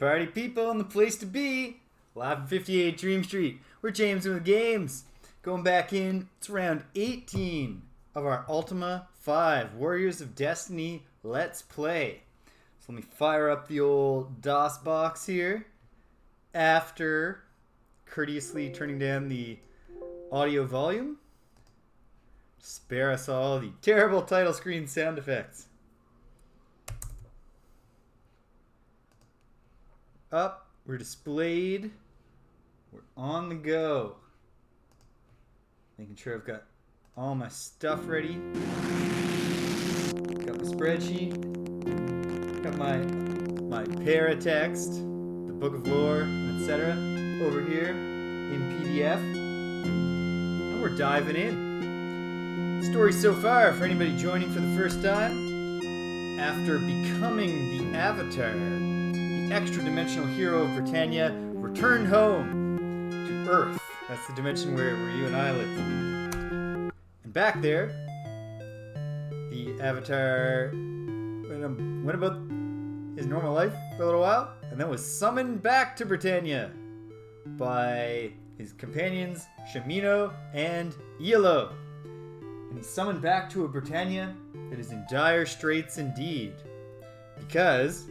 Party people and the place to be. Live from 58 Dream Street. We're James with the Games. Going back in, it's round 18 of our Ultima 5 Warriors of Destiny Let's Play. So let me fire up the old DOS box here. After courteously turning down the audio volume. Spare us all the terrible title screen sound effects. Up, we're displayed, we're on the go. Making sure I've got all my stuff ready. Got my spreadsheet, got my paratext, the book of lore, etc. over here in PDF. And we're diving in. Story so far, for anybody joining for the first time, after becoming the Avatar, extra-dimensional hero of Britannia returned home to Earth. That's the dimension where you and I live. And back there, the Avatar went about his normal life for a little while, and then was summoned back to Britannia by his companions Shamino and Yellow. And he's summoned back to a Britannia that is in dire straits indeed, because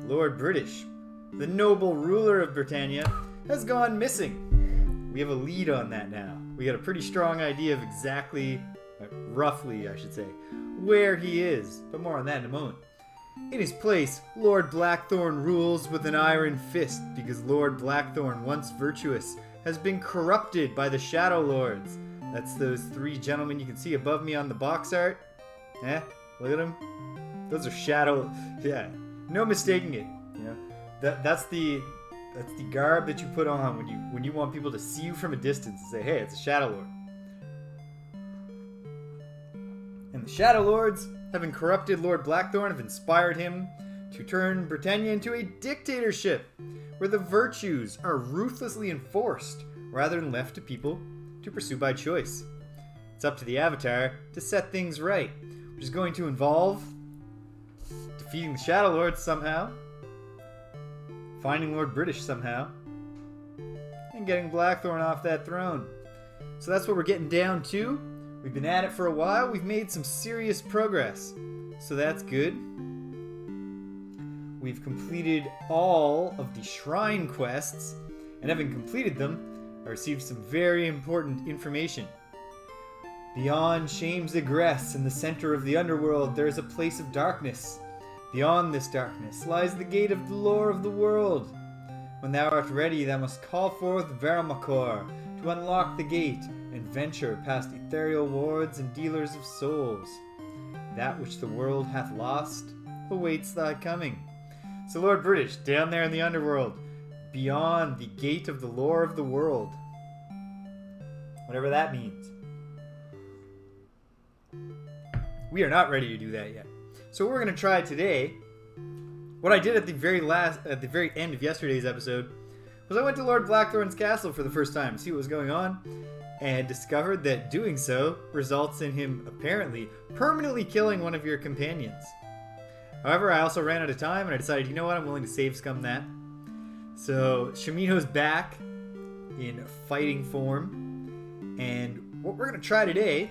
Lord British, the noble ruler of Britannia, has gone missing. We have a lead on that now. We got a pretty strong idea of exactly, roughly I should say, where he is, but more on that in a moment. In his place, Lord Blackthorn rules with an iron fist because Lord Blackthorn, once virtuous, has been corrupted by the Shadow Lords. That's those three gentlemen you can see above me on the box art. Look at them. Those are Shadow... Yeah. No mistaking it, you know. That's the garb that you put on when you want people to see you from a distance and say, "Hey, it's a Shadow Lord." And the Shadow Lords, having corrupted Lord Blackthorn, have inspired him to turn Britannia into a dictatorship, where the virtues are ruthlessly enforced rather than left to people to pursue by choice. It's up to the Avatar to set things right, which is going to involve defeating the Shadow Lords somehow, finding Lord British somehow, and getting Blackthorn off that throne. So that's what we're getting down to. We've been at it for a while. We've made some serious progress, so that's good. We've completed all of the shrine quests, and having completed them, I received some very important information. Beyond Shame's Egress, in the center of the underworld, there is a place of darkness. Beyond this darkness lies the gate of the lore of the world. When thou art ready, thou must call forth Vermakor to unlock the gate and venture past ethereal wards and dealers of souls. That which the world hath lost awaits thy coming. So Lord British, down there in the underworld, beyond the gate of the lore of the world. Whatever that means. We are not ready to do that yet. So what we're going to try today, what I did at the very end of yesterday's episode, was I went to Lord Blackthorn's castle for the first time to see what was going on, and discovered that doing so results in him apparently permanently killing one of your companions. However, I also ran out of time, and I decided, you know what, I'm willing to save scum that. So Shamino's back in fighting form, and what we're going to try today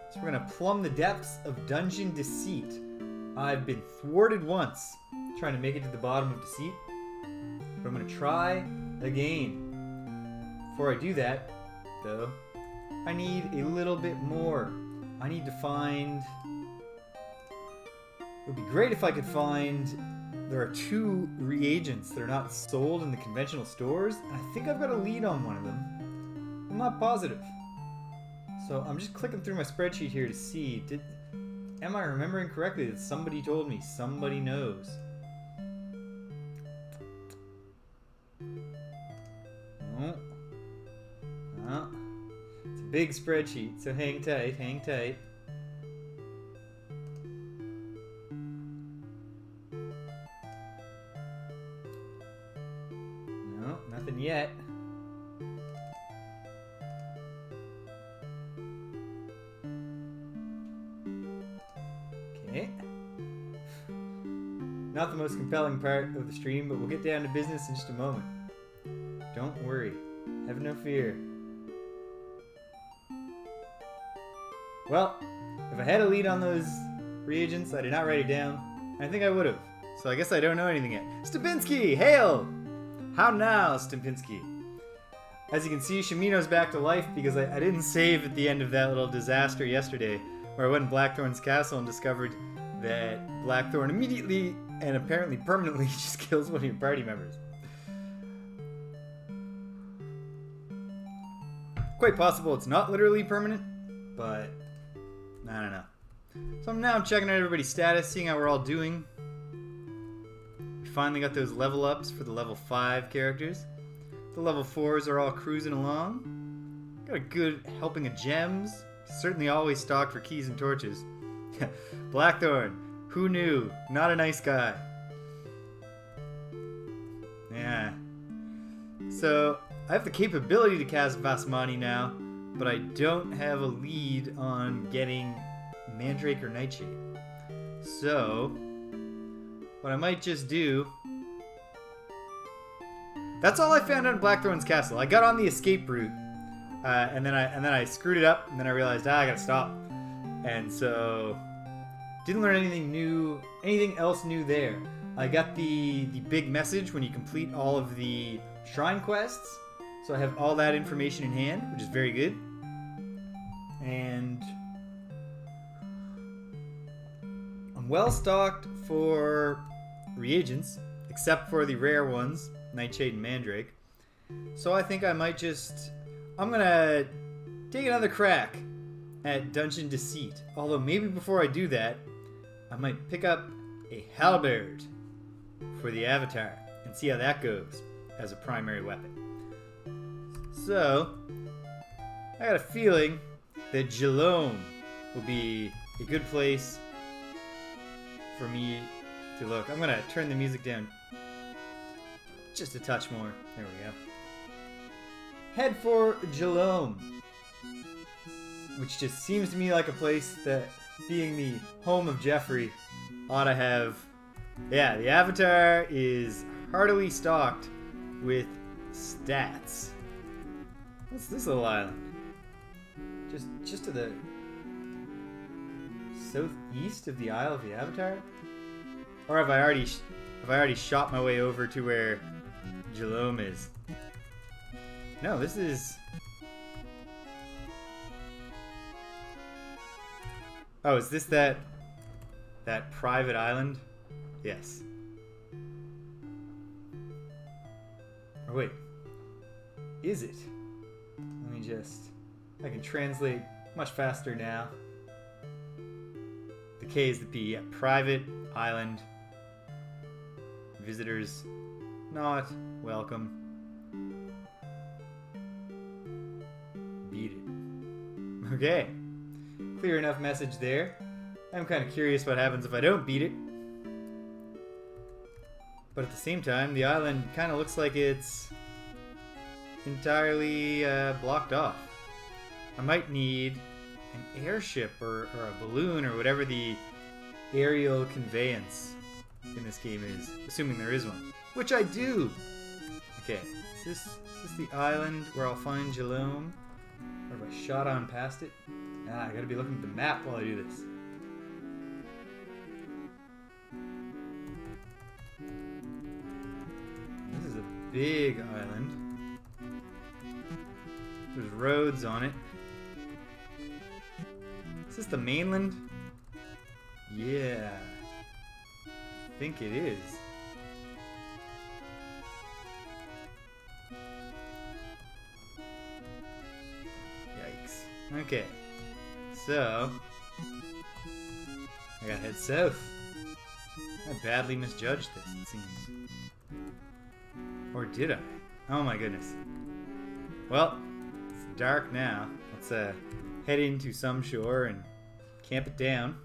is we're going to plumb the depths of Dungeon Deceit. I've been thwarted once trying to make it to the bottom of Deceit, but I'm going to try again. Before I do that, though, I need a little bit more. I need to find... It would be great if I could find... There are 2 reagents that are not sold in the conventional stores, and I think I've got a lead on one of them. I'm not positive. So I'm just clicking through my spreadsheet here to see, am I remembering correctly that somebody told me somebody knows? No. It's a big spreadsheet, so hang tight, hang tight. No, nothing yet. Okay. Not the most compelling part of the stream, but we'll get down to business in just a moment. Don't worry. Have no fear. Well, if I had a lead on those reagents, I did not write it down. I think I would have. So I guess I don't know anything yet. Stupinski, hail! How now, Stupinski? As you can see, Shimino's back to life because I didn't save at the end of that little disaster yesterday, where I went in Blackthorn's castle and discovered that Blackthorn immediately and apparently permanently just kills one of your party members. Quite possible it's not literally permanent, but I don't know. So I'm now checking out everybody's status, seeing how we're all doing. We finally got those level ups for the level 5 characters. The level 4s are all cruising along. Got a good helping of gems. Certainly always stocked for keys and torches. Blackthorn, who knew? Not a nice guy. Yeah. So, I have the capability to cast Vasmani now, but I don't have a lead on getting Mandrake or Nightshade. So, what I might just do... That's all I found out in Blackthorn's castle. I got on the escape route, and then I screwed it up, and then I realized, I gotta stop. And so, didn't learn anything else new there. I got the big message when you complete all of the shrine quests, so I have all that information in hand, which is very good. And I'm well stocked for reagents, except for the rare ones, Nightshade and Mandrake. So I think I might I'm gonna take another crack at Dungeon Deceit. Although maybe before I do that, I might pick up a halberd for the avatar and see how that goes as a primary weapon. So, I got a feeling that Jalome will be a good place for me to look. I'm gonna turn the music down just a touch more. There we go. Head for Jalome, which just seems to me like a place that, being the home of Jeffrey, ought to have... Yeah, the avatar is heartily stocked with stats. What's this little island? Just to the southeast of the Isle of the Avatar? Or have I already shot my way over to where Jalome is? No, this is... Oh, is this that private island? Yes. Or wait. Is it? Let me I can translate much faster now. The K is the P. Yeah, private island. Visitors not welcome. Beat it. Okay. Clear enough message there. I'm kind of curious what happens if I don't beat it. But at the same time, the island kind of looks like it's entirely blocked off. I might need an airship or a balloon or whatever the aerial conveyance in this game is, assuming there is one, which I do. Okay, is this the island where I'll find Jalome? Or have I shot on past it? I gotta be looking at the map while I do this. This is a big island. There's roads on it. Is this the mainland? Yeah. I think it is. Yikes. Okay. So, I gotta head south. I badly misjudged this, it seems. Or did I? Oh my goodness. Well, it's dark now. Let's head into some shore and camp it down.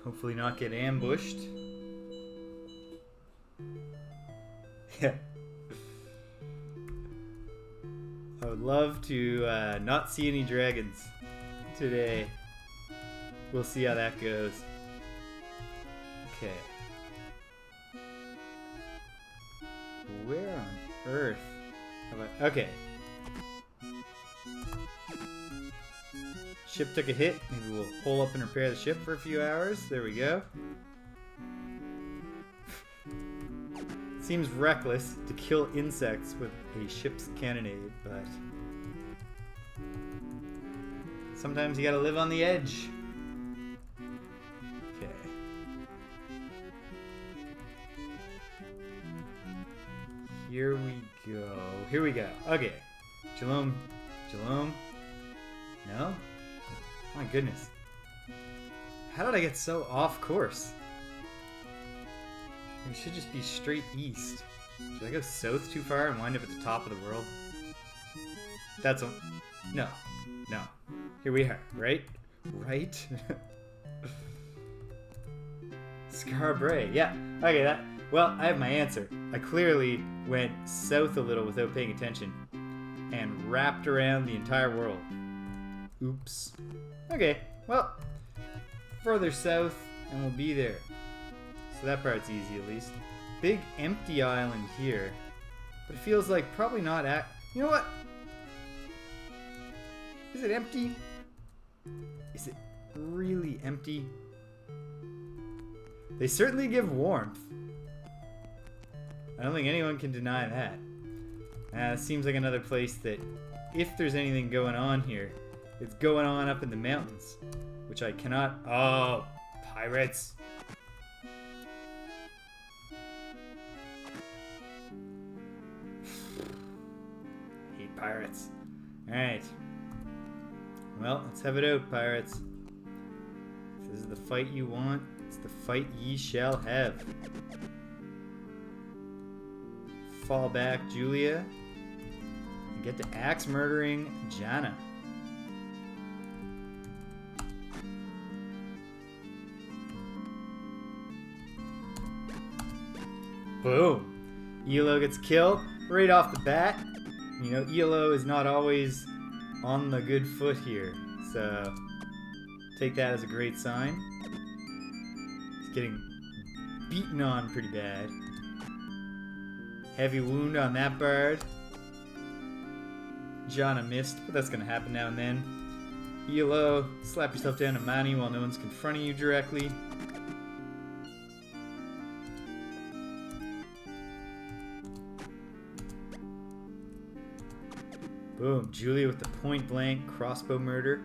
Hopefully not get ambushed. Yeah. I would love to not see any dragons today. We'll see how that goes. Okay. Where on earth have I... Okay. Ship took a hit. Maybe we'll hole up and repair the ship for a few hours. There we go. Seems reckless to kill insects with a ship's cannonade, but sometimes you gotta live on the edge. Okay. Here we go. Here we go. Okay. Jalom. No? My goodness. How did I get so off course? We should just be straight east. Should I go south too far and wind up at the top of the world? That's a... No. No. Here we are, right? Right? Scarbray. Yeah. Okay, that... Well, I have my answer. I clearly went south a little without paying attention and wrapped around the entire world. Oops. Okay, well, further south and we'll be there. So that part's easy at least. Big empty island here, but it feels like probably not at... You know what? Is it empty? Is it really empty? They certainly give warmth. I don't think anyone can deny that. It seems like another place that, if there's anything going on here, it's going on up in the mountains, which I cannot... Oh, pirates. Hate pirates. Alright. Well, let's have it out, pirates. If this is the fight you want, it's the fight ye shall have. Fall back, Julia. And get to axe murdering Jana. Boom. Elo gets killed right off the bat. You know, Elo is not always on the good foot here. So, take that as a great sign. He's getting beaten on pretty bad. Heavy wound on that bird. Jana missed, but that's going to happen now and then. Elo, slap yourself down to Mani while no one's confronting you directly. Boom, Julia with the point blank crossbow murder.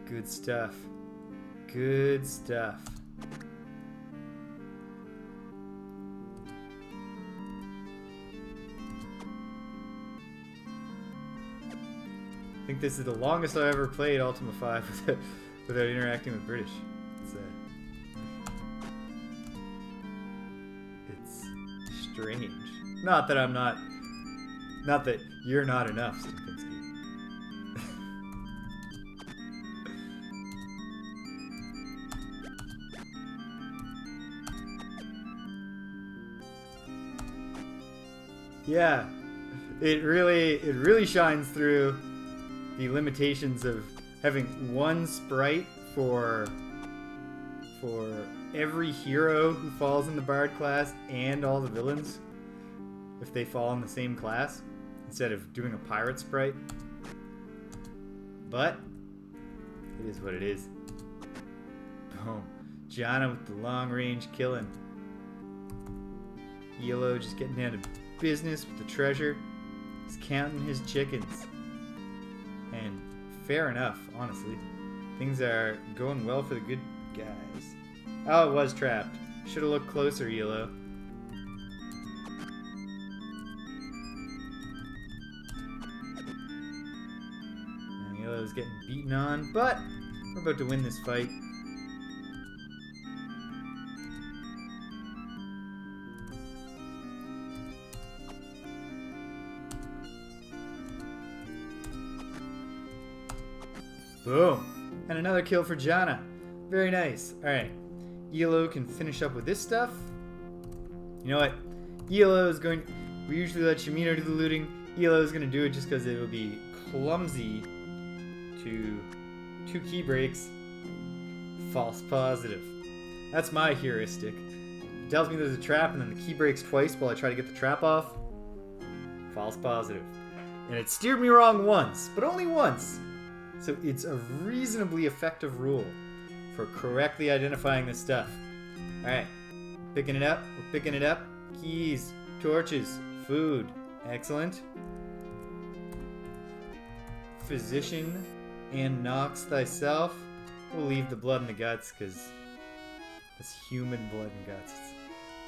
Good stuff. Good stuff. I think this is the longest I've ever played Ultima 5 without interacting with British. It's strange. Not that I'm not... Not that you're not enough, Stupinski. Yeah, it really shines through the limitations of having one sprite for every hero who falls in the Bard class and all the villains if they fall in the same class, instead of doing a pirate sprite. But it is what it is. Boom. Jana with the long range killing. Elo just getting down to business with the treasure. He's counting his chickens. And fair enough, honestly. Things are going well for the good guys. Oh, it was trapped. Should have looked closer, Elo. Elo's getting beaten on, but we're about to win this fight. Boom. And another kill for Jana. Very nice. Alright. Elo can finish up with this stuff. You know what? Elo is going... We usually let Shamino do the looting. Elo is going to do it just because it will be clumsy to 2 key breaks. False positive. That's my heuristic. It tells me there's a trap and then the key breaks twice while I try to get the trap off. False positive. And it steered me wrong once, but only once. So it's a reasonably effective rule for correctly identifying this stuff. Alright, picking it up, we're picking it up. Keys, torches, food. Excellent. Physician and Nox thyself. We'll leave the blood and the guts because it's human blood and guts.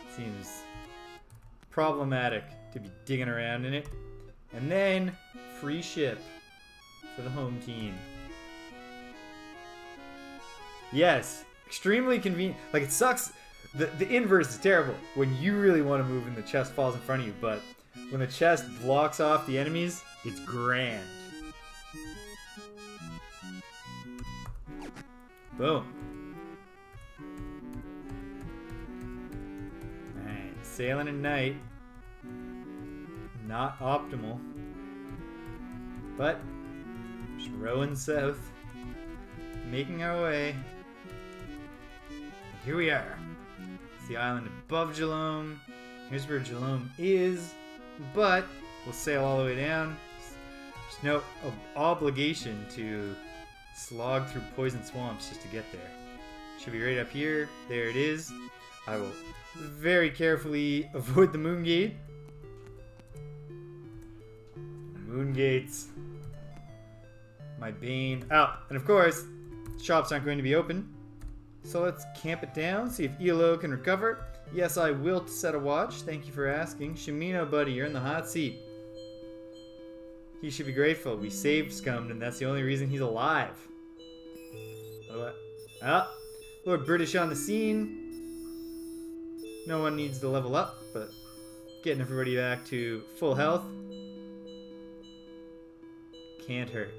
It seems problematic to be digging around in it. And then free ship for the home team. Yes, extremely convenient. Like, it sucks. The inverse is terrible. When you really want to move and the chest falls in front of you, but when the chest blocks off the enemies, it's grand. Boom. Alright, sailing at night. Not optimal. But just rowing south. Making our way. Here we are. It's the island above Jalome. Here's where Jalome is. But we'll sail all the way down. There's no obligation to slog through poison swamps just to get there. Should be right up here. There it is. I will very carefully avoid the moon gate. Moon gates. My bane. Oh, and of course, shops aren't going to be open. So let's camp it down, see if ELO can recover. Yes, I will set a watch. Thank you for asking. Shimino, buddy, you're in the hot seat. He should be grateful. We saved Scummed, and that's the only reason he's alive. Lord British on the scene. No one needs to level up, but getting everybody back to full health can't hurt.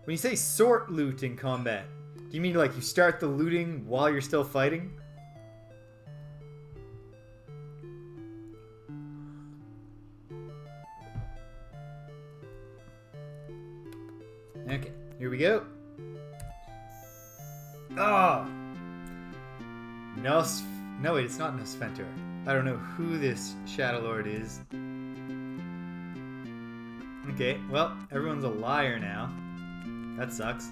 When you say sort loot in combat, do you mean like you start the looting while you're still fighting? Okay, here we go. Oh! No, wait, it's not Nosfentor. I don't know who this Shadow Lord is. Okay, well, everyone's a liar now. That sucks.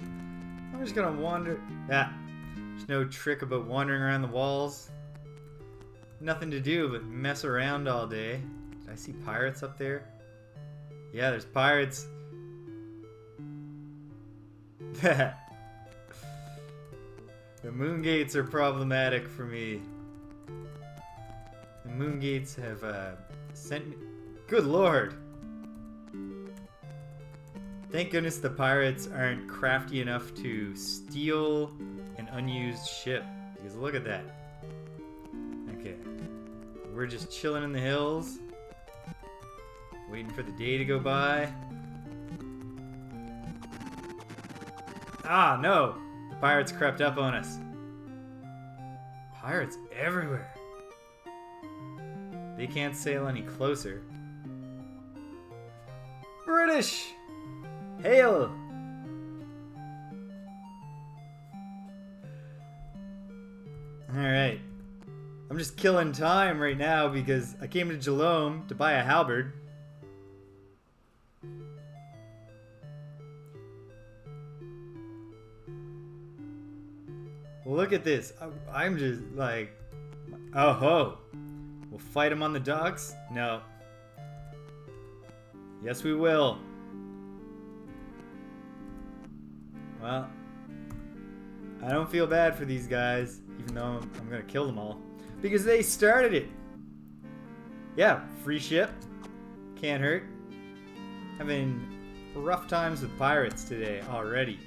I'm just gonna wander. There's no trick about wandering around the walls. Nothing to do but mess around all day. Did I see pirates up there? Yeah, there's pirates. The moon gates are problematic for me. The moon gates have sent me. Good lord! Thank goodness the pirates aren't crafty enough to steal an unused ship. Because look at that. Okay. We're just chilling in the hills. Waiting for the day to go by. Ah, no! The pirates crept up on us. Pirates everywhere. They can't sail any closer. British! Hail! Alright. I'm just killing time right now because I came to Jalome to buy a halberd. Look at this. I'm just like... Oh ho! We'll fight him on the docks? No. Yes, we will. Well, I don't feel bad for these guys, even though I'm gonna kill them all. Because they started it! Yeah, free ship. Can't hurt. Having rough times with pirates today already.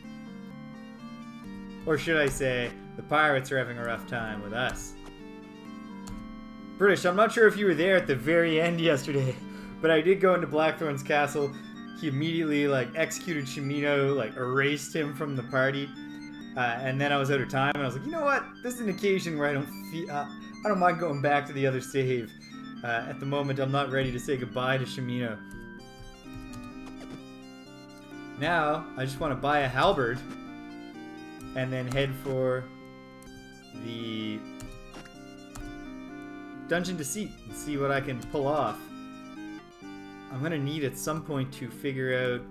Or should I say, the pirates are having a rough time with us. British, I'm not sure if you were there at the very end yesterday, but I did go into Blackthorn's castle. He immediately executed Shimino, erased him from the party, and then I was out of time, and I was like, you know what? This is an occasion where I don't mind going back to the other save, At the moment, I'm not ready to say goodbye to Shamino. Now, I just want to buy a halberd and then head for the Dungeon Deceit and see what I can pull off. I'm going to need at some point to figure out,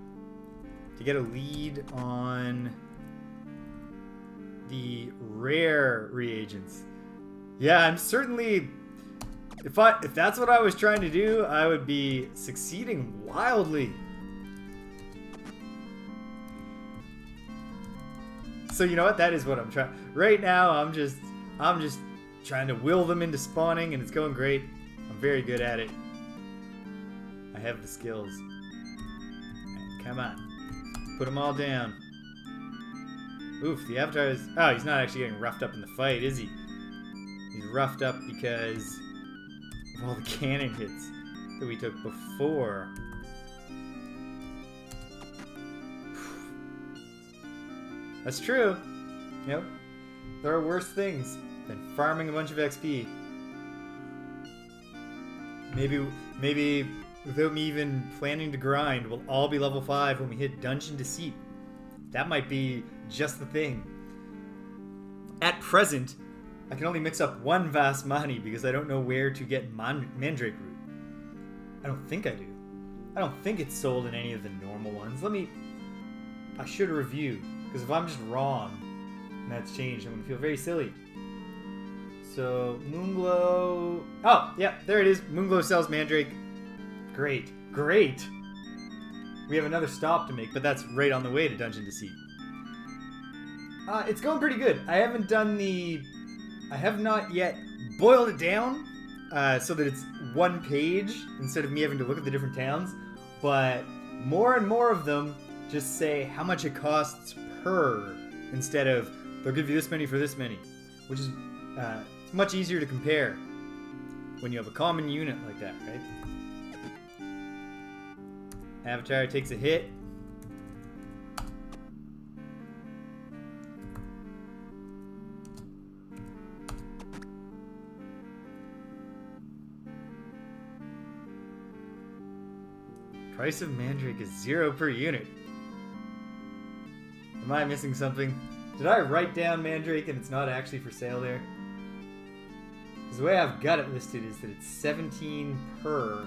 to get a lead on the rare reagents. Yeah, I'm certainly... If that's what I was trying to do, I would be succeeding wildly. So you know what? That is what I'm trying. Right now, I'm just trying to will them into spawning, and it's going great. I'm very good at it. I have the skills. Right, come on, put them all down. Oof, the Avatar is... Oh, he's not actually getting roughed up in the fight, is he? He's roughed up because of all the cannon hits that we took before. That's true. Yep. There are worse things than farming a bunch of XP. Maybe without me even planning to grind, we'll all be level 5 when we hit Dungeon Deceit. That might be just the thing. At present, I can only mix up one Vasmani because I don't know where to get Mandrake Root. I don't think I do. I don't think it's sold in any of the normal ones. I should review, because if I'm just wrong and that's changed, I'm going to feel very silly. So, Moonglow... Oh, yeah, there it is. Moonglow sells Mandrake. Great. Great! We have another stop to make, but that's right on the way to Dungeon Deceit. It's going pretty good. I have not yet boiled it down so that it's one page instead of me having to look at the different towns, but more and more of them just say how much it costs per instead of they'll give you this many for this many, which is it's much easier to compare when you have a common unit like that, right? Avatar takes a hit. Price of Mandrake is 0 per unit. Am I missing something? Did I write down Mandrake and it's not actually for sale there? Because the way I've got it listed is that it's 17 per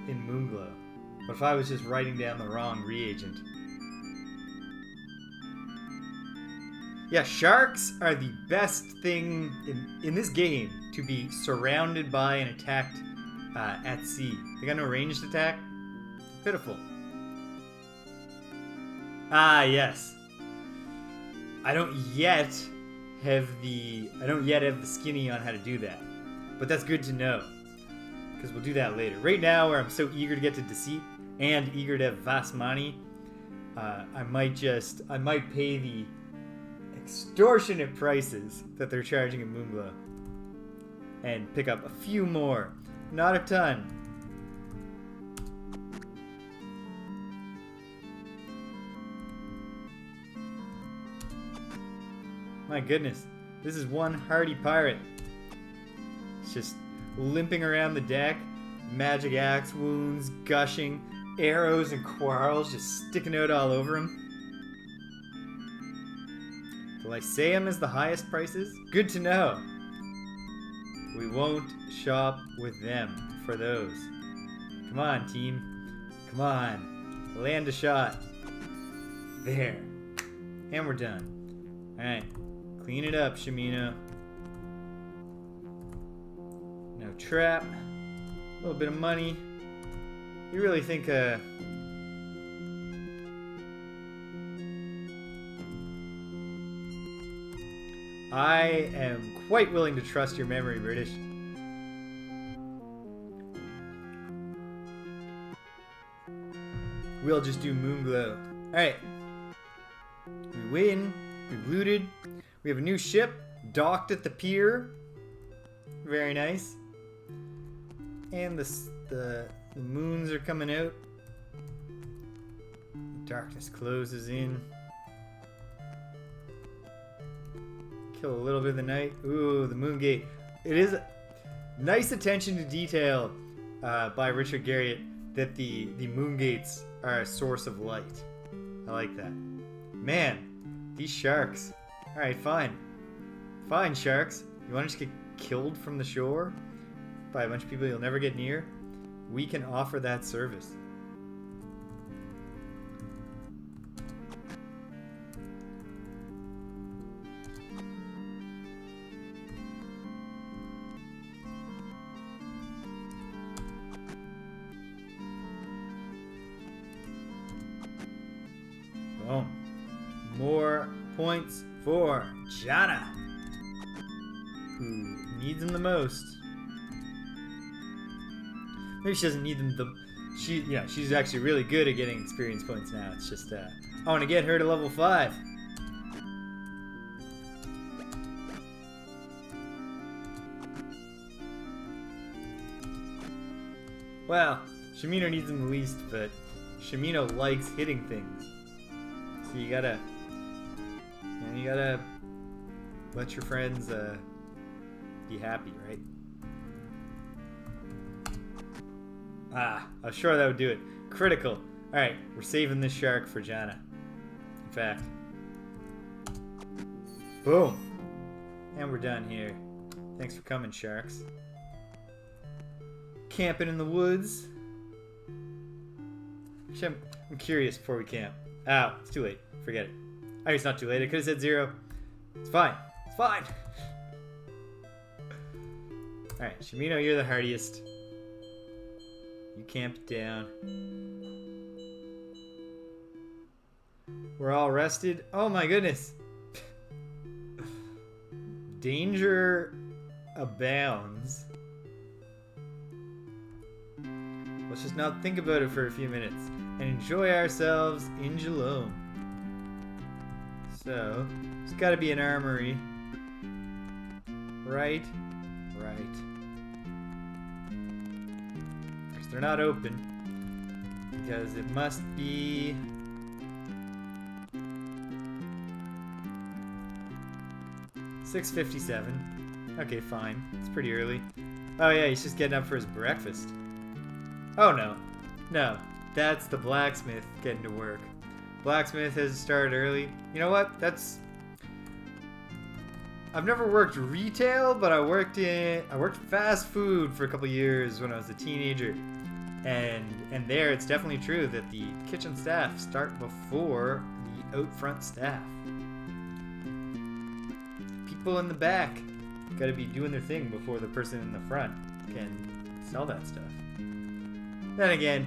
in Moonglow. But if I was just writing down the wrong reagent. Yeah, sharks are the best thing in this game to be surrounded by and attacked at sea. They got no ranged attack? Pitiful. Ah, yes. I don't yet have the skinny on how to do that. But that's good to know. Because we'll do that later. Right now, where I'm so eager to get to Deceit and eager to have Vasmani, I might pay the extortionate prices that they're charging in Moonglow and pick up a few more. Not a ton. My goodness, this is one hardy pirate. It's just limping around the deck, magic axe wounds gushing, arrows and quarrels just sticking out all over him. The Lyceum is the highest prices? Good to know. We won't shop with them for those. Come on, team. Come on. Land a shot. There. And we're done. Alright. Clean it up, Shamino. No trap. A little bit of money. You really think, I am quite willing to trust your memory, British. We'll just do Moonglow. Alright. We win. We've looted. We have a new ship docked at the pier. Very nice. And the moons are coming out. Darkness closes in. Kill a little bit of the night. Ooh, the moon gate. It is... Nice attention to detail by Richard Garriott that the moon gates are a source of light. I like that. Man, these sharks. Alright, fine. Fine, sharks. You want to just get killed from the shore by a bunch of people you'll never get near? We can offer that service. Boom. More points for Jana, who needs them the most. Maybe she doesn't need them she's actually really good at getting experience points now. It's just I want to get her to level 5. Well, Shamino needs them the least, but Shamino likes hitting things. So you gotta let your friends be happy, right? I was sure that would do it. Critical. Alright, we're saving this shark for Jana. In fact. Boom. And we're done here. Thanks for coming, sharks. Camping in the woods. Actually, I'm curious before we camp. Oh, it's too late. Forget it. I guess it's not too late. I could have said 0. It's fine. It's fine. Alright, Shamino, you're the hardiest. You camped down. We're all rested. Oh my goodness. Danger abounds. Let's just not think about it for a few minutes and enjoy ourselves in Geelong. So, there's gotta be an armory. Right. Because they're not open. Because it must be... $6:57. Okay, fine. It's pretty early. Oh yeah, he's just getting up for his breakfast. Oh no. No. That's the blacksmith getting to work. Blacksmith has started early. You know what? I've never worked retail, but I worked fast food for a couple years when I was a teenager. And there it's definitely true that the kitchen staff start before the out front staff. People in the back gotta be doing their thing before the person in the front can sell that stuff. Then again,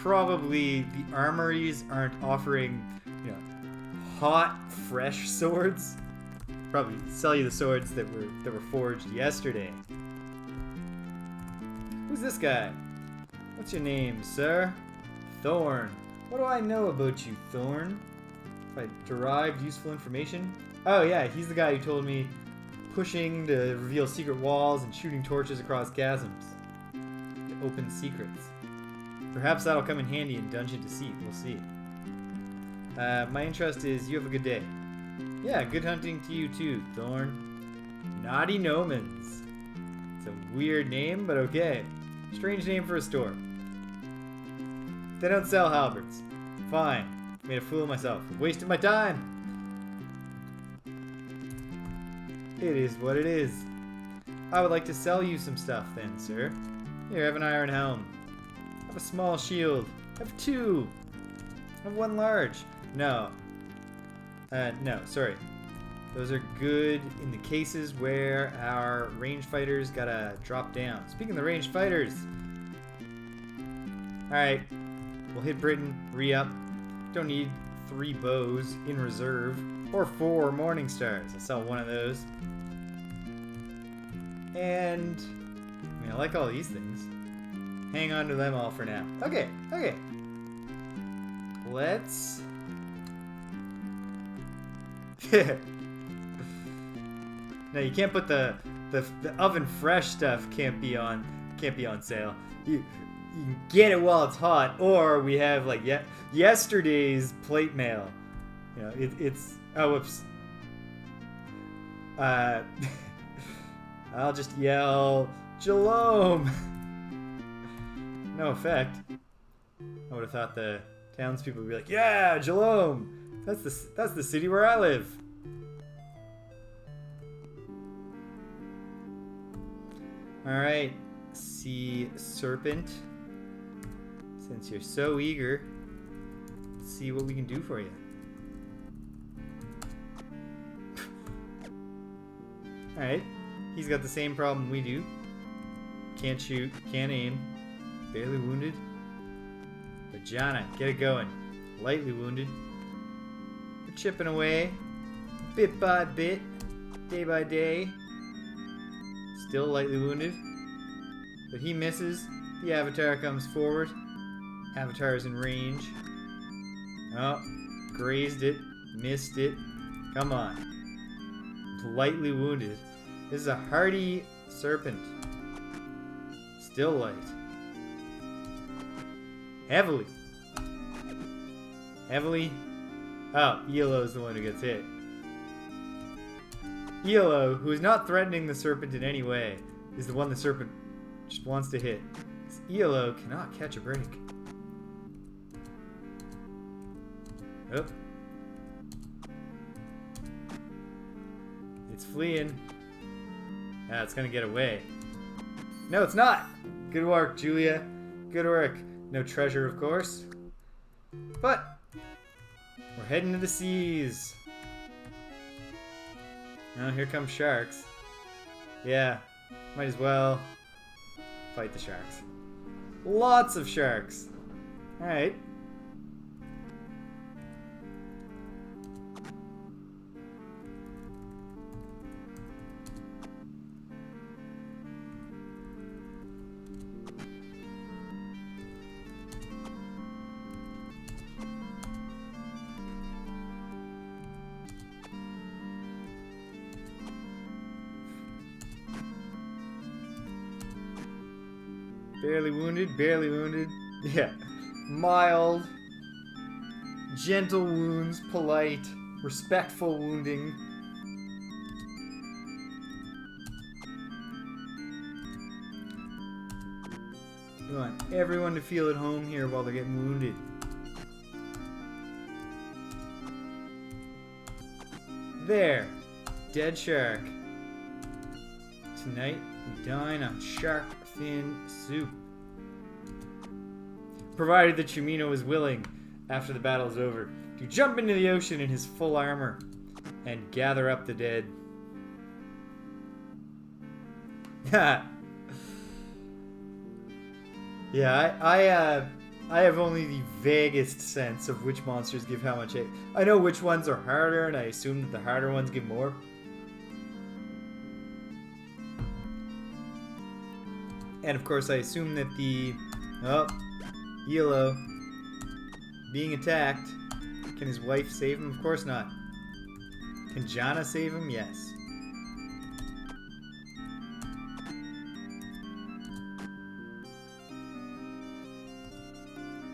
probably the armories aren't offering, hot, fresh swords. Probably sell you the swords that were forged yesterday. Who's this guy? What's your name, sir? Thorn. What do I know about you, Thorn? If I derived useful information? Oh yeah, he's the guy who told me pushing to reveal secret walls and shooting torches across chasms to open secrets. Perhaps that'll come in handy in Dungeon Deceit, we'll see. My interest is you have a good day. Yeah, good hunting to you too, Thorn. Naughty Nomans. It's a weird name, but okay. Strange name for a store. They don't sell halberds. Fine. Made a fool of myself. Wasted my time. It is what it is. I would like to sell you some stuff then, sir. Here, have an iron helm. Have a small shield. Have 2. Have 1 large. No. No, sorry. Those are good in the cases where our ranged fighters gotta drop down. Speaking of the ranged fighters. Alright. We'll hit Britain. Re-up. Don't need 3 bows in reserve. Or 4 morning stars. I'll sell 1 of those. And... I like all these things. Hang on to them all for now. Okay. Let's... Now you can't put the oven fresh stuff can't be on sale. You can get it while it's hot, or we have like yesterday's plate mail. It's oh whoops. I'll just yell Jalome! No effect. I would have thought the townspeople would be like, yeah, Jalome! That's the city where I live. Alright, Sea Serpent. Since you're so eager, let's see what we can do for you. Alright, he's got the same problem we do. Can't shoot, can't aim, barely wounded. But Jana, get it going. Lightly wounded. We're chipping away, bit by bit, day by day. Still lightly wounded. But he misses. The Avatar comes forward. Avatar is in range. Oh, grazed it, missed it. Come on. Lightly wounded. This is a hardy serpent. Still light. Heavily. Heavily. Oh, ELO is the one who gets hit. ELO, who is not threatening the serpent in any way, is the one the serpent just wants to hit. Because ELO cannot catch a break. Oh. It's fleeing. Ah, it's gonna get away. No, it's not! Good work, Julia. Good work. No treasure, of course. But we're heading to the seas. Oh, here come sharks. Yeah, might as well fight the sharks. Lots of sharks. Alright. Barely wounded, barely wounded. Yeah. Mild. Gentle wounds, polite, respectful wounding. We want everyone to feel at home here while they're getting wounded. There. Dead shark. Tonight we dine on shark fin soup. Provided that Chimino is willing, after the battle is over, to jump into the ocean in his full armor and gather up the dead. Yeah, I have only the vaguest sense of which monsters give how much. I know which ones are harder, and I assume that the harder ones give more. And of course, I assume that the ELO being attacked. Can his wife save him? Of course not. Can Jana save him? Yes.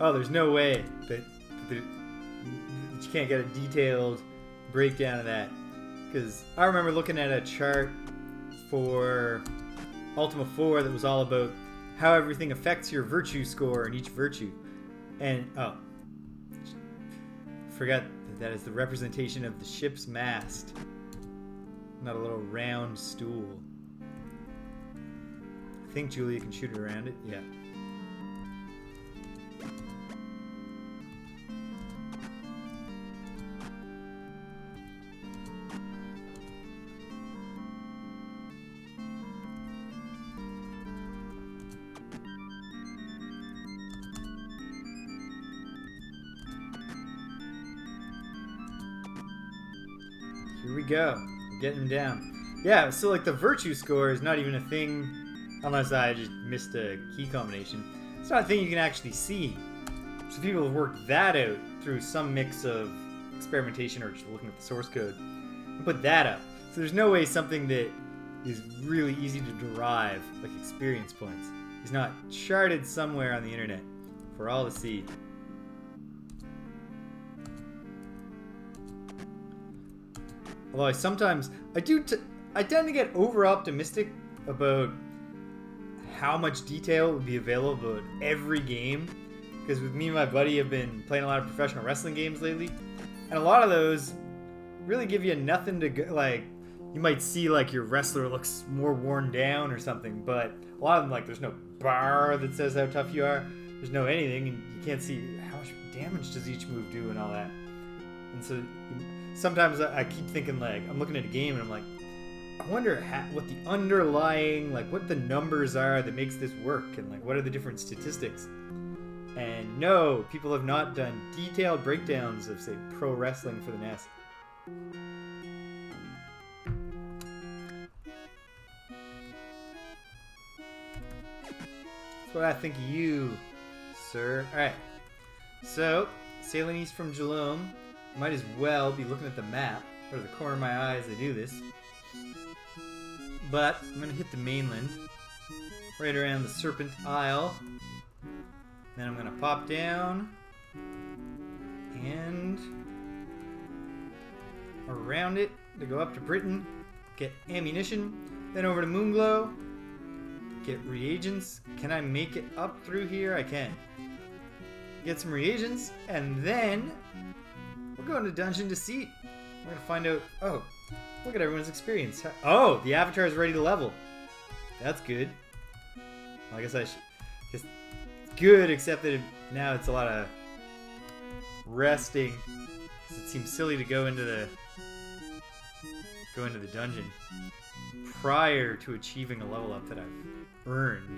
Oh, there's no way that you can't get a detailed breakdown of that. Because I remember looking at a chart for Ultima 4 that was all about how everything affects your virtue score in each virtue. And, forgot that is the representation of the ship's mast. Not a little round stool. I think Julia can shoot it around it. Yeah. Here we go. We're getting him down. Yeah, so like the virtue score is not even a thing, unless I just missed a key combination. It's not a thing you can actually see. So people have worked that out through some mix of experimentation or just looking at the source code and put that up. So there's no way something that is really easy to derive, like experience points, is not charted somewhere on the internet for all to see. Although I tend to get over optimistic about how much detail would be available about every game. Because with me and my buddy have been playing a lot of professional wrestling games lately. And a lot of those really give you nothing to go, like, you might see like your wrestler looks more worn down or something, but a lot of them, like, there's no bar that says how tough you are. There's no anything, and you can't see how much damage does each move do and all that. And so sometimes I keep thinking, like, I'm looking at a game and I'm like, I wonder what the underlying, like, what the numbers are that makes this work, and like what are the different statistics. And no, people have not done detailed breakdowns of, say, pro wrestling for the NES. That's what I think of you, sir. Alright, so, sailing east from Geelong, might as well be looking at the map. Out of the corner of my eye as I do this. But, I'm going to hit the mainland, right around the Serpent Isle. Then I'm going to pop down and around it to go up to Britain, get ammunition, then over to Moonglow, get reagents. Can I make it up through here? I can. Get some reagents, and then we're going to Dungeon Deceit. We're going to find out, oh, look at everyone's experience. Oh, the avatar is ready to level. That's good. Well, I guess I should... Good, except that now it's a lot of resting. It seems silly to go into the dungeon prior to achieving a level up that I've earned.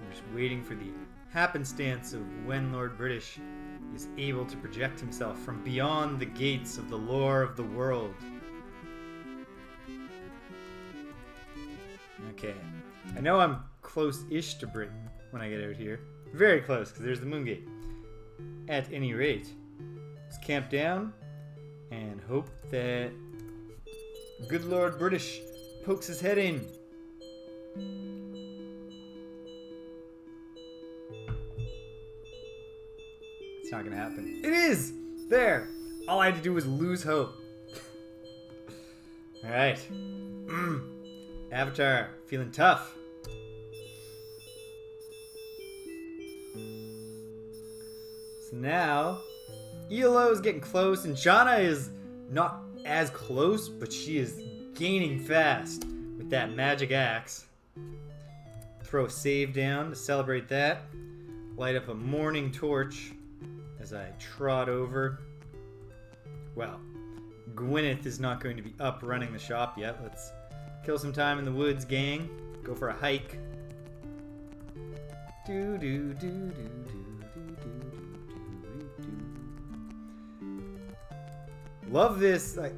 I'm just waiting for the happenstance of when Lord British is able to project himself from beyond the gates of the lore of the world. Okay. I know I'm close-ish to Britain when I get out here. Very close, because there's the Moongate. At any rate, let's camp down and hope that good Lord British pokes his head in. It's not going to happen. It is! There! All I had to do was lose hope. Alright. Avatar, feeling tough. So now, ELO is getting close, and Shauna is not as close, but she is gaining fast with that magic axe. Throw a save down to celebrate that. Light up a morning torch as I trot over. Well, Gwyneth is not going to be up running the shop yet. Let's kill some time in the woods, gang. Go for a hike. Do do do do do do do do. Love this. Like,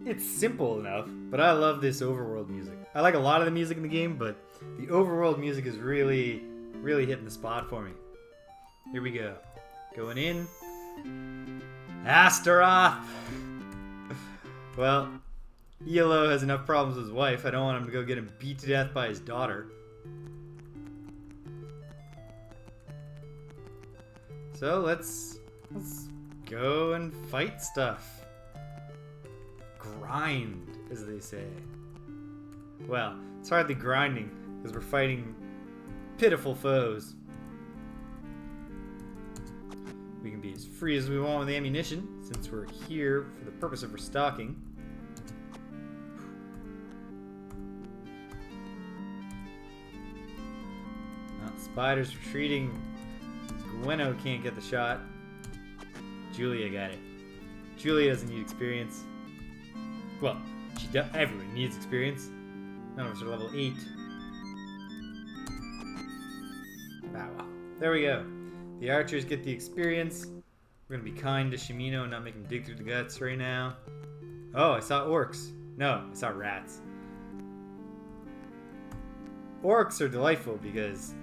it's simple enough, but I love this overworld music. I like a lot of the music in the game, but the overworld music is really, really hitting the spot for me. Here we go. Going in. Astaroth. Well, ELO has enough problems with his wife. I don't want him to go get him beat to death by his daughter. So let's go and fight stuff. Grind, as they say. Well, it's hardly grinding, because we're fighting pitiful foes. We can be as free as we want with ammunition, since we're here for the purpose of restocking. Spider's retreating. Gweno can't get the shot. Julia got it. Julia doesn't need experience. Well, she does. Everyone needs experience. None of us are level 8. Ah, well. There we go. The archers get the experience. We're gonna be kind to Shimino and not make him dig through the guts right now. Oh, I saw orcs. No, I saw rats. Orcs are delightful because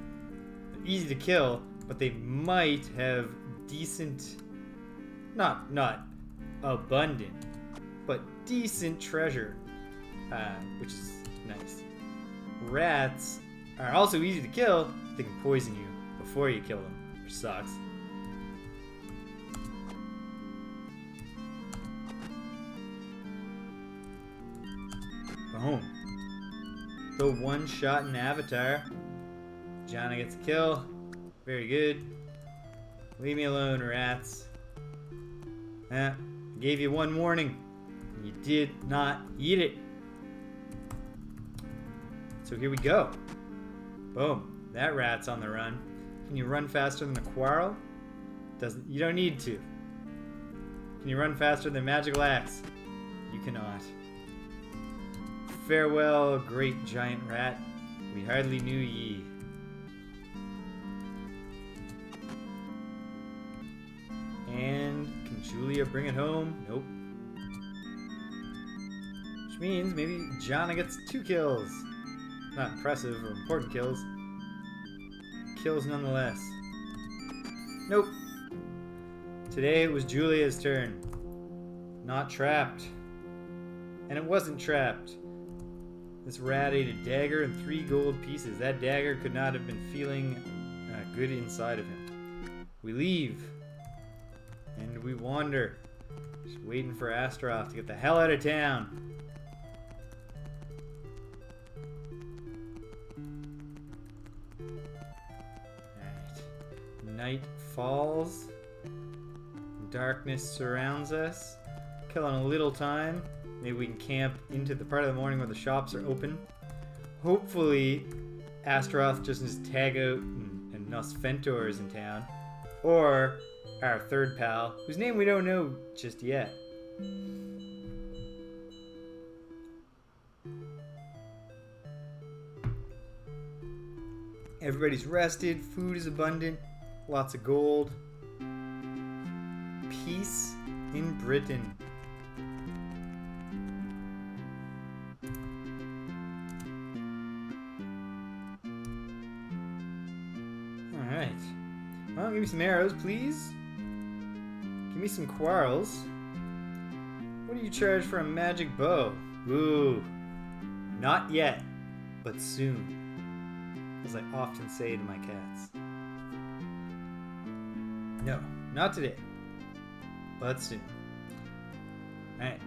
they're easy to kill, but they might have decent, not abundant, but decent treasure, which is nice. Rats are also easy to kill. They can poison you before you kill them, which sucks. Boom. The one-shot in Avatar. Jana gets a kill. Very good. Leave me alone, rats. I gave you one warning. You did not eat it. So here we go. Boom. That rat's on the run. Can you run faster than a quarrel? You don't need to. Can you run faster than magical axe? You cannot. Farewell, great giant rat. We hardly knew ye. And can Julia bring it home? Nope. Which means maybe Jana gets 2 kills. Not impressive or important kills. Kills nonetheless. Nope. Today it was Julia's turn. Not trapped. And it wasn't trapped. This rat ate a dagger and 3 gold pieces. That dagger could not have been feeling good inside of him. We leave. And we wander. Just waiting for Astaroth to get the hell out of town. Alright. Night falls. Darkness surrounds us. Killing a little time. Maybe we can camp into the part of the morning where the shops are open. Hopefully, Astaroth just doesn't tag out and Nosfentor is in town. Or our third pal, whose name we don't know just yet. Everybody's rested, food is abundant, lots of gold. Peace in Britain. Alright. Well, give me some arrows, please. Give me some quarrels. What do you charge for a magic bow? Ooh. Not yet, but soon. As I often say to my cats. No, not today. But soon. Alright.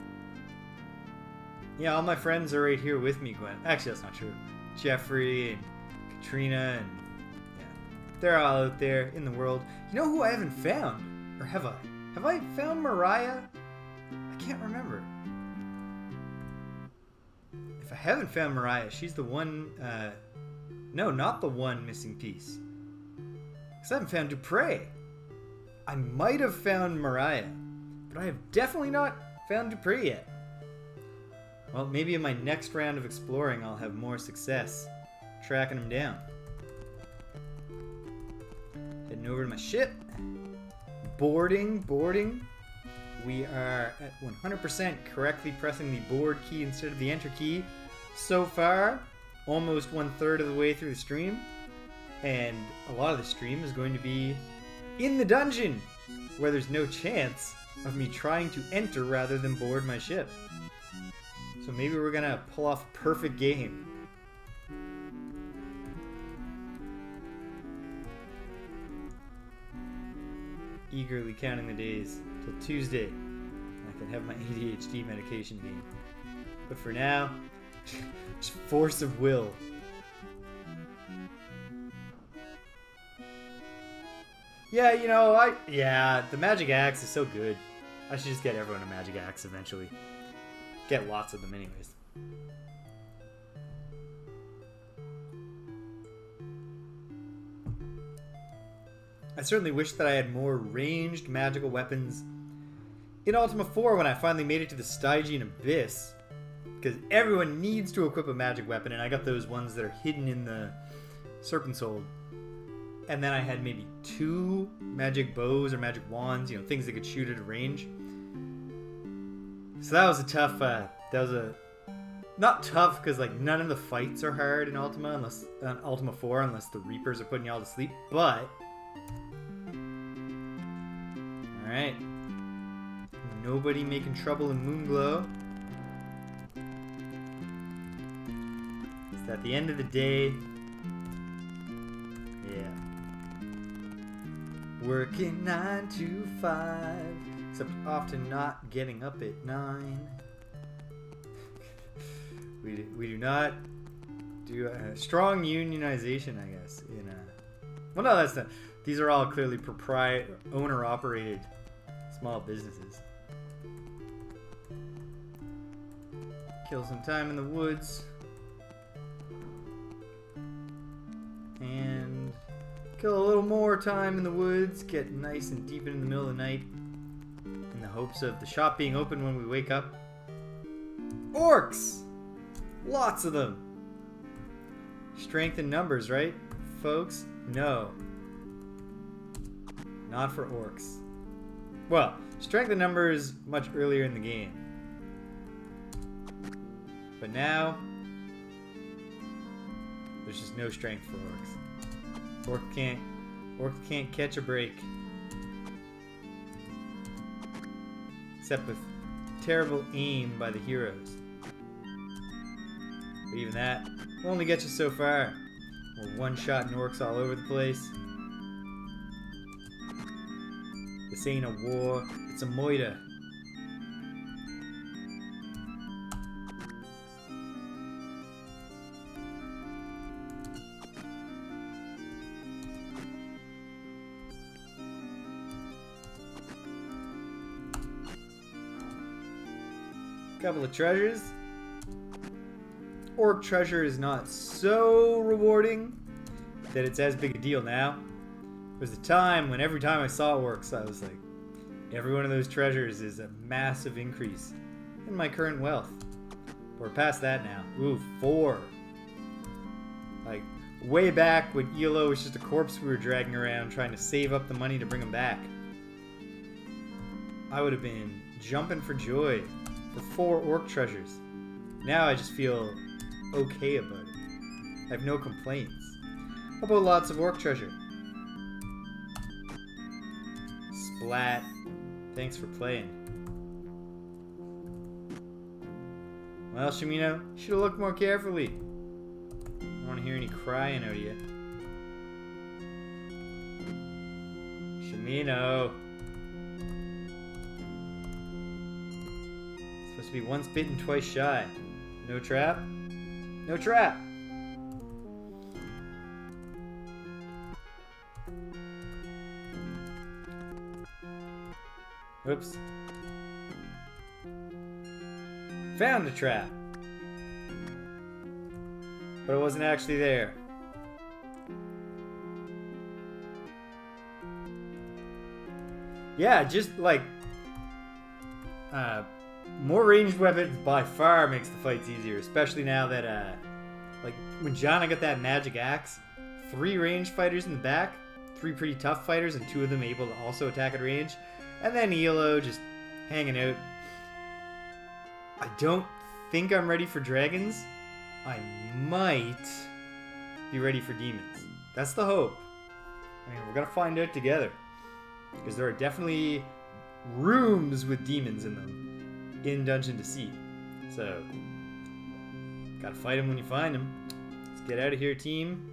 Yeah, all my friends are right here with me, Gwen. Actually, that's not true. Jeffrey and Katrina and... yeah. They're all out there in the world. You know who I haven't found? Or have I? Have I found Mariah? I can't remember. If I haven't found Mariah, she's the one... no, not the one missing piece. Because I haven't found Dupre. I might have found Mariah, but I have definitely not found Dupre yet. Well, maybe in my next round of exploring I'll have more success tracking him down. Heading over to my ship. Boarding. We are at 100% correctly pressing the board key instead of the enter key. So far, almost 1/3 of the way through the stream. And a lot of the stream is going to be in the dungeon, where there's no chance of me trying to enter rather than board my ship. So maybe we're gonna pull off a perfect game. Eagerly counting the days till Tuesday. I can have my ADHD medication game. But for now, just force of will. Yeah, you know, the magic axe is so good. I should just get everyone a magic axe eventually. Get lots of them anyways. I certainly wish that I had more ranged magical weapons in Ultima 4 when I finally made it to the Stygian Abyss. Because everyone needs to equip a magic weapon, and I got those ones that are hidden in the Serpent's Hold. And then I had maybe 2 magic bows or magic wands, you know, things that could shoot at a range. So that was a tough, not tough because like none of the fights are hard in Ultima, Ultima 4, unless the Reapers are putting you all to sleep, but... Alright. Nobody making trouble in Moonglow. At the end of the day, yeah, working 9 to 5, except often not getting up at 9. We do not do strong unionization, I guess. Well, no, that's not. These are all clearly owner-operated small businesses. Kill some time in the woods. And kill a little more time in the woods. Get nice and deep in the middle of the night. In the hopes of the shop being open when we wake up. Orcs! Lots of them. Strength in numbers, right, folks? No. Not for orcs. Well, strength in numbers much earlier in the game. But now, there's just no strength for orcs. Orcs can't catch a break. Except with terrible aim by the heroes. But even that will only get you so far. We're one-shotting orcs all over the place. This ain't a war, it's a moida. Couple of treasures. Orc treasure is not so rewarding that it's as big a deal now. There was a time when every time I saw orcs, I was like, every one of those treasures is a massive increase in my current wealth. We're past that now. Ooh, 4. Like, way back when ELO was just a corpse we were dragging around trying to save up the money to bring him back, I would have been jumping for joy for 4 orc treasures. Now I just feel okay about it. I have no complaints. How about lots of orc treasure? Splat. Thanks for playing. Well, Shamino, you should have looked more carefully. I don't want to hear any crying out of you. Shamino. Supposed to be once bitten, twice shy. No trap? No trap! Whoops. Found a trap. But it wasn't actually there. Yeah, just like more ranged weapons by far makes the fights easier, especially now that like when Jana got that magic axe, 3 ranged fighters in the back, 3 pretty tough fighters, and 2 of them able to also attack at range, and then ELO just hanging out. I don't think I'm ready for dragons. I might be ready for demons. That's the hope. I mean, we're gonna find out together, because there are definitely rooms with demons in them in Dungeon Deceit. So, gotta fight them when you find them. Let's get out of here, team.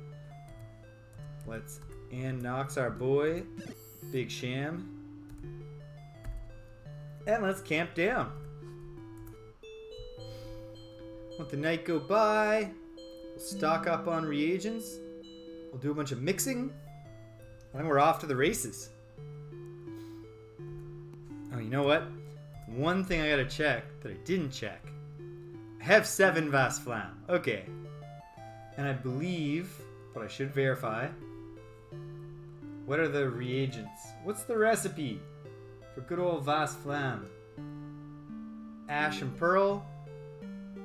Let's Nox our boy, Big Sham. And let's camp down. Let the night go by. We'll stock up on reagents. We'll do a bunch of mixing. And then we're off to the races. Oh, you know what? One thing I gotta check that I didn't check. I have 7 Vas Flam. Okay. And I believe, but I should verify. What are the reagents? What's the recipe for good old Vas Flam? Ash and Pearl.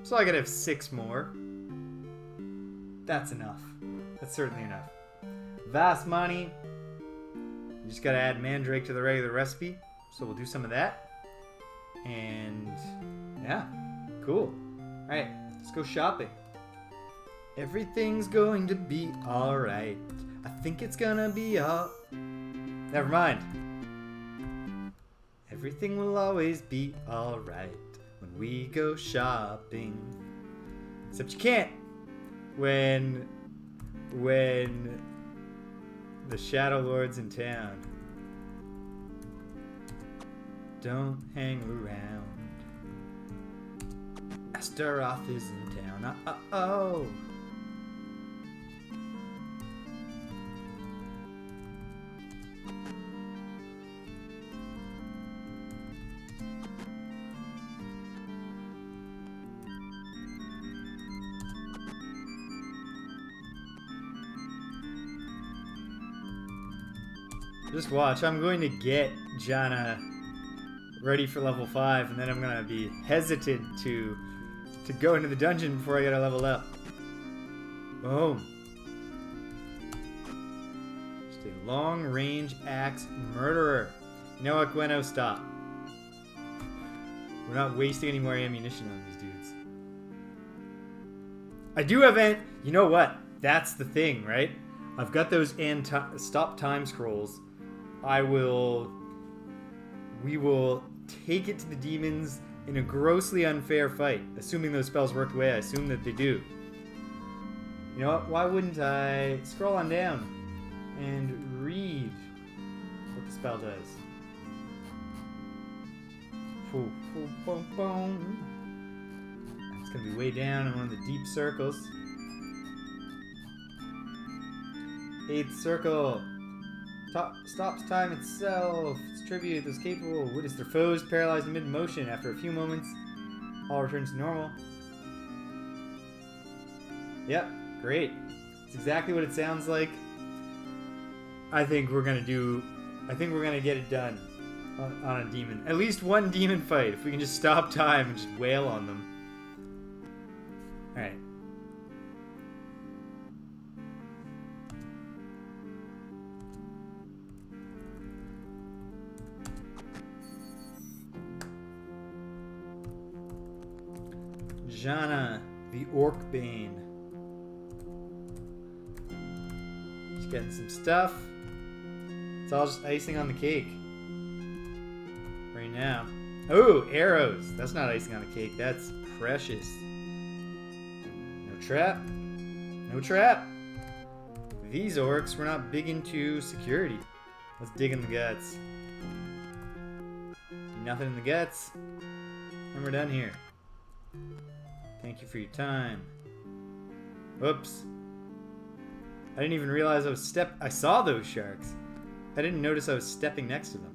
So I gotta have 6 more. That's enough. That's certainly enough. Vas Money. You just gotta add Mandrake to the regular recipe. So we'll do some of that. And yeah, cool. Alright, let's go shopping. Everything's going to be alright. I think it's gonna be all... Never mind. Everything will always be alright when we go shopping. Except you can't when the Shadow Lord's in town. Don't hang around. Astaroth is in town. Uh-oh. Just watch. I'm going to get Jana ready for level 5, and then I'm going to be hesitant to go into the dungeon before I get to level up. Boom. Just a long-range axe murderer. You know what, Gweno? Stop. We're not wasting any more ammunition on these dudes. I do have you know what? That's the thing, right? I've got those stop time scrolls. We will take it to the demons in a grossly unfair fight. Assuming those spells work the way I assume that they do. You know what? Why wouldn't I scroll on down and read what the spell does? It's gonna be way down in one of the deep circles. 8th circle. Stops time itself. Its tribute is capable. Witness their foes paralyzed mid-motion. After a few moments, all returns to normal. Yep, great. It's exactly what it sounds like. I think we're gonna get it done on a demon. At least one demon fight. If we can just stop time and just wail on them. Alright. Jana, the Orc Bane. Just getting some stuff. It's all just icing on the cake. Right now. Oh, arrows. That's not icing on the cake. That's precious. No trap. No trap. These orcs were not big into security. Let's dig in the guts. Nothing in the guts. And we're done here. Thank you for your time. Whoops. I didn't even realize I saw those sharks. I didn't notice I was stepping next to them.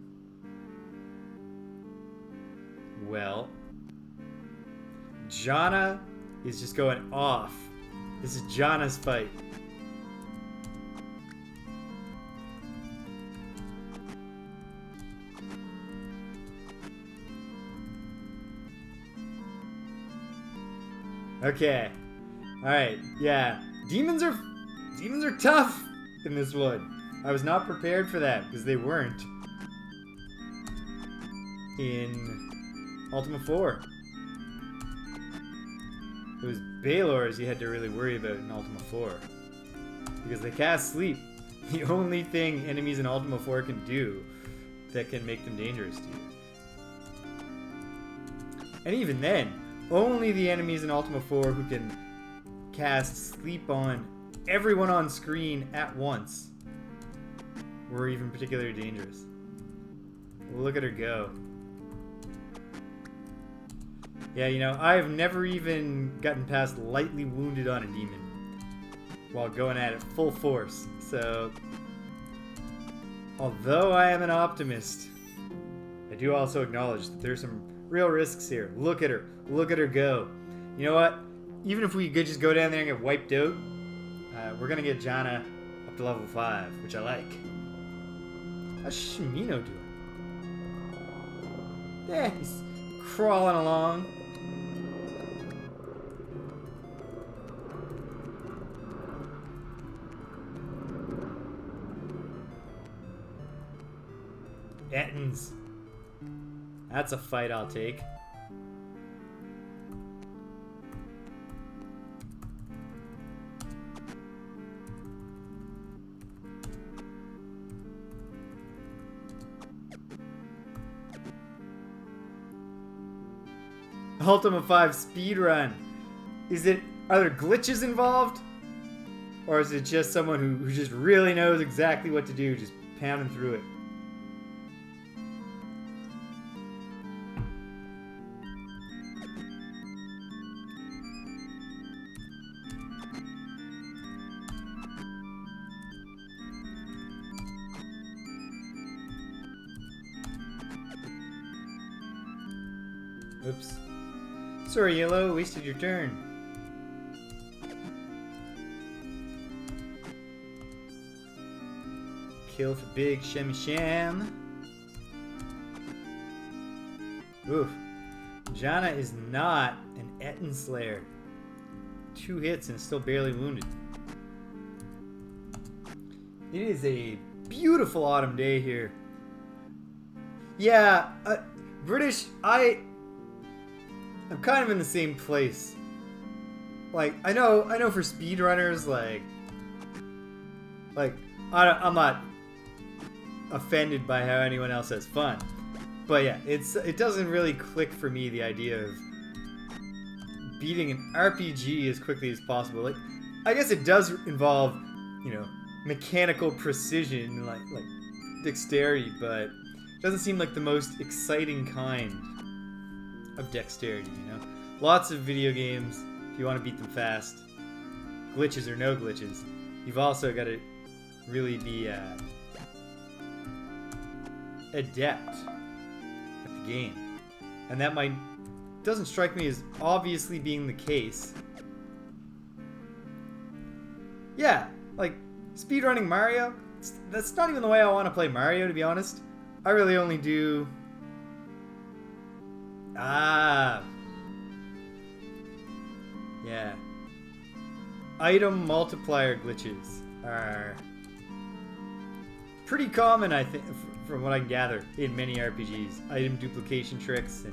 Well, Jana is just going off. This is Jana's fight. Okay. Alright, yeah. Demons are tough in this one. I was not prepared for that because they weren't in Ultima 4. It was Baelors you had to really worry about in Ultima 4. Because they cast sleep. The only thing enemies in Ultima 4 can do that can make them dangerous to you. And even then, only the enemies in Ultima 4 who can cast sleep on everyone on screen at once were even particularly dangerous. Look at her go. Yeah, you know, I've never even gotten past lightly wounded on a demon while going at it full force. So, although I am an optimist, I do also acknowledge that there's some real risks here. Look at her. Look at her go. You know what? Even if we could just go down there and get wiped out, we're going to get Jana up to level 5, which I like. How's Shimino doing? Yeah, he's crawling along. Ettins. That's a fight I'll take. Ultima 5 speedrun. Are there glitches involved? Or is it just someone who just really knows exactly what to do, just pounding through it? Oops. Sorry, Yellow, wasted your turn. kill for big Shemmy Sham. Oof. Jana is not an Etten Slayer. 2 hits and still barely wounded. It is a beautiful autumn day here. Yeah, British, I'm kind of in the same place. Like, I know for speedrunners, I'm not offended by how anyone else has fun. But yeah, it doesn't really click for me, the idea of beating an RPG as quickly as possible. Like, I guess it does involve, mechanical precision, like dexterity, but it doesn't seem like the most exciting kind of dexterity, Lots of video games, if you want to beat them fast, glitches or no glitches, you've also got to really be adept at the game. And that doesn't strike me as obviously being the case. Yeah, like speedrunning Mario, that's not even the way I want to play Mario, to be honest. I really only do... Yeah. Item multiplier glitches are pretty common, I think, from what I can gather, in many RPGs. Item duplication tricks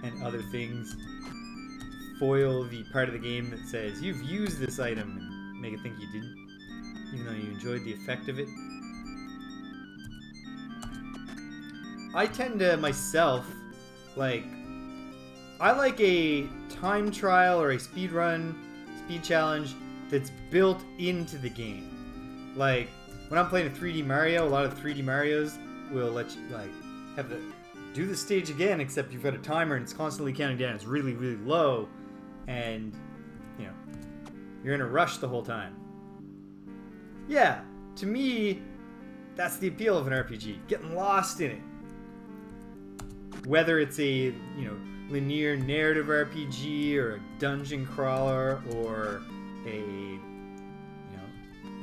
and other things foil the part of the game that says you've used this item and make it think you didn't, even though you enjoyed the effect of it. I tend to myself I like a time trial or a speed challenge that's built into the game. Like when I'm playing a 3D Mario, a lot of 3D Marios will let you have the do the stage again, except you've got a timer and it's constantly counting down. It's really, really low, and you're in a rush the whole time. Yeah, to me, that's the appeal of an RPG. Getting lost in it. Whether it's a linear narrative RPG or a dungeon crawler or a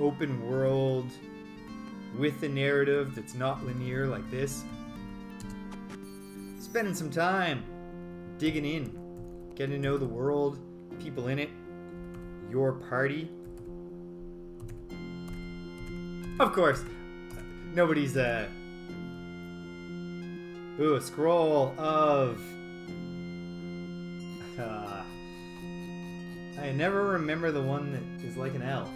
open world with a narrative that's not linear like this. Spending some time digging in, getting to know the world, people in it, your party. Of course, nobody's a scroll of I never remember the one that is like an L.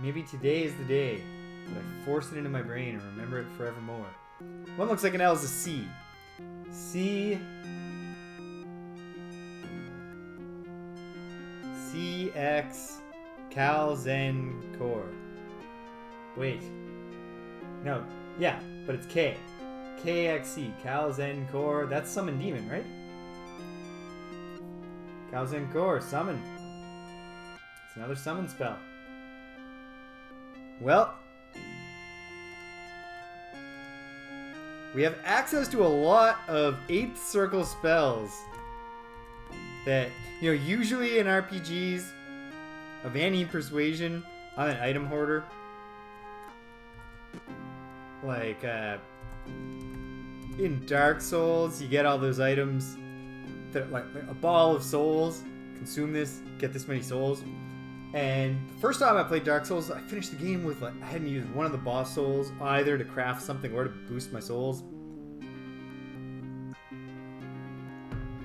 Maybe today is the day that I force it into my brain and remember it forevermore. One looks like an L is a C. C. CX Cal Zen Core. Wait. No. Yeah, but it's K. KXC. Cal Zen Core. That's Summon Demon, right? Cal Zen Core. Summon. It's another summon spell. Well, we have access to a lot of 8th circle spells that, usually in RPGs of any persuasion, I'm an item hoarder. Like, in Dark Souls, you get all those items that like a ball of souls, consume this, get this many souls. And the first time I played Dark Souls, I finished the game with I hadn't used one of the boss souls either to craft something or to boost my souls.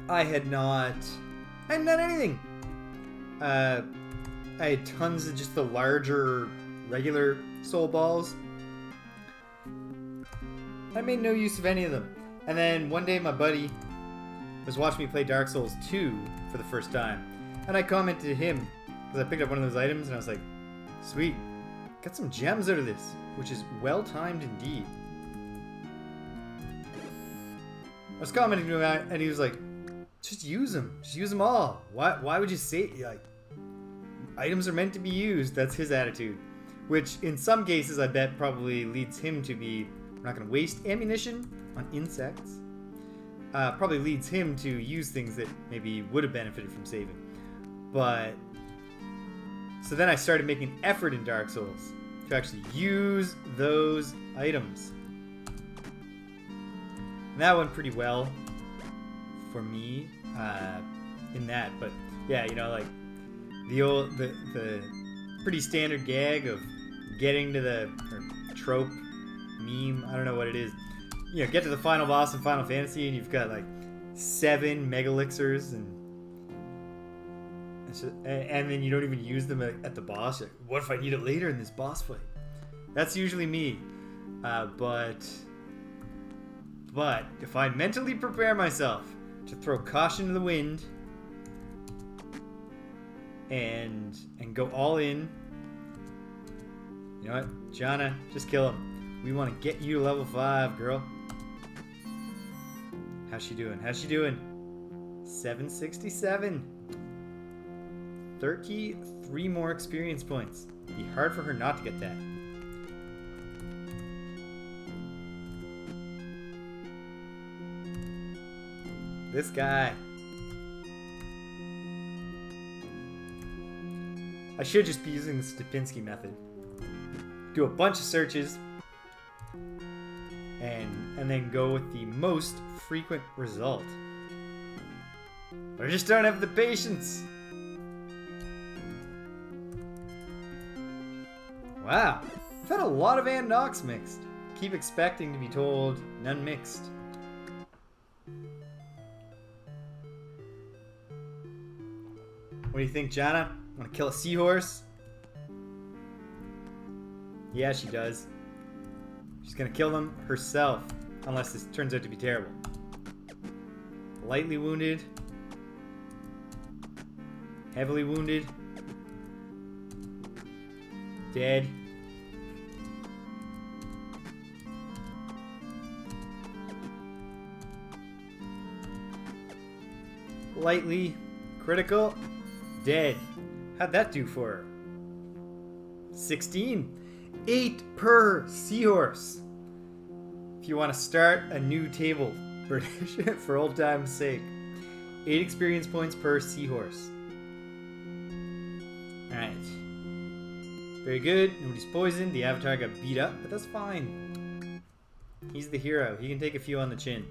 I hadn't done anything. I had tons of just the larger regular soul balls. I made no use of any of them. And then one day my buddy was watching me play Dark Souls 2 for the first time. And I commented to him, because I picked up one of those items and I was like, sweet, got some gems out of this, which is well timed indeed. I was commenting to him and he was like, just use them. Just use them all. Why would you say, items are meant to be used? That's his attitude. Which in some cases I bet probably leads him to be, we're not going to waste ammunition on insects. Probably leads him to use things that maybe would have benefited from saving. But So then I started making an effort in Dark Souls to actually use those items. And that went pretty well for me in that. But yeah, you know, like the pretty standard gag of getting to the or trope meme, I don't know what it is. You know, get to the final boss in Final Fantasy and you've got like 7 mega elixirs and then you don't even use them at the boss. Like, what if I need it later in this boss fight? That's usually me. But if I mentally prepare myself to throw caution to the wind and go all in, you know what, Jana, just kill him. We want to get you to level 5, girl. How's she doing? 767. 33 more experience points. It'd be hard for her not to get that. This guy. I should just be using the Stupinski method. Do a bunch of searches and then go with the most frequent result. But I just don't have the patience. Wow, I've had a lot of and Nox mixed. Keep expecting to be told none mixed. What do you think, Jana? Want to kill a seahorse? Yeah, she does. She's gonna kill them herself, unless this turns out to be terrible. Lightly wounded. Heavily wounded. Dead. Lightly critical. Dead. How'd that do for her? 16. 8 per seahorse. If you want to start a new table, British, for old time's sake. 8 experience points per seahorse. Alright. Very good. Nobody's poisoned. The avatar got beat up, but that's fine. He's the hero. He can take a few on the chin.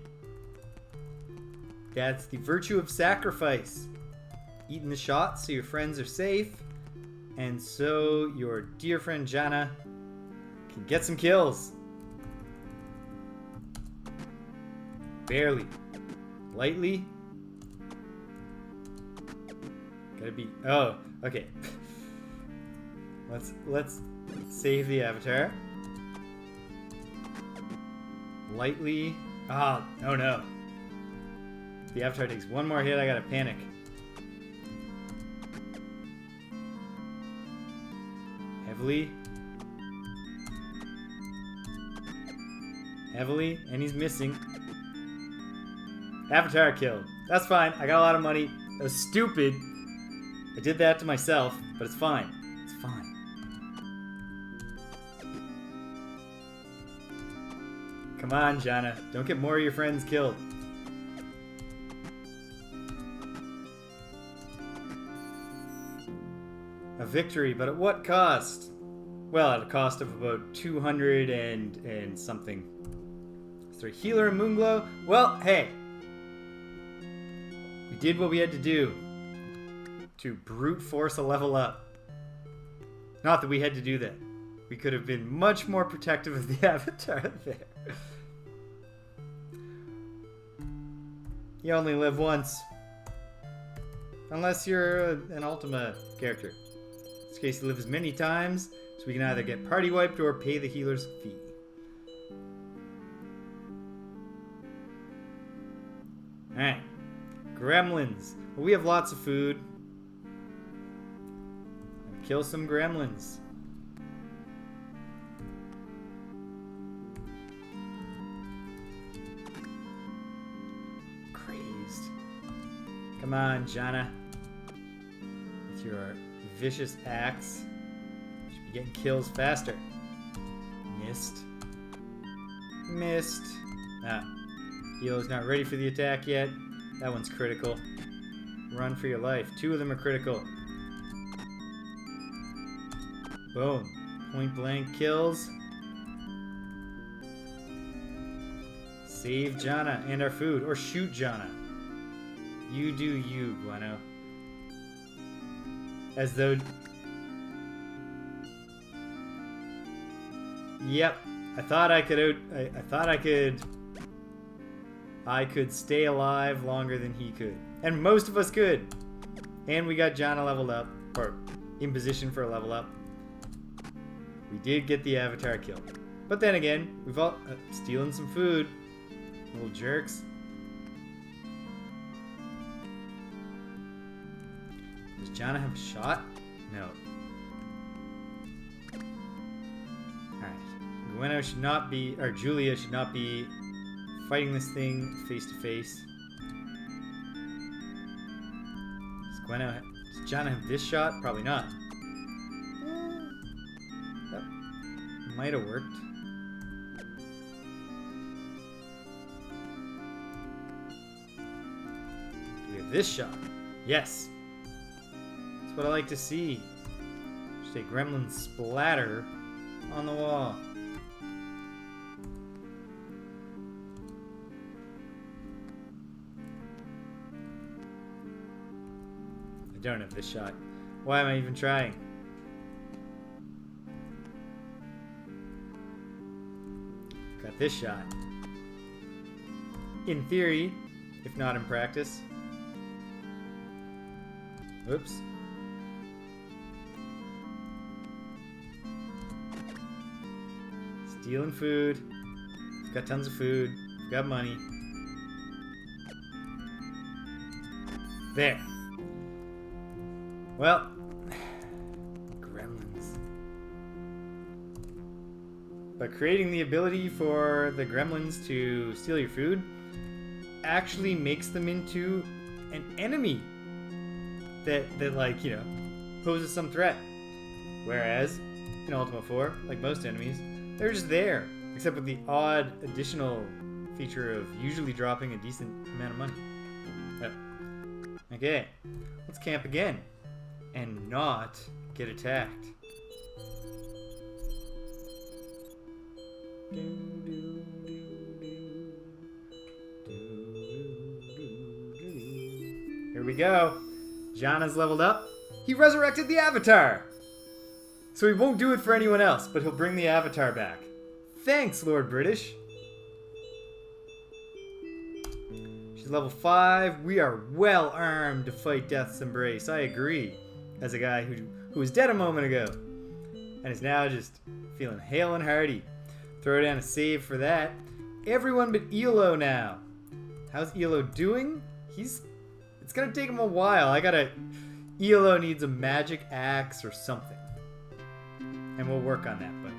That's the virtue of sacrifice. Eating the shots so your friends are safe, and so your dear friend Jana can get some kills. Barely. Lightly. Gotta be... Oh, okay. Let's save the avatar. Lightly. Ah, oh no. If the avatar takes one more hit, I gotta panic. Heavily. Heavily, and he's missing. Avatar killed. That's fine. I got a lot of money. That was stupid. I did that to myself, but it's fine. It's fine. Come on, Jana. Don't get more of your friends killed. A victory, but at what cost? Well, at a cost of about 200 and something. Is there a healer in Moonglow? Well, hey. We did what we had to do to brute force a level up. Not that we had to do that. We could have been much more protective of the avatar there. You only live once. Unless you're an Ultima character. In this case, you live as many times, so we can either get party wiped or pay the healer's fee. Alright. Gremlins. Well, we have lots of food. Kill some gremlins. Crazed. Come on, Jana. With your vicious axe. You should be getting kills faster. Missed. Missed. Ah. Healer's not ready for the attack yet. That one's critical. Run for your life. 2 of them are critical. Boom. Point blank kills. Save Jana and our food. Or shoot Jana. You do you, Gueno. As though... Yep. I thought I could I could stay alive longer than he could. And most of us could. And we got Jana leveled up. Or in position for a level up. We did get the Avatar killed. But then again, we've all... stealing some food. Little jerks. Does Jana have a shot? No. Alright. Gueno should not be... Or Julia should not be fighting this thing face to face. Does Jana have this shot? Probably not. That might have worked. Do we have this shot? Yes. That's what I like to see. Just a gremlin splatter on the wall. I don't have this shot. Why am I even trying? Got this shot. In theory, if not in practice. Oops. Stealing food. We've got tons of food. We've got money. There. Well, gremlins. But creating the ability for the gremlins to steal your food actually makes them into an enemy that like, you know, poses some threat. Whereas in Ultima 4, like most enemies, they're just there, except with the odd additional feature of usually dropping a decent amount of money. Okay, let's camp again. And not get attacked. Here we go. Jana's leveled up. He resurrected the Avatar! So he won't do it for anyone else, but he'll bring the Avatar back. Thanks, Lord British. She's level 5. We are well armed to fight Death's Embrace. I agree. As a guy who was dead a moment ago and is now just feeling hale and hearty. Throw down a save for that. Everyone but Elo now. How's Elo doing? It's gonna take him a while. Elo needs a magic axe or something. And we'll work on that, buddy.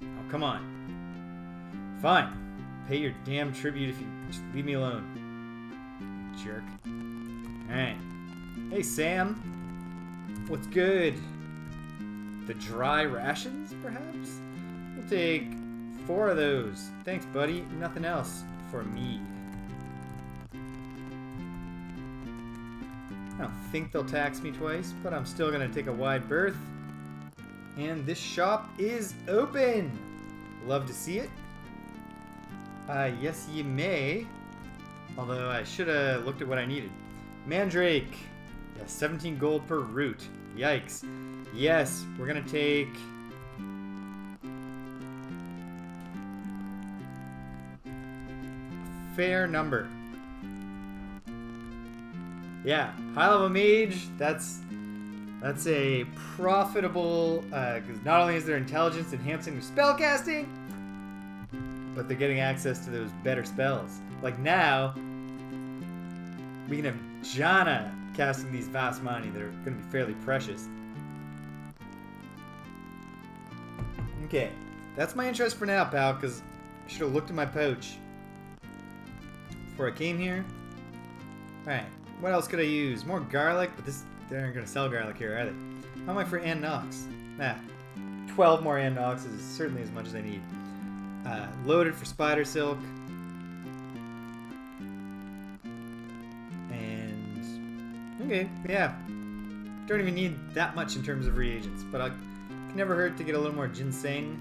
Oh, come on. Fine. Pay your damn tribute if you just leave me alone. Jerk. Alright. Hey, Sam. What's good? The dry rations, perhaps? We'll take 4 of those. Thanks, buddy. Nothing else for me. I don't think they'll tax me twice, but I'm still going to take a wide berth. And this shop is open. Love to see it. Yes, you may. Although I should have looked at what I needed. Mandrake. Yeah, 17 gold per root. Yikes. Yes, we're gonna take... fair number. Yeah, high level mage, that's a profitable, because not only is their intelligence enhancing their spellcasting, but they're getting access to those better spells. Like now, we can have Jana casting these vast money that are going to be fairly precious. Okay, that's my interest for now, pal, because I should have looked in my pouch before I came here. Alright, what else could I use? More garlic, but they aren't going to sell garlic here, are they? How am I for Anox? 12 more Anox is certainly as much as I need. Loaded for spider silk. And... okay, yeah. don't even need that much in terms of reagents, but it can never hurt to get a little more ginseng.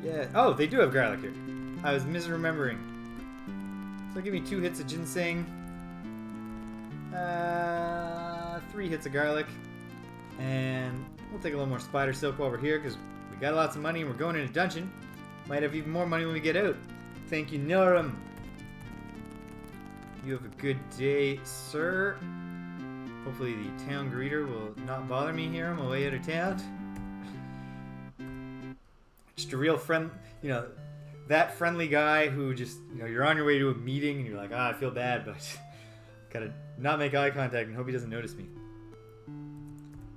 Yeah. Oh, they do have garlic here. I was misremembering. So give me 2 hits of ginseng. 3 hits of garlic. And we'll take a little more spider silk while we're here because we got lots of money and we're going in a dungeon. Might have even more money when we get out. Thank you, Norum. You have a good day, sir. Hopefully the town greeter will not bother me here on my way out of town. Just a real friend, you know, that friendly guy who just, you know, you're on your way to a meeting and you're like, I feel bad, but gotta not make eye contact and hope he doesn't notice me.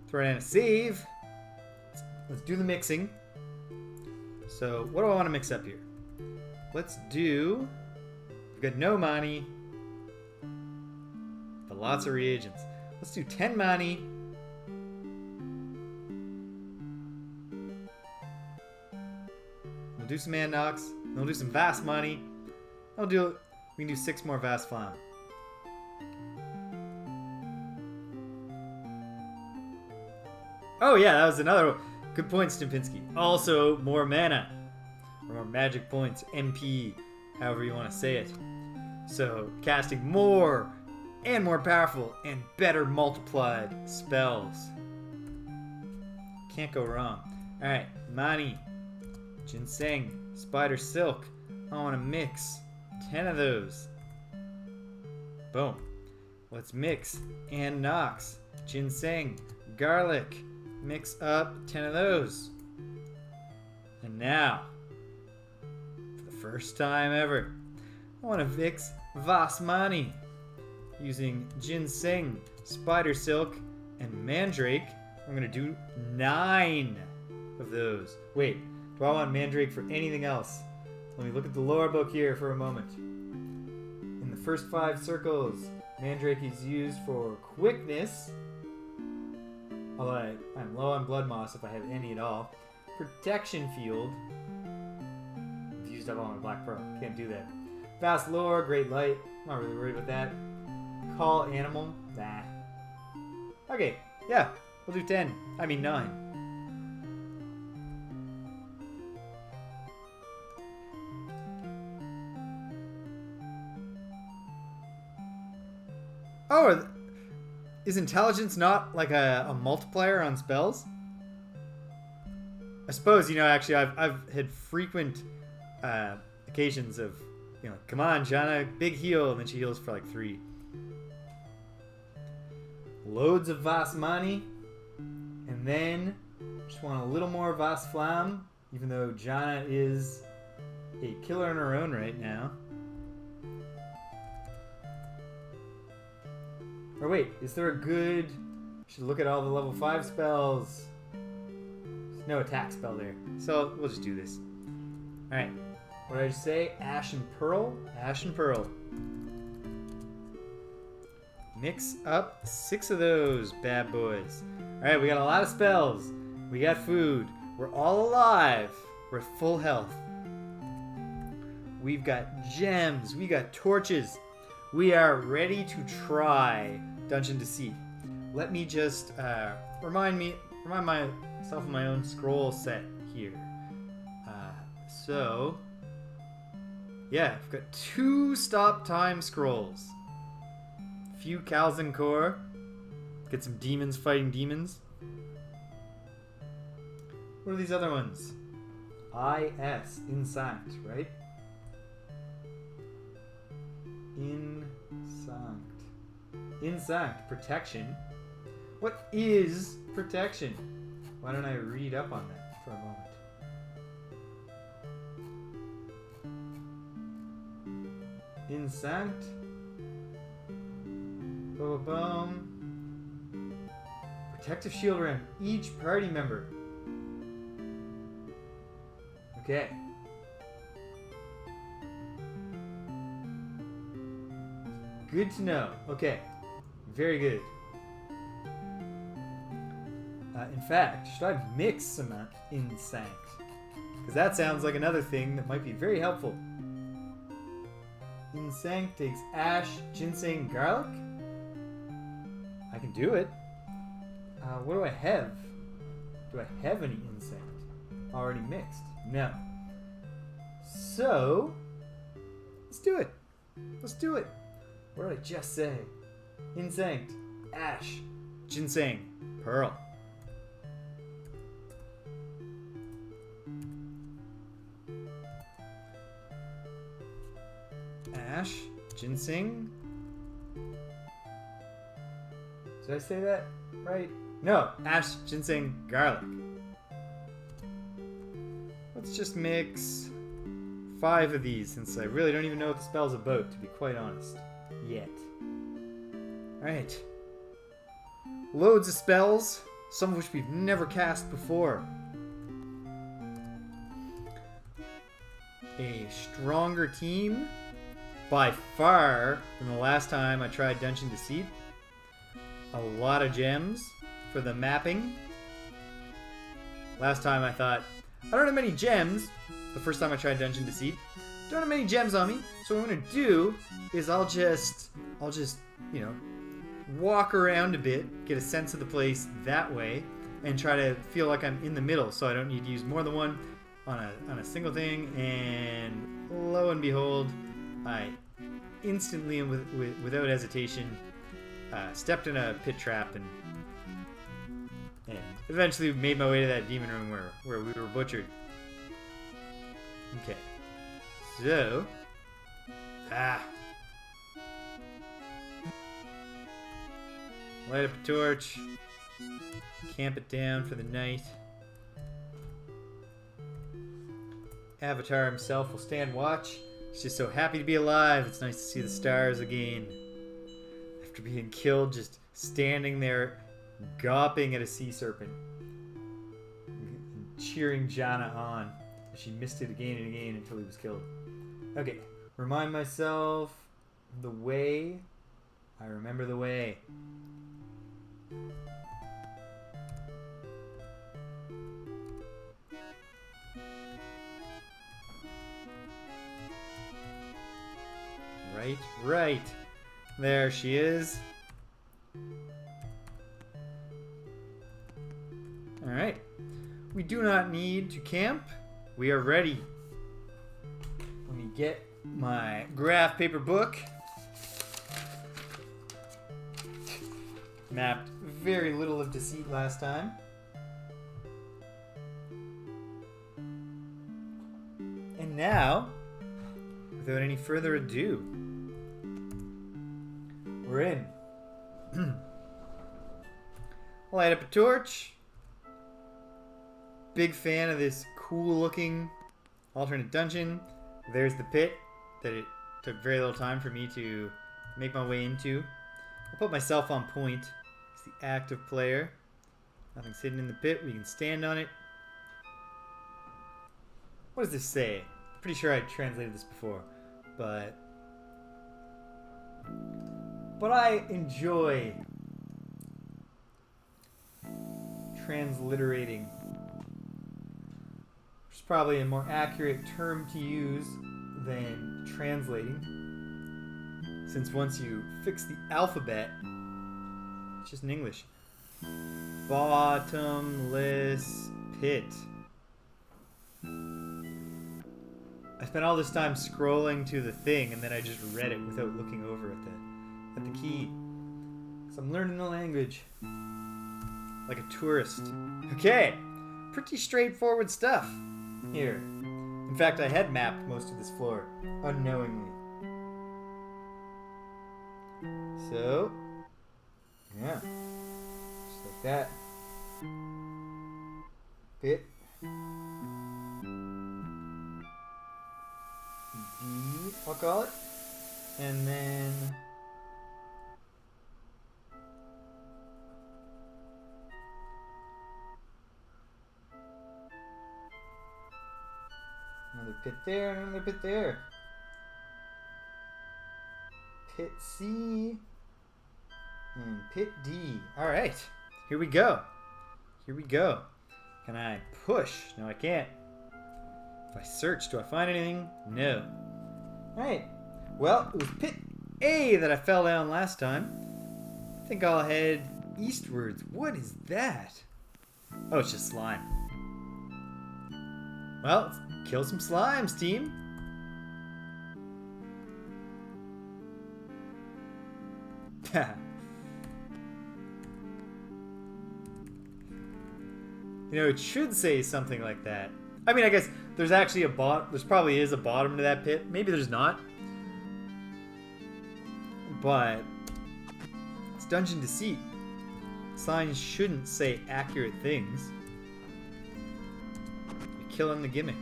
Throw in a save. Let's do the mixing. So, what do I want to mix up here? Let's do... We've got no money, but lots of reagents. Let's do 10 money. We'll do some Anox. Then we'll do some Vast money. We can do 6 more Vast Flam. Oh yeah, that was another good point, Stimpinski. Also, more mana. Or more magic points, MP, however you want to say it. So, casting more and more powerful and better multiplied spells. Can't go wrong. Alright, Mani, Ginseng, Spider Silk. I want to mix 10 of those. Boom. Let's mix and Nox, Ginseng, Garlic. Mix up 10 of those. And now, for the first time ever, I want to mix Vasmani using Ginseng, Spider Silk, and Mandrake. I'm going to do 9 of those. Wait, do I want Mandrake for anything else? Let me look at the lore book here for a moment. In the first 5 circles, Mandrake is used for quickness. Although I'm low on blood moss if I have any at all. Protection field. I've used up all my black pearl. Can't do that. Vast lore, great light. Not really worried about that. Call animal. Nah. Okay, yeah. We'll do 10. I mean 9. Oh, is intelligence not like a multiplier on spells? I suppose, you know, actually I've had frequent occasions of, you know, come on, Jana, big heal, and then she heals for like 3. Loads of Vasmani, and then just want a little more Vas Flam, even though Jana is a killer in her own right now. Or wait, is there a good... Should look at all the level 5 spells. There's no attack spell there. So we'll just do this. Alright. What did I just say? Ash and Pearl? Ash and Pearl. Mix up 6 of those bad boys. Alright, we got a lot of spells. We got food. We're all alive. We're at full health. We've got gems. We got torches. We are ready to try Dungeon Deceit. Let me just remind myself of my own scroll set here. So, yeah, I've got 2 stop time scrolls. A few Kalzan core. Get some demons fighting demons. What are these other ones? IS, Insanct, right? Insanct, protection. What is protection? Why don't I read up on that for a moment? Insanct. Boom, boom. Protective shield around each party member. Okay. Good to know. Okay. Very good. In fact, should I mix some Insanct? Because that sounds like another thing that might be very helpful. Insanct takes ash, ginseng, garlic. can do it. What do I have? Do I have any insect already mixed? No. So, let's do it. Let's do it. What did I just say? Insect, ash, ginseng, pearl. Ash, ginseng. Did I say that right? No, ash, ginseng, garlic. Let's just mix 5 of these, since I really don't even know what the spell's about, to be quite honest. Yet. Alright. Loads of spells, some of which we've never cast before. A stronger team, by far, than the last time I tried Dungeon Deceit. A lot of gems for the mapping. Last time I thought, I don't have many gems. The first time I tried Dungeon Deceit. Don't have many gems on me. So what I'm going to do is I'll just, you know, walk around a bit, get a sense of the place that way, and try to feel like I'm in the middle so I don't need to use more than one on a single thing. And lo and behold, I instantly and without hesitation stepped in a pit trap and eventually made my way to that demon room where we were butchered. Okay. So... light up a torch. Camp it down for the night. Avatar himself will stand watch. He's just so happy to be alive. It's nice to see the stars again. After being killed, just standing there gawping at a sea serpent. Cheering Jana on. She missed it again and again until he was killed. Okay. Remind myself the way. I remember the way. Right. There she is. Alright. We do not need to camp. We are ready. Let me get my graph paper book. Mapped very little of Deceit last time. And now, without any further ado, we're in. Light up a torch. Big fan of this cool looking alternate dungeon. There's the pit that it took very little time for me to make my way into. I'll put myself on point as the active player. Nothing's hidden in the pit. We can stand on it. What does this say? Pretty sure I translated this before, but I enjoy transliterating, which is probably a more accurate term to use than translating, since once you fix the alphabet, it's just in English. Bottomless pit. I spent all this time scrolling to the thing, and then I just read it without looking over at the key. So I'm learning the language like a tourist. Okay, pretty straightforward stuff here. In fact, I had mapped most of this floor unknowingly. So, yeah, just like that. Pit. D, I'll call it. And then another pit there, and another pit there. Pit C and pit D. Alright, here we go. Can I push? No, I can't. If I search, do I find anything? No. Alright, well, it was pit A that I fell down last time. I think I'll head eastwards. What is that? Oh, it's just slime. Well, let's kill some slimes, team. You know, it should say something like that. I mean, I guess there's actually a there's probably is a bottom to that pit. Maybe there's not. But it's Dungeon Deceit. Signs shouldn't say accurate things. You're killing the gimmick.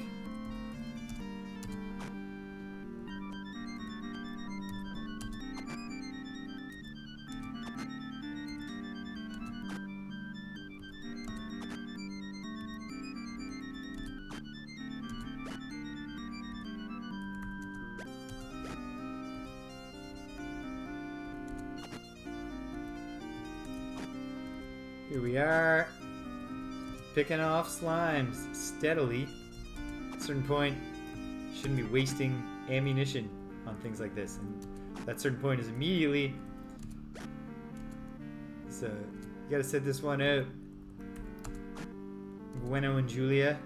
Here we are, picking off slimes steadily. At a certain point, shouldn't be wasting ammunition on things like this. And that certain point is immediately. So, you gotta set this one out. Gwenno and Julia.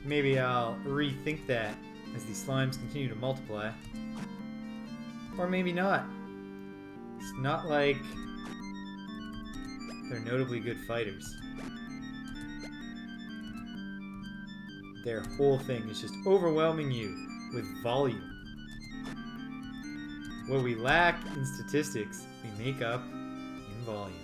Maybe I'll rethink that as these slimes continue to multiply. Or maybe not. It's not like they're notably good fighters. Their whole thing is just overwhelming you with volume. What we lack in statistics, we make up in volume.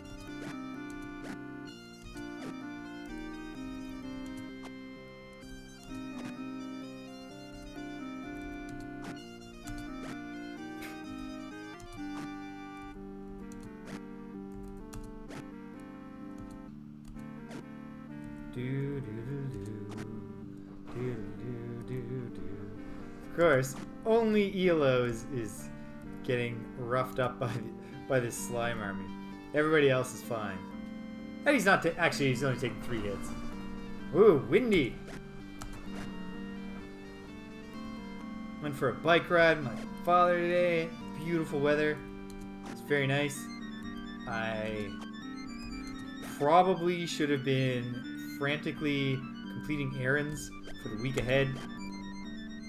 Of course, only Elo is getting roughed up by this slime army. Everybody else is fine. And he's not actually, he's only taking 3 hits. Ooh, windy. Went for a bike ride with my father today. Beautiful weather. It's very nice. I probably should have been frantically completing errands for the week ahead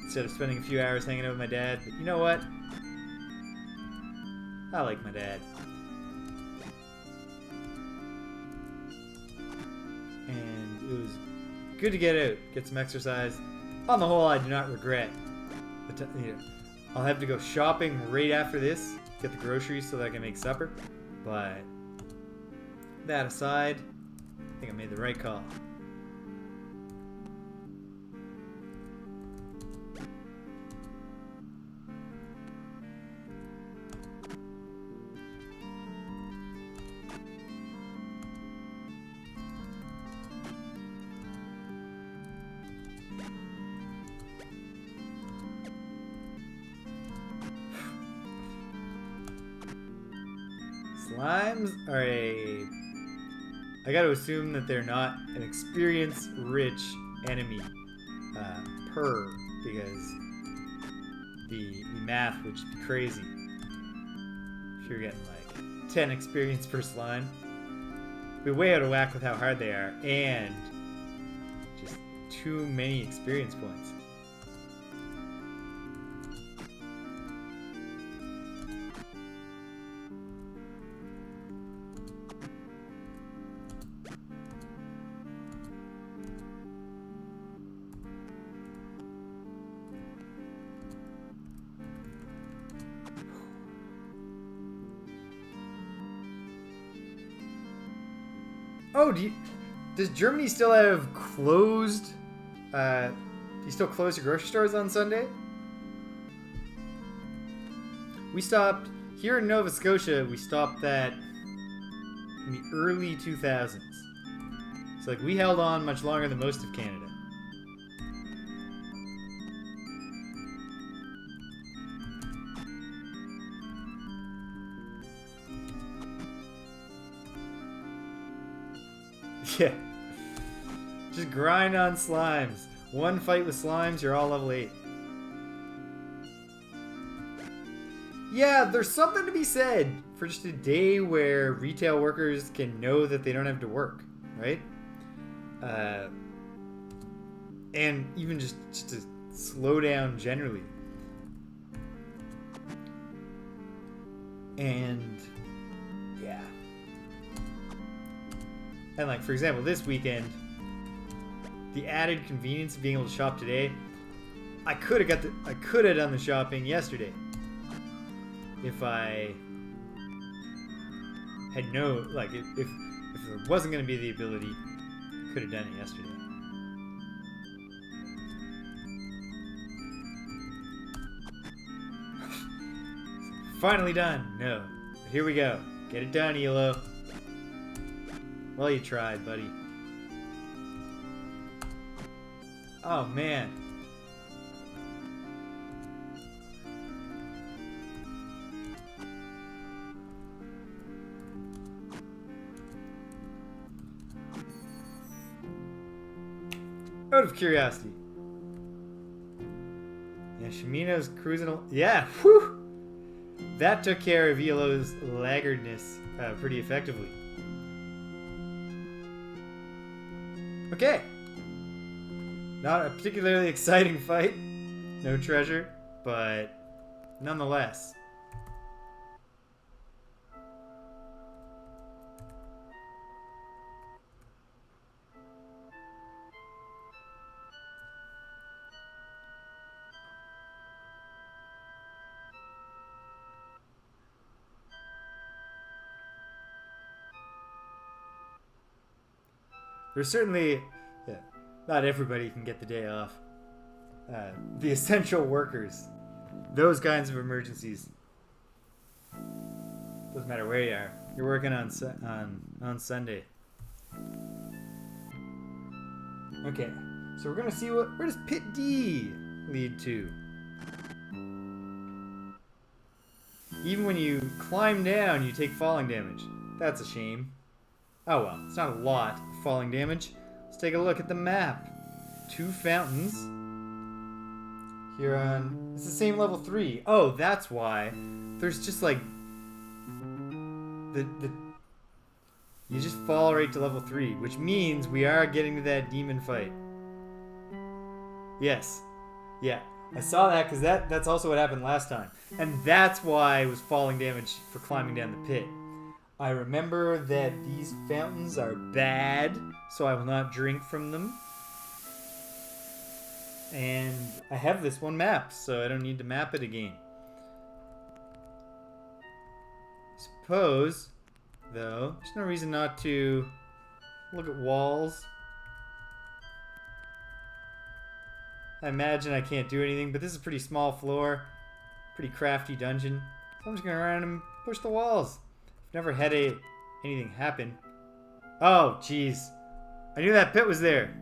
instead of spending a few hours hanging out with my dad. But you know what? I like my dad. And it was good to get out, get some exercise. On the whole, I do not regret. I'll have to go shopping right after this, get the groceries so that I can make supper. But that aside, I think I made the right call. Slimes are I gotta assume that they're not an experience-rich enemy because the math would just be crazy. If you're getting like 10 experience per slime, it'd be way out of whack with how hard they are, and just too many experience points. Oh, does Germany still have closed? Do you still close your grocery stores on Sunday? We stopped here in Nova Scotia. We stopped that in the early 2000s. So like we held on much longer than most of Canada. Yeah. Just grind on slimes. One fight with slimes, you're all level 8. Yeah, there's something to be said for just a day where retail workers can know that they don't have to work, right? And even just to slow down generally. And yeah. And like, for example, this weekend, the added convenience of being able to shop today, I could have done the shopping yesterday if I had if there wasn't going to be the ability, could have done it yesterday. Finally done. No. But here we go. Get it done, Elo. Well, you tried, buddy. Oh, man. Out of curiosity. Yeah, Shimina's cruising. Yeah, whew! That took care of Elo's laggardness pretty effectively. Okay. Not a particularly exciting fight. No treasure, but nonetheless. There's certainly, not everybody can get the day off. The essential workers, those kinds of emergencies. Doesn't matter where you are. You're working on Sunday. Okay, so we're gonna see where does Pit D lead to. Even when you climb down, you take falling damage. That's a shame. Oh well, it's not a lot of falling damage. Let's take a look at the map. 2 fountains. Here on... It's the same level 3. Oh, that's why. There's just like... You just fall right to level 3, which means we are getting to that demon fight. Yes. Yeah. I saw that because that's also what happened last time. And that's why it was falling damage for climbing down the pit. I remember that these fountains are bad, so I will not drink from them. And I have this one map, so I don't need to map it again. Suppose, though, there's no reason not to look at walls. I imagine I can't do anything, but this is a pretty small floor. Pretty crafty dungeon. So I'm just going to run and push the walls. Never had anything happen. Oh, jeez. I knew that pit was there.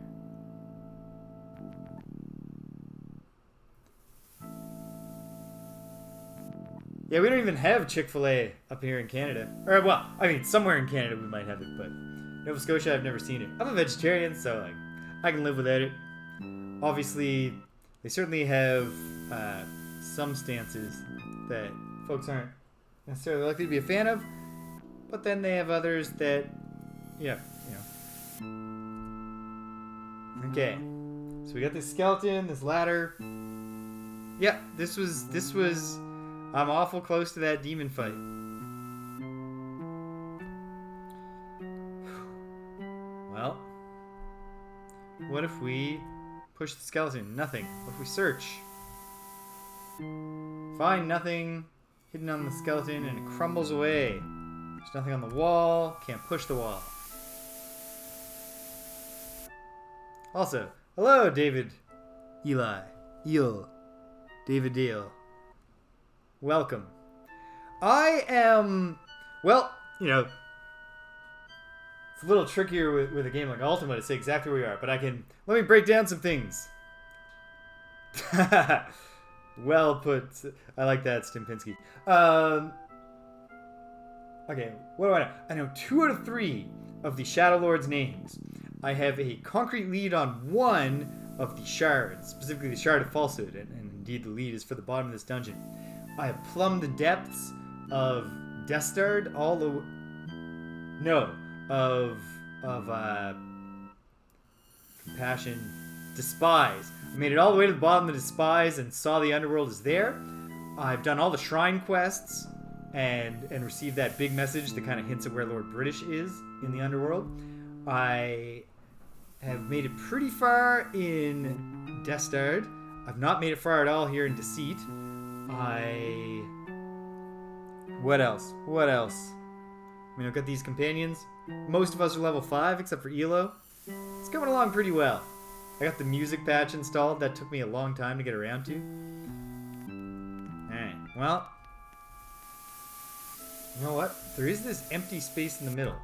Yeah, we don't even have Chick-fil-A up here in Canada. Or, well, I mean, somewhere in Canada we might have it, but Nova Scotia, I've never seen it. I'm a vegetarian, so like, I can live without it. Obviously, they certainly have some stances that folks aren't necessarily likely to be a fan of. But then they have others that, yeah, you know. Okay, so we got this skeleton, this ladder. Yeah, this was. I'm awful close to that demon fight. Well, what if we push the skeleton? Nothing. What if we search? Find nothing hidden on the skeleton, and it crumbles away. There's nothing on the wall. Can't push the wall. Also, hello, David. Eel. David Deal. Welcome. I am... Well, you know... It's a little trickier with a game like Ultima to say exactly where you are, but I can... Let me break down some things. Well put. I like that, Stimpinski. Okay, what do I know? I know 2 out of 3 of the Shadow Lord's names. I have a concrete lead on one of the shards, specifically the Shard of Falsehood, and indeed the lead is for the bottom of this dungeon. I have plumbed the depths of Destard, Compassion, Despise. I made it all the way to the bottom of the Despise and saw the underworld is there. I've done all the shrine quests and received that big message that kind of hints at where Lord British is in the underworld. I have made it pretty far in Destard. I've not made it far at all here in Deceit. What else? I mean, I've got these companions. Most of us are level 5, except for Elo. It's coming along pretty well. I got the music patch installed. That took me a long time to get around to. Alright, well. You know what? There is this empty space in the middle.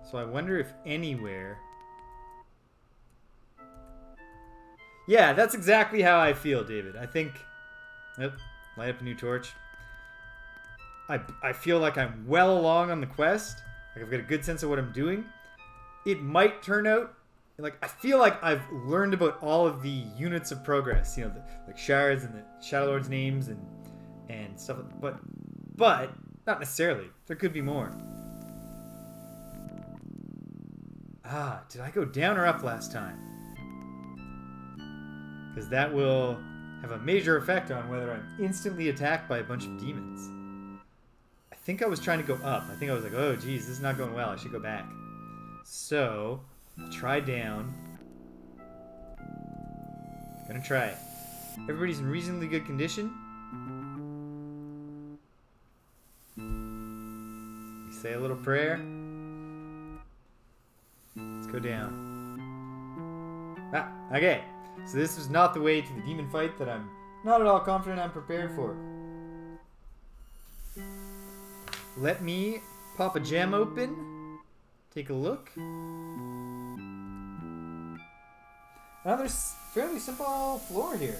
So I wonder if anywhere... Yeah, that's exactly how I feel, David. I think... Yep, light up a new torch. I feel like I'm well along on the quest. Like I've got a good sense of what I'm doing. It might turn out... Like, I feel like I've learned about all of the units of progress. You know, like shards and the Shadow Lord's names and stuff. But not necessarily. There could be more. Ah, did I go down or up last time? Because that will have a major effect on whether I'm instantly attacked by a bunch of demons. I think I was trying to go up. I think I was like, oh geez, this is not going well. I should go back. So, I'll try down. Gonna try it. Everybody's in reasonably good condition. We say a little prayer. Let's go down. Ah, okay. So this is not the way to the demon fight that I'm not at all confident I'm prepared for. Let me pop a gem open. Take a look. Another fairly simple floor here.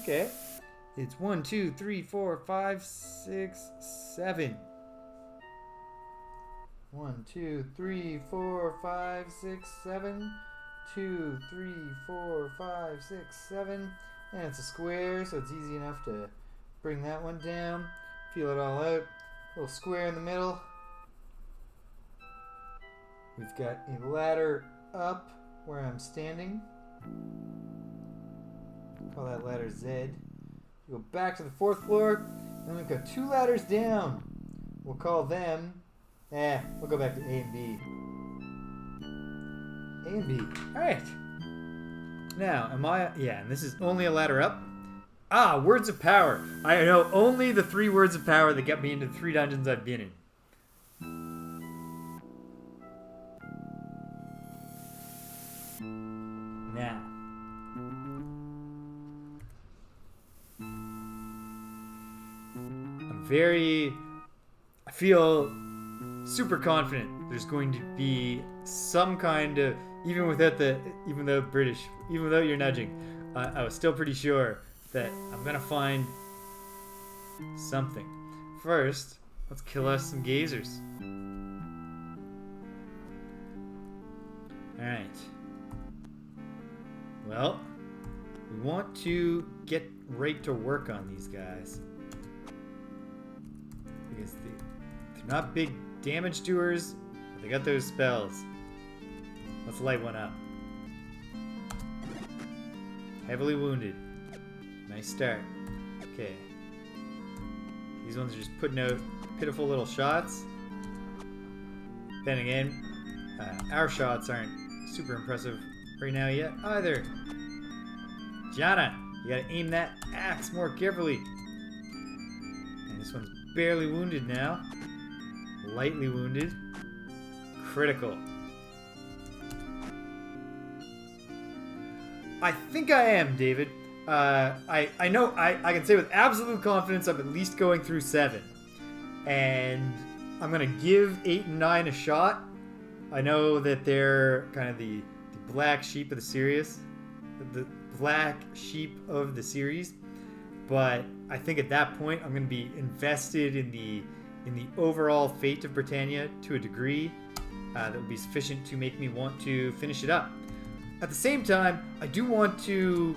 Okay. It's 1, 2, 3, 4, 5, 6, 7. 1, 2, 3, 4, 5, 6, 7. 2, 3, 4, 5, 6, 7. And it's a square, so it's easy enough to bring that one down. Feel it all out. Little square in the middle. We've got a ladder up where I'm standing. Call that ladder Z. Go back to the 4th floor. Then we've got 2 ladders down. We'll call them... we'll go back to A and B. A and B. Alright. Now, and this is only a ladder up. Ah, words of power. I know only the 3 words of power that get me into the 3 dungeons I've been in. Now. I feel super confident there's going to be some kind of, even without your nudging, I was still pretty sure that I'm gonna find something. First, let's kill us some gazers. Alright. Well, we want to get right to work on these guys. Because they're not big damage doers, but they got those spells. Let's light one up. Heavily wounded. Nice start. Okay. These ones are just putting out pitiful little shots. Then again, our shots aren't super impressive right now yet either. Jana, you gotta aim that axe more carefully. And this one's barely wounded now. Lightly wounded. Critical. I think I am, David. I know I can say with absolute confidence I'm at least going through 7. And I'm going to give 8 and 9 a shot. I know that they're kind of the black sheep of the series. The black sheep of the series. But I think at that point I'm going to be invested in the in the overall fate of Britannia to a degree that would be sufficient to make me want to finish it up. At the same time, I do want to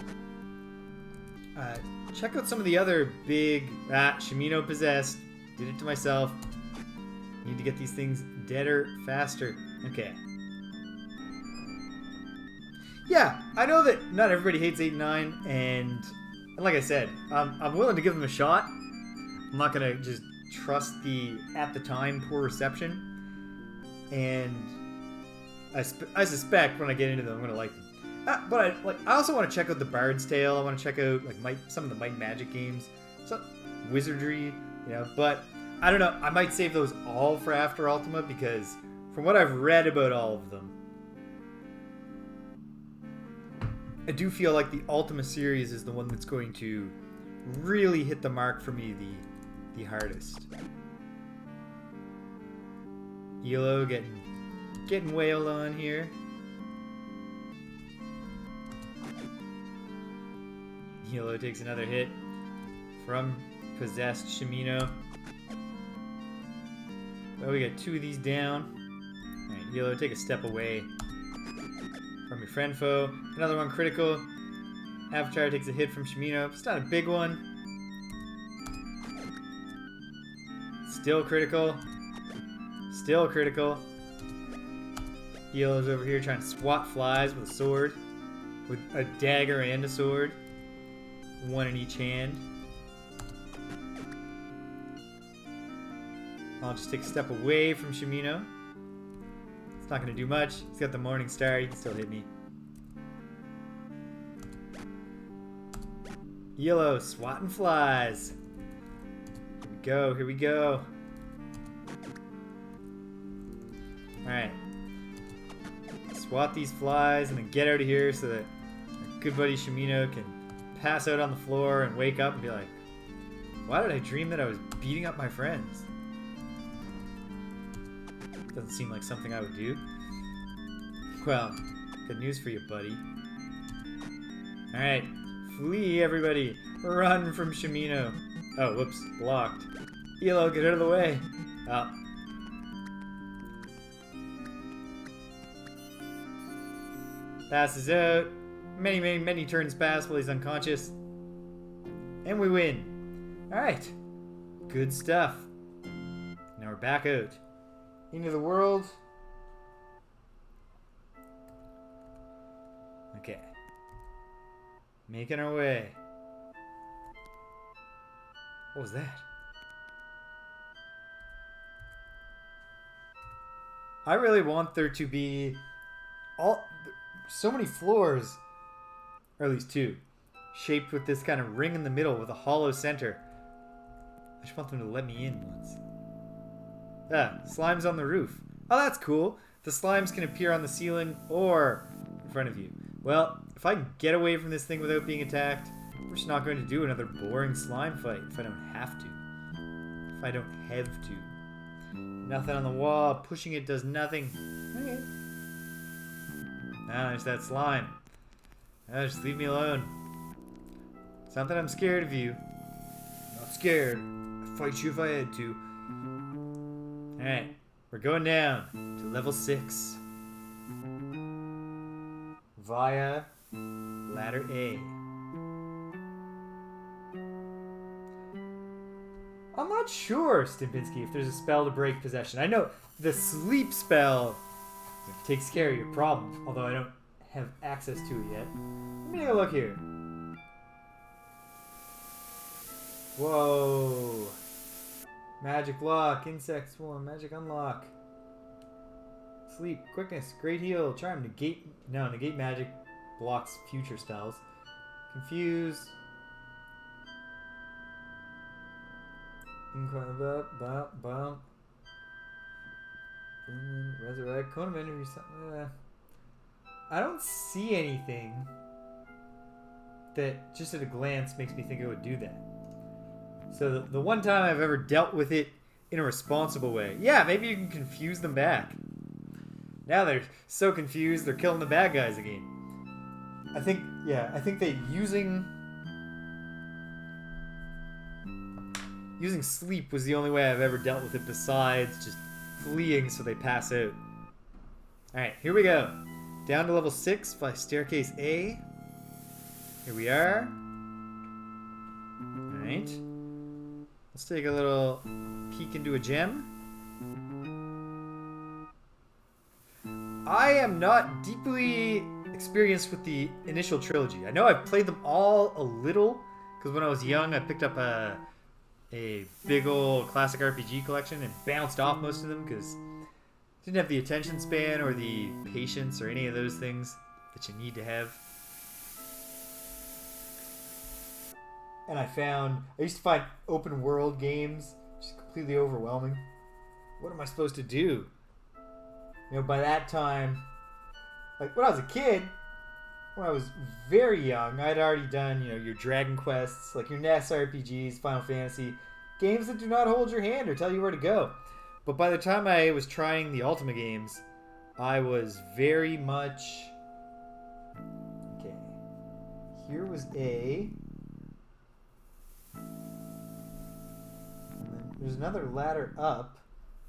check out some of the other big... Shimino possessed. Did it to myself. Need to get these things deader, faster. Okay. Yeah, I know that not everybody hates 8 and 9, and like I said, I'm willing to give them a shot. I'm not going to just trust the, at the time, poor reception. And I suspect when I get into them, I'm going to like them. But I also want to check out the Bard's Tale. I want to check out like some of the Might Magic games, some wizardry, But I don't know. I might save those all for after Ultima because from what I've read about all of them, I do feel like the Ultima series is the one that's going to really hit the mark for me the hardest. Elo getting wailed on here. Elo takes another hit from possessed Shimino. Well, we got 2 of these down. Alright, Elo, take a step away from your friend foe. Another one critical. Avatar takes a hit from Shimino. It's not a big one. Still critical. Still critical. Elo's over here trying to swat flies with a sword. With a dagger and a sword. One in each hand. I'll just take a step away from Shimino. It's not going to do much. He's got the Morning Star. He can still hit me. Yellow, swatting flies. Here we go. Here we go. Alright. Swat these flies and then get out of here so that our good buddy Shimino can pass out on the floor and wake up and be like, why did I dream that I was beating up my friends? Doesn't seem like something I would do. Well, good news for you, buddy. Alright, flee everybody. Run from Shimino. Oh, whoops, blocked. Elo, get out of the way. Oh. Passes out. Many turns pass while he's unconscious. And we win. Alright. Good stuff. Now we're back out. Into the world. Okay. Making our way. What was that? I really want there to be so many floors, or at least 2, shaped with this kind of ring in the middle with a hollow center. I just want them to let me in once. Slimes on the roof. Oh, that's cool. The slimes can appear on the ceiling or in front of you. Well, if I can get away from this thing without being attacked, we're just not going to do another boring slime fight if I don't have to. If I don't have to. Nothing on the wall. Pushing it does nothing. Okay. Now there's that slime. Just leave me alone. It's not that I'm scared of you. I'm not scared. I'd fight you if I had to. Alright, we're going down to level 6 via ladder A. I'm not sure, Stimpinski, if there's a spell to break possession. I know the sleep spell takes care of your problems, although I don't have access to it yet. Let me take a look here. Whoa. Magic lock, insect swarm, magic unlock. Sleep, quickness, great heal, charm, negate. No, negate magic blocks future spells. Confuse. Bump. Resurrect. Cone of Energy. I don't see anything that just at a glance makes me think it would do that. So the one time I've ever dealt with it in a responsible way. Yeah, maybe you can confuse them back. Now they're so confused they're killing the bad guys again. I think they're using using sleep was the only way I've ever dealt with it besides just fleeing so they pass out. Alright, here we go. Down to level 6 by staircase A. Here we are. Alright. Let's take a little peek into a gem. I am not deeply experienced with the initial trilogy. I know I've played them all a little, because when I was young I picked up a big old classic RPG collection and bounced off most of them because I didn't have the attention span or the patience or any of those things that you need to have. And I used to find open world games just completely overwhelming. What am I supposed to do? You know, by that time, like when I was a kid, when I was very young, I'd already done, you know, your Dragon Quests, like your NES RPGs, Final Fantasy, games that do not hold your hand or tell you where to go. But by the time I was trying the Ultima games, I was very much... Okay. Here was A. And then there's another ladder up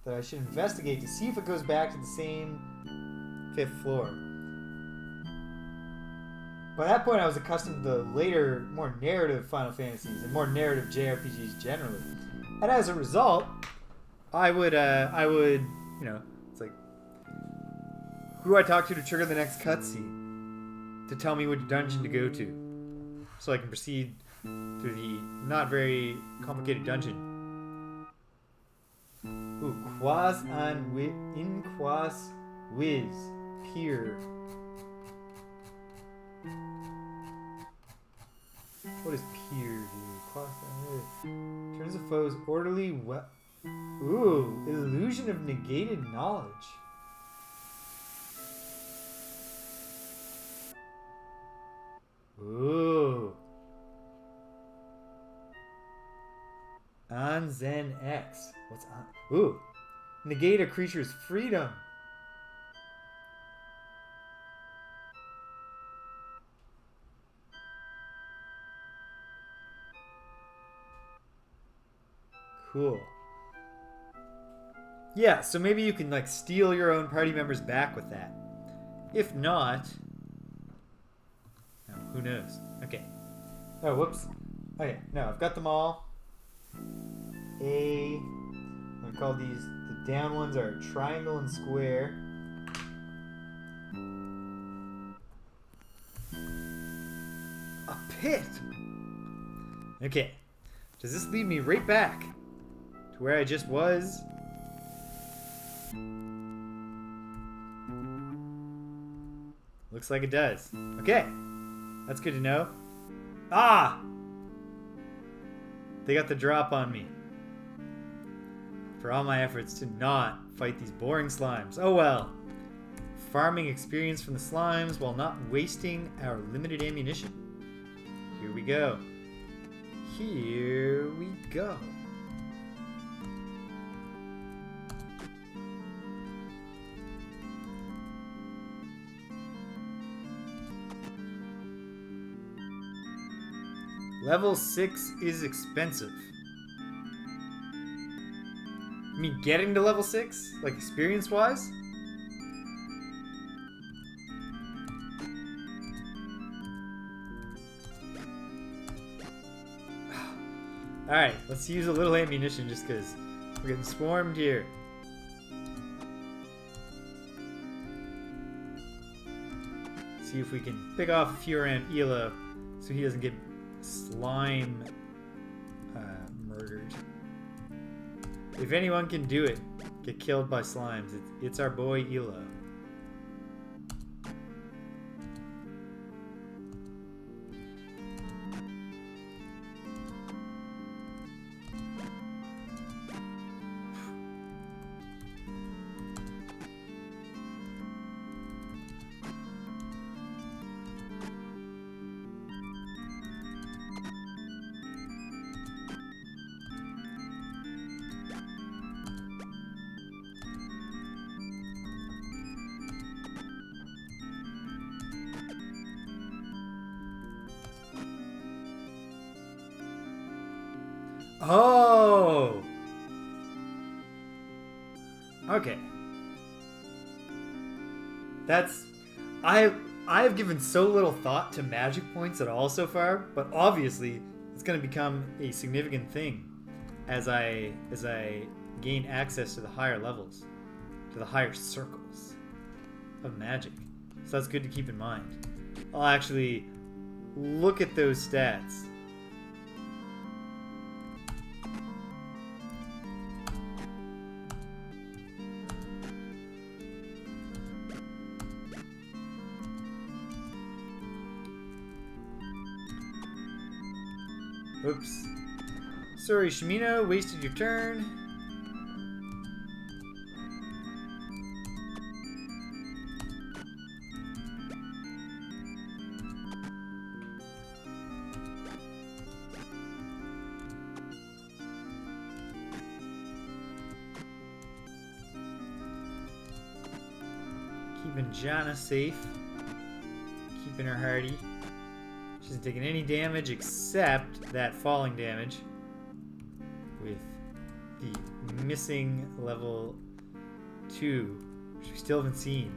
that I should investigate to see if it goes back to the same 5th floor. By that point, I was accustomed to the later, more narrative Final Fantasies and more narrative JRPGs generally. And as a result, I would, you know, it's like, who do I talk to trigger the next cutscene? To tell me which dungeon to go to. So I can proceed through the not very complicated dungeon. Ooh, quas on in quas whiz peer. What does peer do? Quas on turns the foe's orderly Ooh, illusion of negated knowledge. Ooh. On Zen X. What's on? Ooh. Negate a creature's freedom. Cool. Yeah, so maybe you can like steal your own party members back with that. If not, no, who knows? Okay. Oh, whoops. Okay, no, I've got them all. I'm gonna call these, the down ones are triangle and square. A pit. Okay. Does this lead me right back to where I just was? Looks like it does. Okay. That's good to know. Ah! They got the drop on me. For all my efforts to not fight these boring slimes. Oh well. Farming experience from the slimes while not wasting our limited ammunition. Here we go. Here we go. Level 6 is expensive. I mean, getting to level 6? Like, experience-wise? Alright, let's use a little ammunition just because we're getting swarmed here. See if we can pick off a few around Elo so he doesn't get slime murdered. If anyone can do it, get killed by slimes, it's our boy Elo. Oh, Oh! Okay. That's... I've given so little thought to magic points at all so far, but obviously it's going to become a significant thing as I gain access to the higher levels, to the higher circles of magic. So that's good to keep in mind. I'll actually look at those stats. Oops. Sorry, Shimino, wasted your turn. Keeping Jana safe. Keeping her hardy. She hasn't taken any damage except that falling damage with the missing level 2, which we still haven't seen.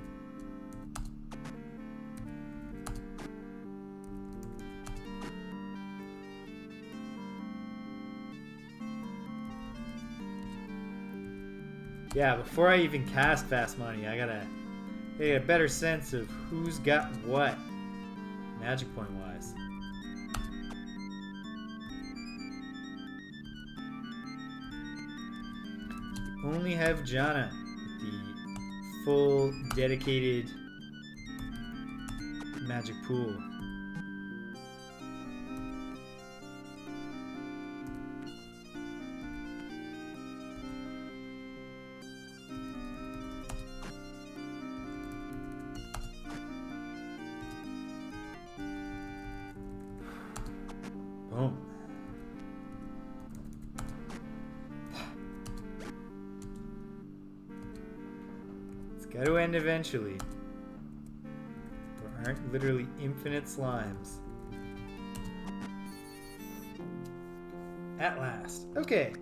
Yeah, before I even cast Fast Money, I gotta get a better sense of who's got what, magic point wise. We only have Jana with the full dedicated magic pool. Boom. It's got to end eventually. There aren't literally infinite slimes. At last. Okay.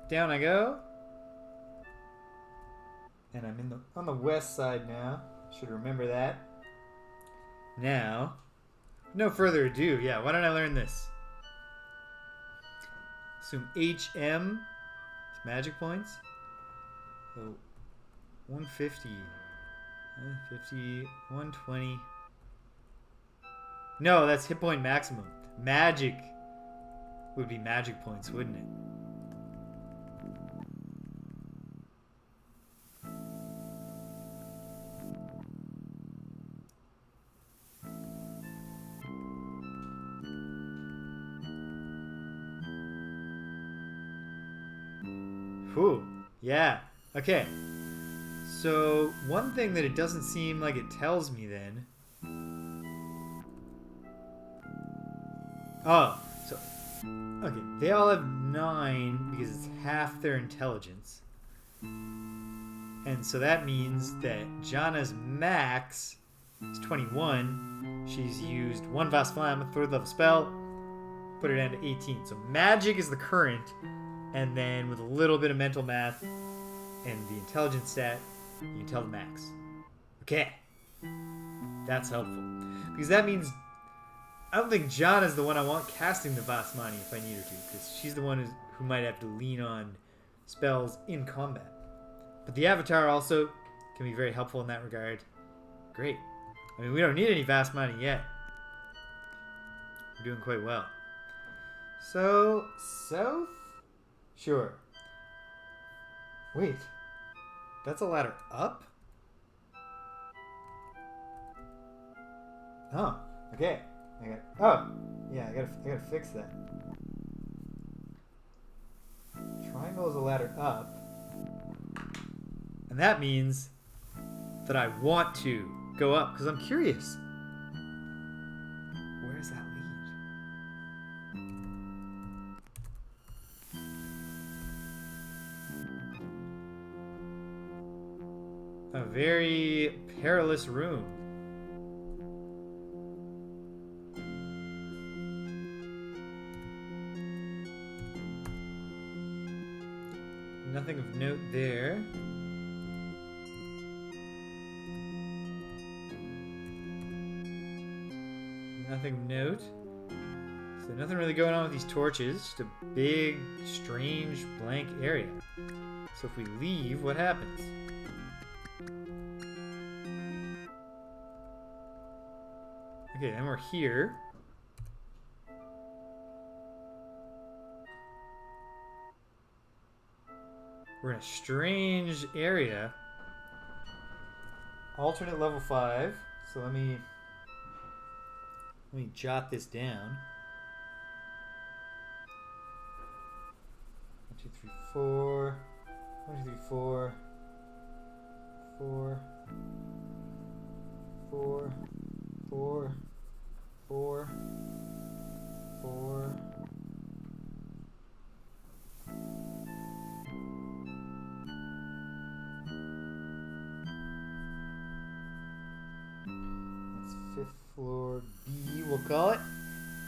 Down I go. And I'm on the west side now. Should remember that. Now, no further ado. Yeah, why don't I learn this? Assume HM is magic points. So 150, 150, 120. No, that's hit point maximum. Magic would be magic points, wouldn't it? Whew. Yeah. Okay. So, one thing that it doesn't seem like it tells me then... Oh. So, okay. They all have 9 because it's half their intelligence. And so that means that Jana's max is 21. She's used 1 Vast Flam, a 3rd level spell. Put her down to 18. So magic is the current. And then with a little bit of mental math and the intelligence stat, you can tell the max. Okay. That's helpful. Because that means I don't think Jana's the one I want casting the Vasmani if I need her to. Because she's the one who might have to lean on spells in combat. But the Avatar also can be very helpful in that regard. Great. I mean, we don't need any Vasmani yet. We're doing quite well. So, south? Sure. Wait. That's a ladder up? Oh, okay. I gotta fix that. Triangle is a ladder up. And that means that I want to go up, because I'm curious. Where does that lead? A very perilous room. nothing of note there. Nothing of note. So nothing really going on with these torches. Just a big, strange, blank area. So if we leave, what happens? Okay, then we're here. We're in a strange area. Alternate level 5. So let me jot this down. 1, 2, 3, 4. 1, 2, 3, 4. 4. 4. 4. 4. 4. That's 5th floor B, we'll call it.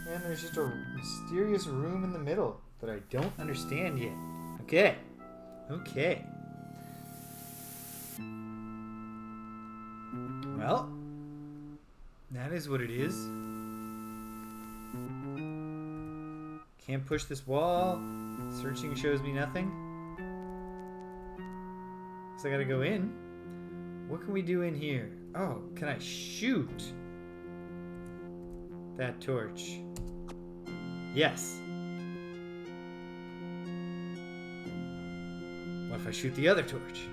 And there's just a mysterious room in the middle that I don't understand yet. Okay. Okay. Well, that is what it is. Can't push this wall. Searching shows me nothing. So I gotta go in. What can we do in here? Oh, can I shoot that torch? Yes. What if I shoot the other torch?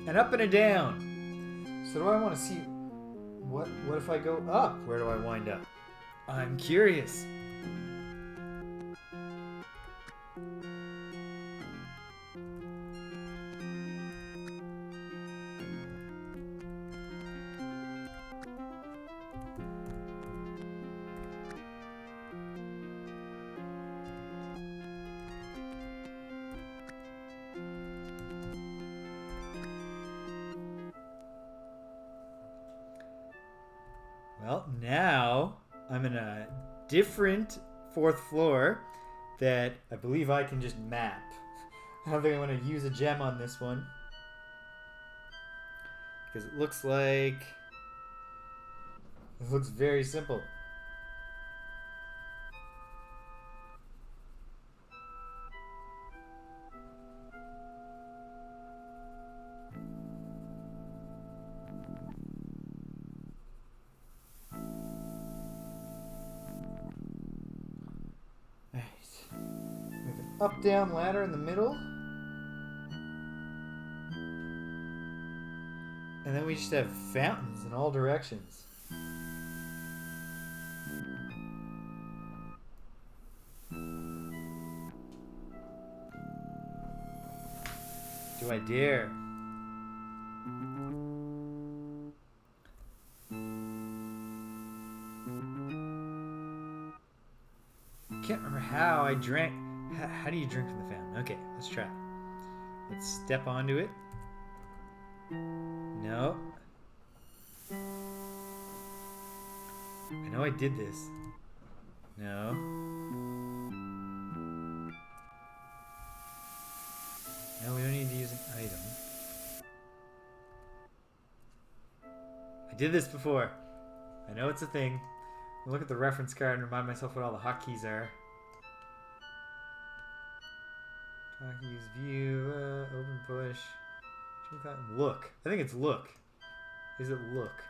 And up and a down. So do I want to see what if I go up? Where do I wind up? I'm curious. Well, now I'm in a different 4th floor that I believe I can just map. I don't think I'm going to use a gem on this one. Because it looks very simple. Up, down ladder in the middle. And then we just have fountains in all directions. Do I dare? Can't remember how I drank. How do you drink from the fountain? Okay, let's try. Let's step onto it. No. I know I did this. No. No, we don't need to use an item. I did this before. I know it's a thing. I'll look at the reference card and remind myself what all the hotkeys are. Use view, open push, look. I think it's look. Is it look?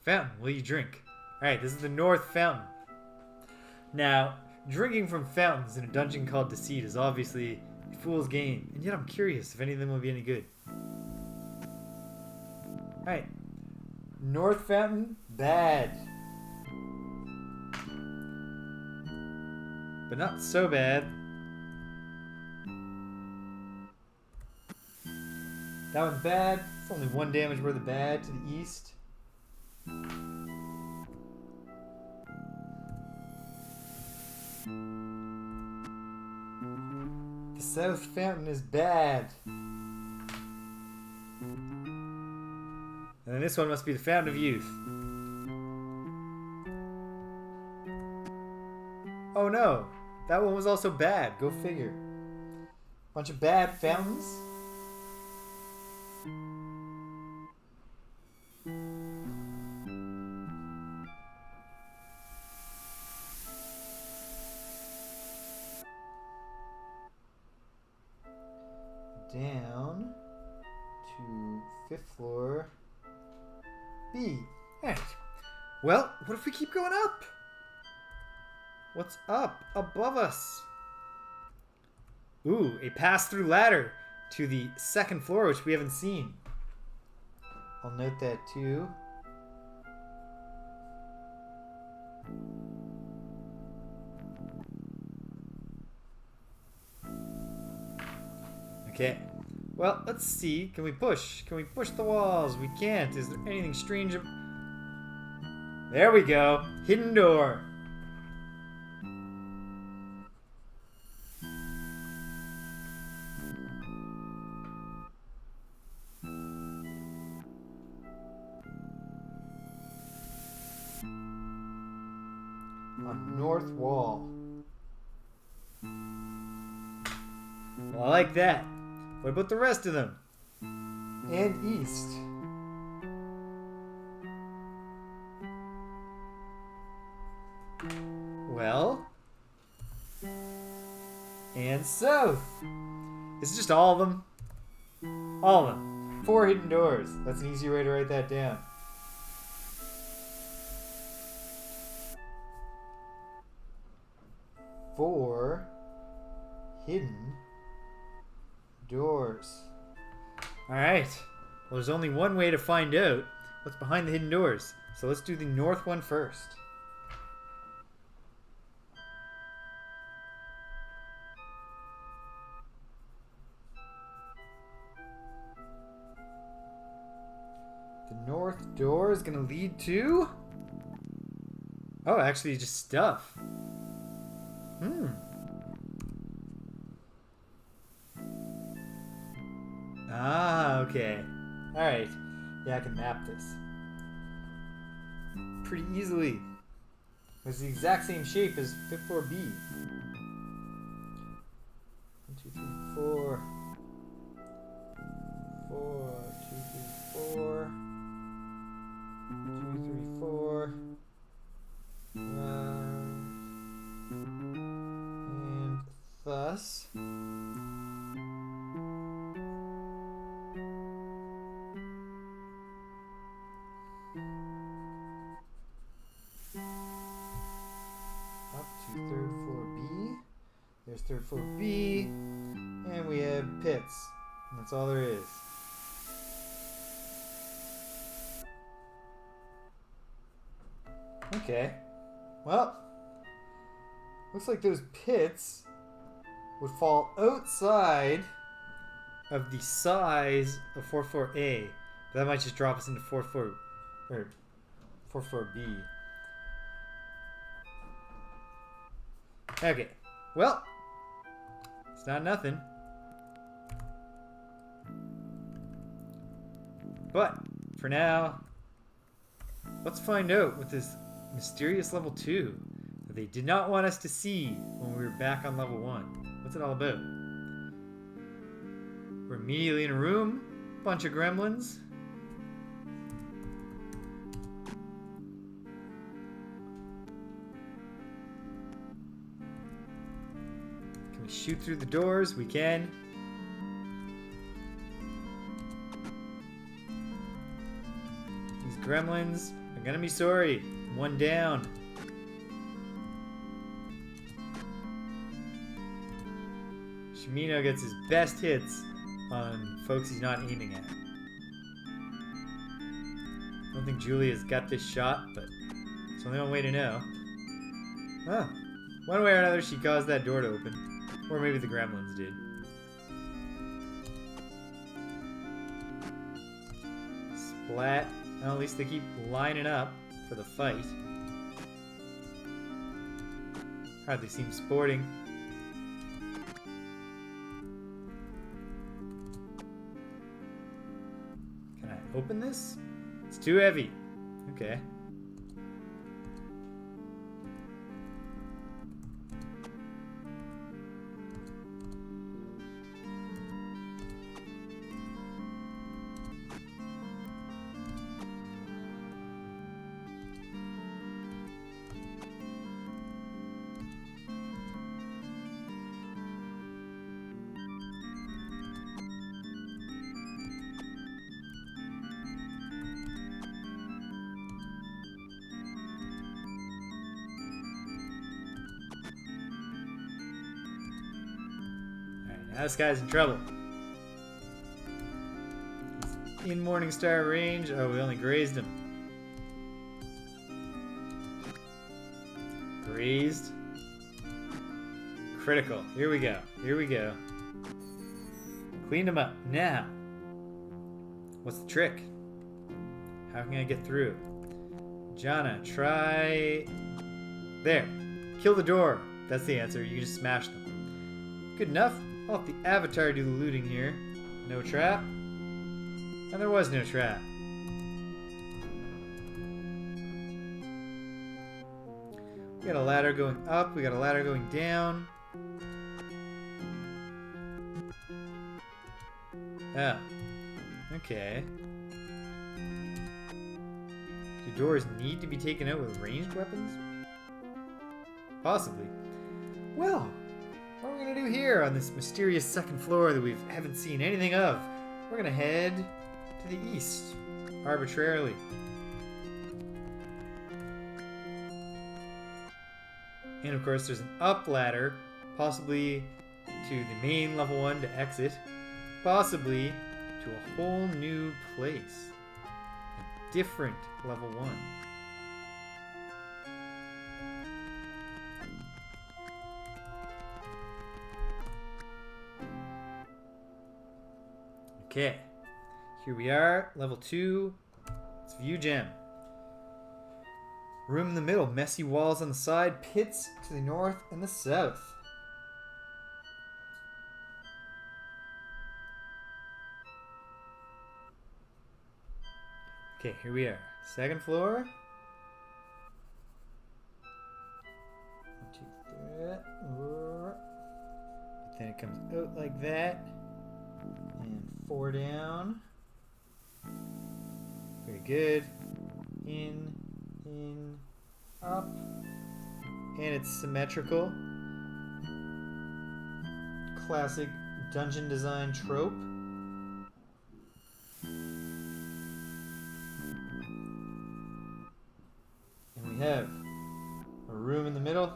Fountain, will you drink? Alright, this is the North Fountain. Now, drinking from fountains in a dungeon called Deceit is obviously a fool's game, and yet I'm curious if any of them will be any good. Alright. North Fountain, bad. But not so bad. That one's bad. It's only 1 damage worth of bad to the east. The South Fountain is bad. And then this one must be the Fountain of Youth. Oh no, that one was also bad. Go figure. Bunch of bad fountains. Down to 5th floor B. Alright. Well, what if we keep going up? What's up above us? Ooh, a pass-through ladder to the 2nd floor, which we haven't seen. I'll note that too. Okay. Well, let's see. Can we push? Can we push the walls? We can't. Is there anything strange? There we go. Hidden door. On north wall. Well, I like that. What about the rest of them? And east. Well. And south. Is it just all of them? All of them. 4 hidden doors. That's an easy way to write that down. Four hidden doors. Alright. Well, there's only one way to find out what's behind the hidden doors. So let's do the north one first. The north door is going to lead to... Oh, actually just stuff. Ah, okay. Alright. Yeah, I can map this pretty easily. It's the exact same shape as 5th floor B. 1, 2, 3, 4. 4, 2, 3, 4. 2, 3, 4. And thus... up to 3rd floor B. There's 3rd floor B. And we have pits. And that's all there is. Okay. Well, looks like those pits would fall outside of the size of 4th floor A. But that might just drop us into 4th floor, or 4th floor B. Okay. Well, it's not nothing. But for now, let's find out what this mysterious level 2 that they did not want us to see when we were back on level 1. What's it all about? We're immediately in a room, bunch of gremlins. Can we shoot through the doors? We can. These gremlins are gonna be sorry. One down. Shimino gets his best hits on folks he's not aiming at. I don't think Julia's got this shot, but it's only one way to know. Oh, one way or another she caused that door to open. Or maybe the gremlins did. Splat. Well, at least they keep lining up for the fight. Hardly seems sporting. Can I open this? It's too heavy. Okay. Now this guy's in trouble. He's in Morningstar range. Oh, we only grazed him. Grazed. Critical. Here we go. Here we go. Cleaned him up. Now, what's the trick? How can I get through? Jana, try... There. Kill the door. That's the answer. You can just smash them. Good enough. I'll let the avatar do the looting here. No trap. And there was no trap. We got a ladder going up. We got a ladder going down. Oh. Okay. Do doors need to be taken out with ranged weapons? Possibly. Well, what are we going to do here on this mysterious second floor that we haven't seen anything of? We're going to head to the east, arbitrarily. And of course there's an up ladder, possibly to the main level 1 to exit, possibly to a whole new place, a different level 1. Okay, here we are, level 2, it's View Gem. Room in the middle, messy walls on the side, pits to the north and the south. Okay, here we are. Second floor. 1, 2, 3. But then it comes out like that. And 4 down. Very good. In, up. And it's symmetrical. Classic dungeon design trope. And we have a room in the middle.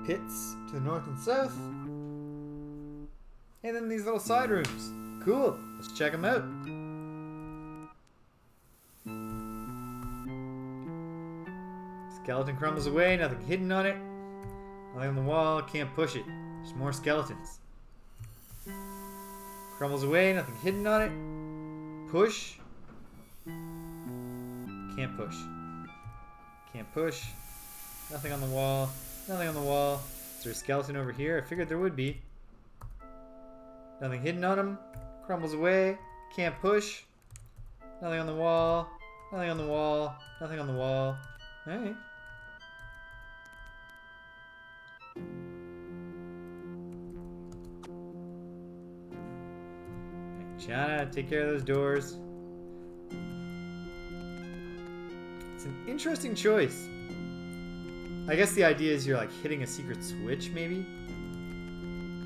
Pits to the north and south. And then these little side rooms. Cool. Let's check them out. Skeleton crumbles away, nothing hidden on it. Nothing on the wall, can't push it. There's more skeletons. Crumbles away, nothing hidden on it. Push. Can't push. Can't push. Nothing on the wall. Nothing on the wall. Is there a skeleton over here? I figured there would be. Nothing hidden on him. Crumbles away. Can't push. Nothing on the wall. Nothing on the wall. Nothing on the wall. Alright. Jana, take care of those doors. It's an interesting choice. I guess the idea is you're like hitting a secret switch, maybe?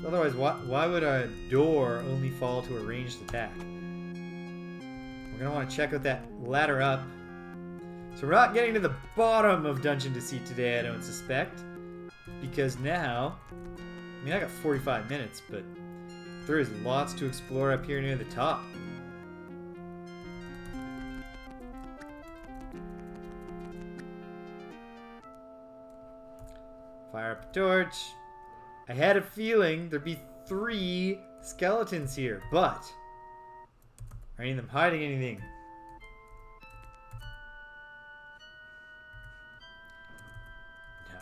Otherwise, why would a door only fall to a ranged attack? We're going to want to check out that ladder up. So we're not getting to the bottom of Dungeon Deceit today, I don't suspect. Because now, I mean, I got 45 minutes, but there is lots to explore up here near the top. Fire up a torch. I had a feeling there'd be 3 skeletons here, but are any of them hiding anything? No.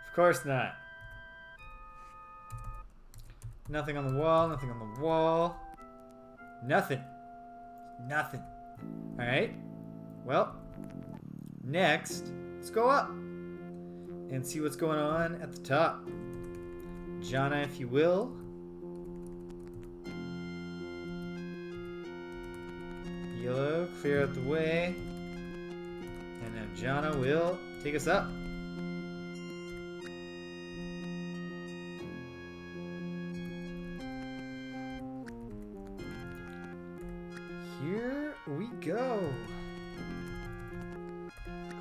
Of course not. Nothing on the wall, nothing on the wall. Nothing. Nothing. Alright. Well, next, let's go up and see what's going on at the top. Jana, if you will. Yellow, clear out the way. And now Jana will take us up. Here we go.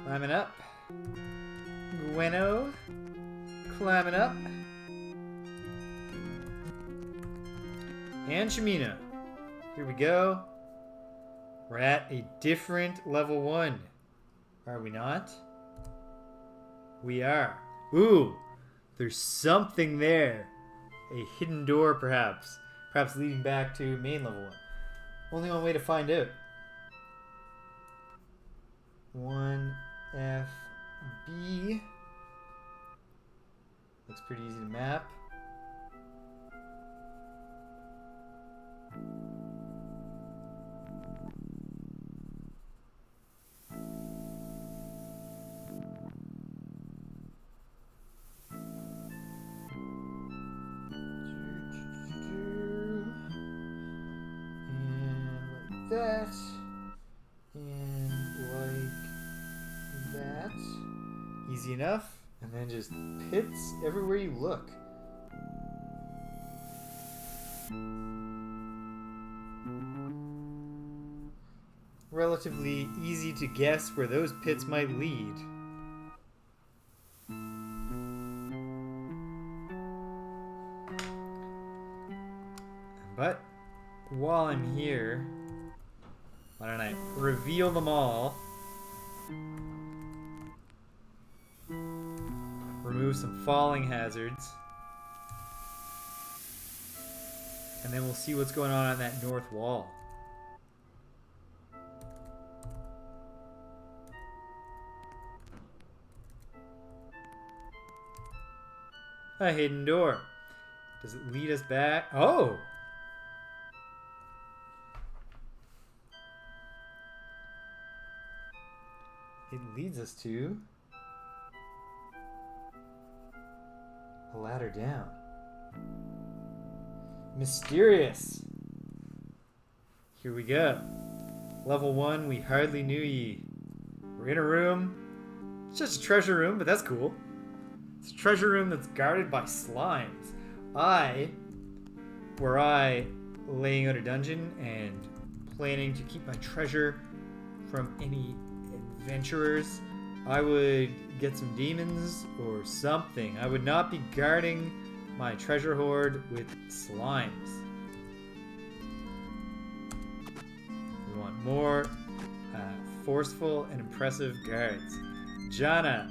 Climbing up. Gweno. Climbing up. And Shamina. Here we go. We're at a different level 1. Are we not? We are. Ooh, there's something there. A hidden door, perhaps. Perhaps leading back to main level 1. Only one way to find out. 1FB. Looks pretty easy to map. That and like that. Easy enough. And then just pits everywhere you look. Relatively easy to guess where those pits might lead. But while I'm here, why don't I reveal them all? Remove some falling hazards. And then we'll see what's going on that north wall. A hidden door. Does it lead us back? Oh! It leads us to a ladder down. Mysterious. Here we go. Level 1, we hardly knew ye. We're in a room. It's just a treasure room, but that's cool. It's a treasure room that's guarded by slimes. Were I laying out a dungeon and planning to keep my treasure from any adventurers, I would get some demons or something. I would not be guarding my treasure hoard with slimes. We want more forceful and impressive guards. Jana,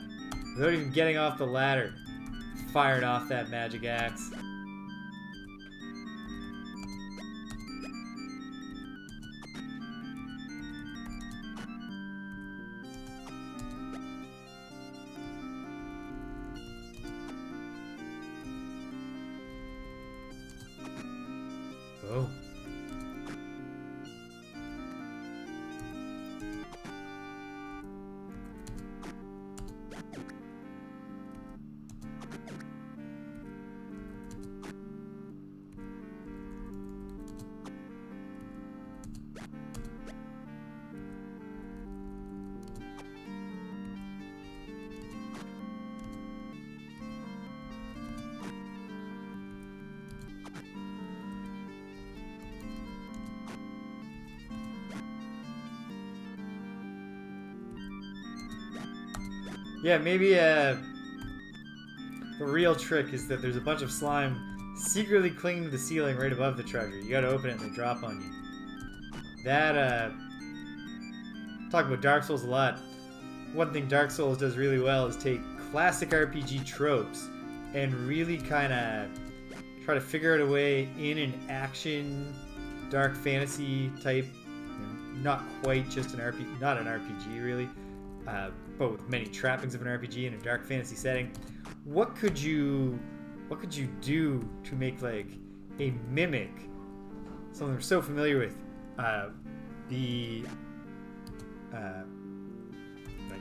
without even getting off the ladder, fired off that magic axe. Oh. Yeah, maybe the real trick is that there's a bunch of slime secretly clinging to the ceiling right above the treasure. You gotta open it and they drop on you. That, talk about Dark Souls a lot. One thing Dark Souls does really well is take classic RPG tropes and really kind of try to figure out a way in an action, dark fantasy type, not quite just an RPG, not an RPG really, but with many trappings of an RPG in a dark fantasy setting. What could you do to make like a mimic, something we're so familiar with, be like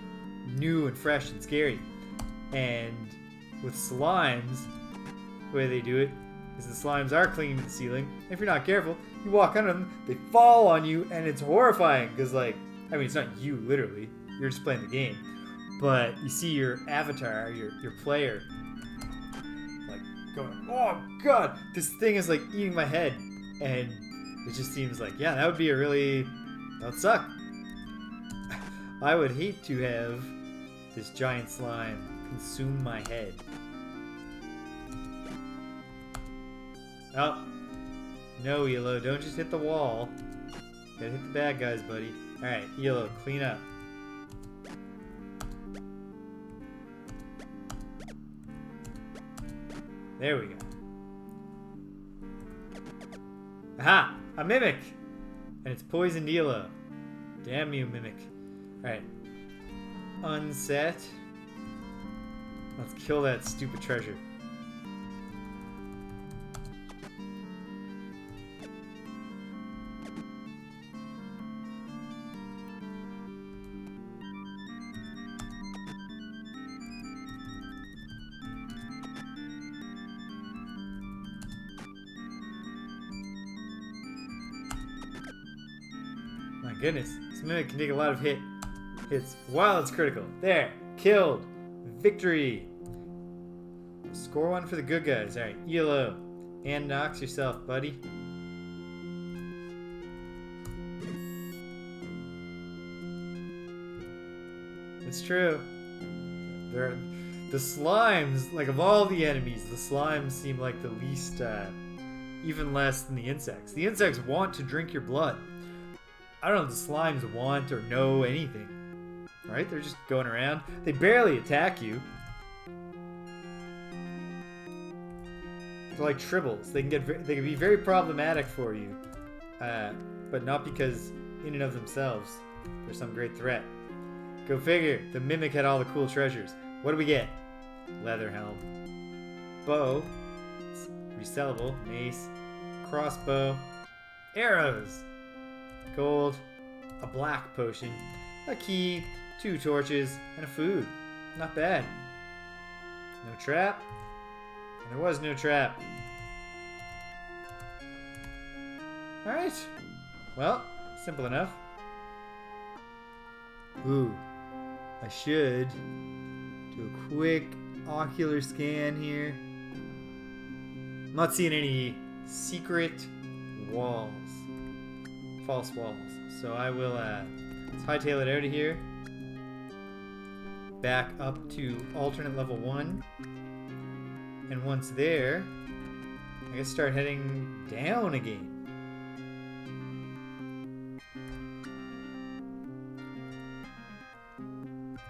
new and fresh and scary? And with slimes, the way they do it is the slimes are clinging to the ceiling. If you're not careful, you walk under them, they fall on you, and it's horrifying because, like, I mean, it's not you literally, you're just playing the game, but you see your avatar, your player, like going, oh god, this thing is like eating my head, and it just seems like, yeah, that would be that would suck. I would hate to have this giant slime consume my head. Oh. No, Yellow, don't just hit the wall. Gotta hit the bad guys, buddy. Alright, Yellow, clean up. There we go. Aha! A mimic! And it's poisoned Yellow. Damn you, mimic. Alright. Unset. Let's kill that stupid treasure. My goodness, this mimic can take a lot of hits while it's critical. There, killed. Victory. Score 1 for the good guys. Alright, Yellow. And Nox yourself, buddy. It's true. The slimes, like of all the enemies, the slimes seem like the least, even less than the insects. The insects want to drink your blood. I don't know if the slimes want or know anything. Right? They're just going around. They barely attack you. They're like tribbles. They can be very problematic for you, but not because in and of themselves they're some great threat. Go figure. The mimic had all the cool treasures. What do we get? Leather helm, bow, it's resellable, mace, crossbow, arrows, gold, a black potion, a key, 2 torches, and a food. Not bad. No trap. And there was no trap. Alright. Well, simple enough. Ooh. I should do a quick ocular scan here. I'm not seeing any secret walls. False walls. So I will let's hightail it out of here. Back up to alternate level 1. And once there, I guess start heading down again.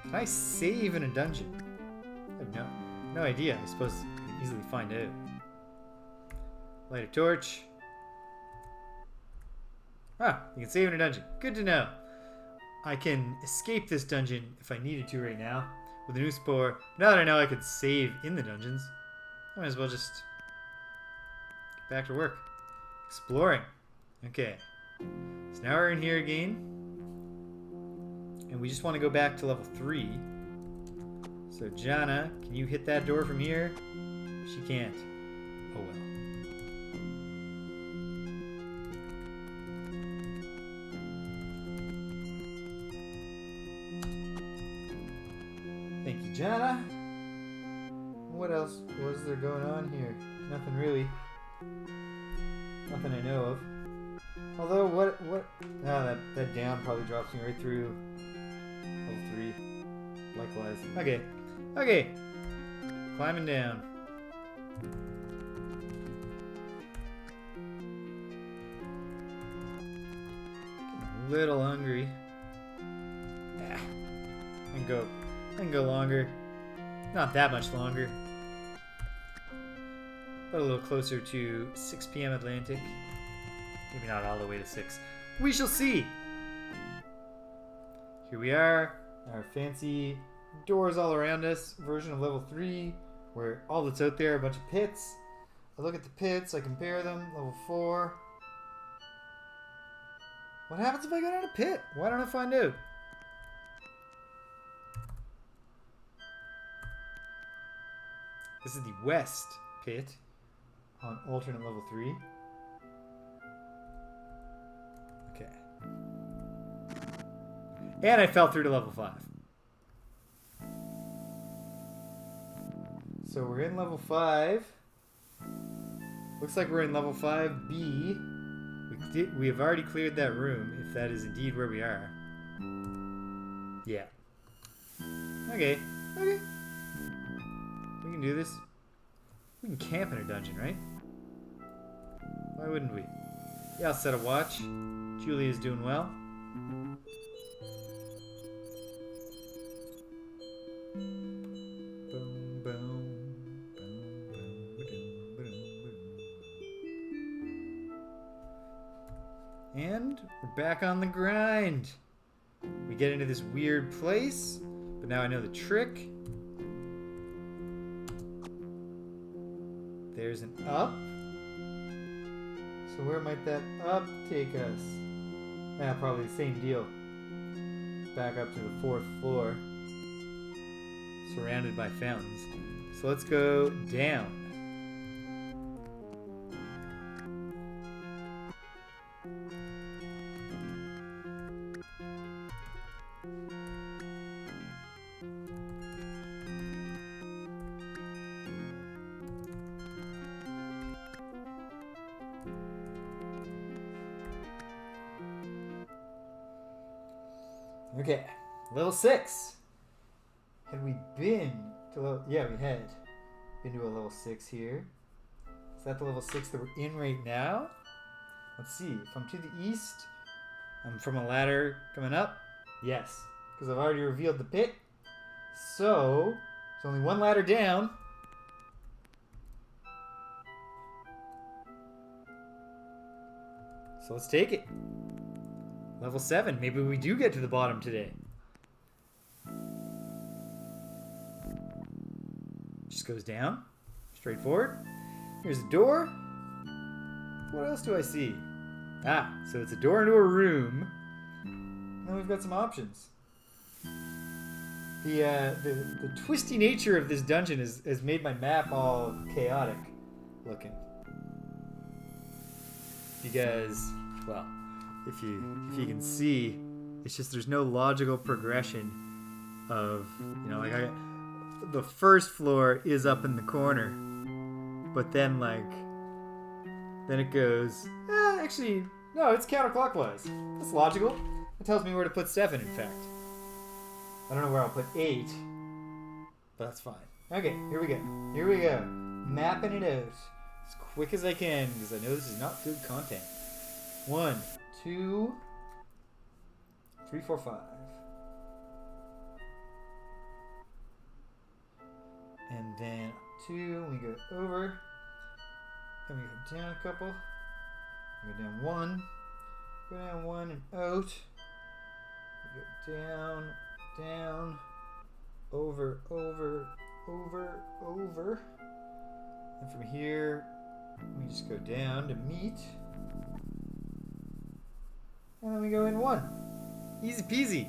Can I save in a dungeon? I have no idea. I suppose I can easily find out. Light a torch. Ah, you can save in a dungeon. Good to know. I can escape this dungeon if I needed to right now with a new spore. Now that I know I could save in the dungeons, I might as well just get back to work. Exploring. Okay. So now we're in here again. And we just want to go back to level 3. So Jana, can you hit that door from here? She can't. Oh well. Thank you, Jana. What else? What is there going on here? Nothing really. Nothing I know of. Although, what? Oh, that down probably drops me right through level 3. Likewise. Okay. Climbing down. Getting a little hungry. Yeah. I can go longer. Not that much longer. But a little closer to 6 p.m. Atlantic. Maybe not all the way to 6. We shall see! Here we are. Our fancy doors all around us. Version of level 3. Where all that's out there are a bunch of pits. I look at the pits. I compare them. Level 4. What happens if I go down a pit? Why don't I find out? This is the west pit on alternate level 3. Okay. And I fell through to level 5. So we're in level 5. Looks like we're in level 5B. We have already cleared that room, if that is indeed where we are. Yeah. Okay. We can do this. We can camp in a dungeon, right? Why wouldn't we? Yeah, I'll set a watch. Julia's doing well. Boom, boom, boom, boom, ba-doom, ba-doom, ba-doom. And we're back on the grind. We get into this weird place, but now I know the trick. There's an up. So where might that up take us? Yeah, probably the same deal. Back up to the 4th floor. Surrounded by fountains. So let's go down. Okay, level 6. Had we been to level... Yeah, we had been to a level 6 here. Is that the level 6 that we're in right now? Let's see. If I'm to the east, I'm from a ladder coming up. Yes, because I've already revealed the pit. So, there's only one ladder down. So let's take it. Level 7. Maybe we do get to the bottom today. Just goes down. Straightforward. Here's a door. What else do I see? Ah, so it's a door into a room. And then we've got some options. The twisty nature of this dungeon has made my map all chaotic looking. Because, well, if you can see, it's just there's no logical progression of, you know, like the first floor is up in the corner, but then then it goes, actually, no, it's counterclockwise. That's logical. It tells me where to put 7, in fact. I don't know where I'll put 8, but that's fine. Okay, here we go. Here we go. Mapping it out as quick as I can, because I know this is not good content. 1, 2, 3, 4, 5. And then 2, we go over. Then we go down a couple. We go down 1. Go down 1 and out. We go down, down, over, over, over, over. And from here, we just go down to meet. And then we go in 1. Easy peasy.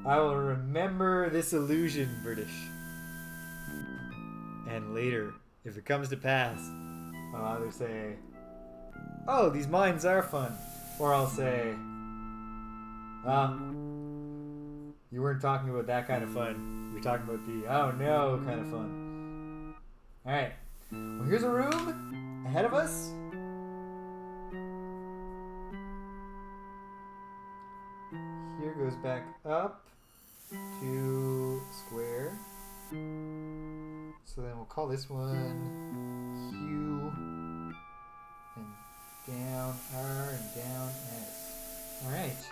I will remember this illusion, British. And later, if it comes to pass, I'll either say, oh, these mines are fun. Or I'll say, you weren't talking about that kind of fun. You were talking about the, oh no, kind of fun. Alright. Well, here's a room ahead of us. Here goes back up to square. So then we'll call this one Q and down R and down S. Alright.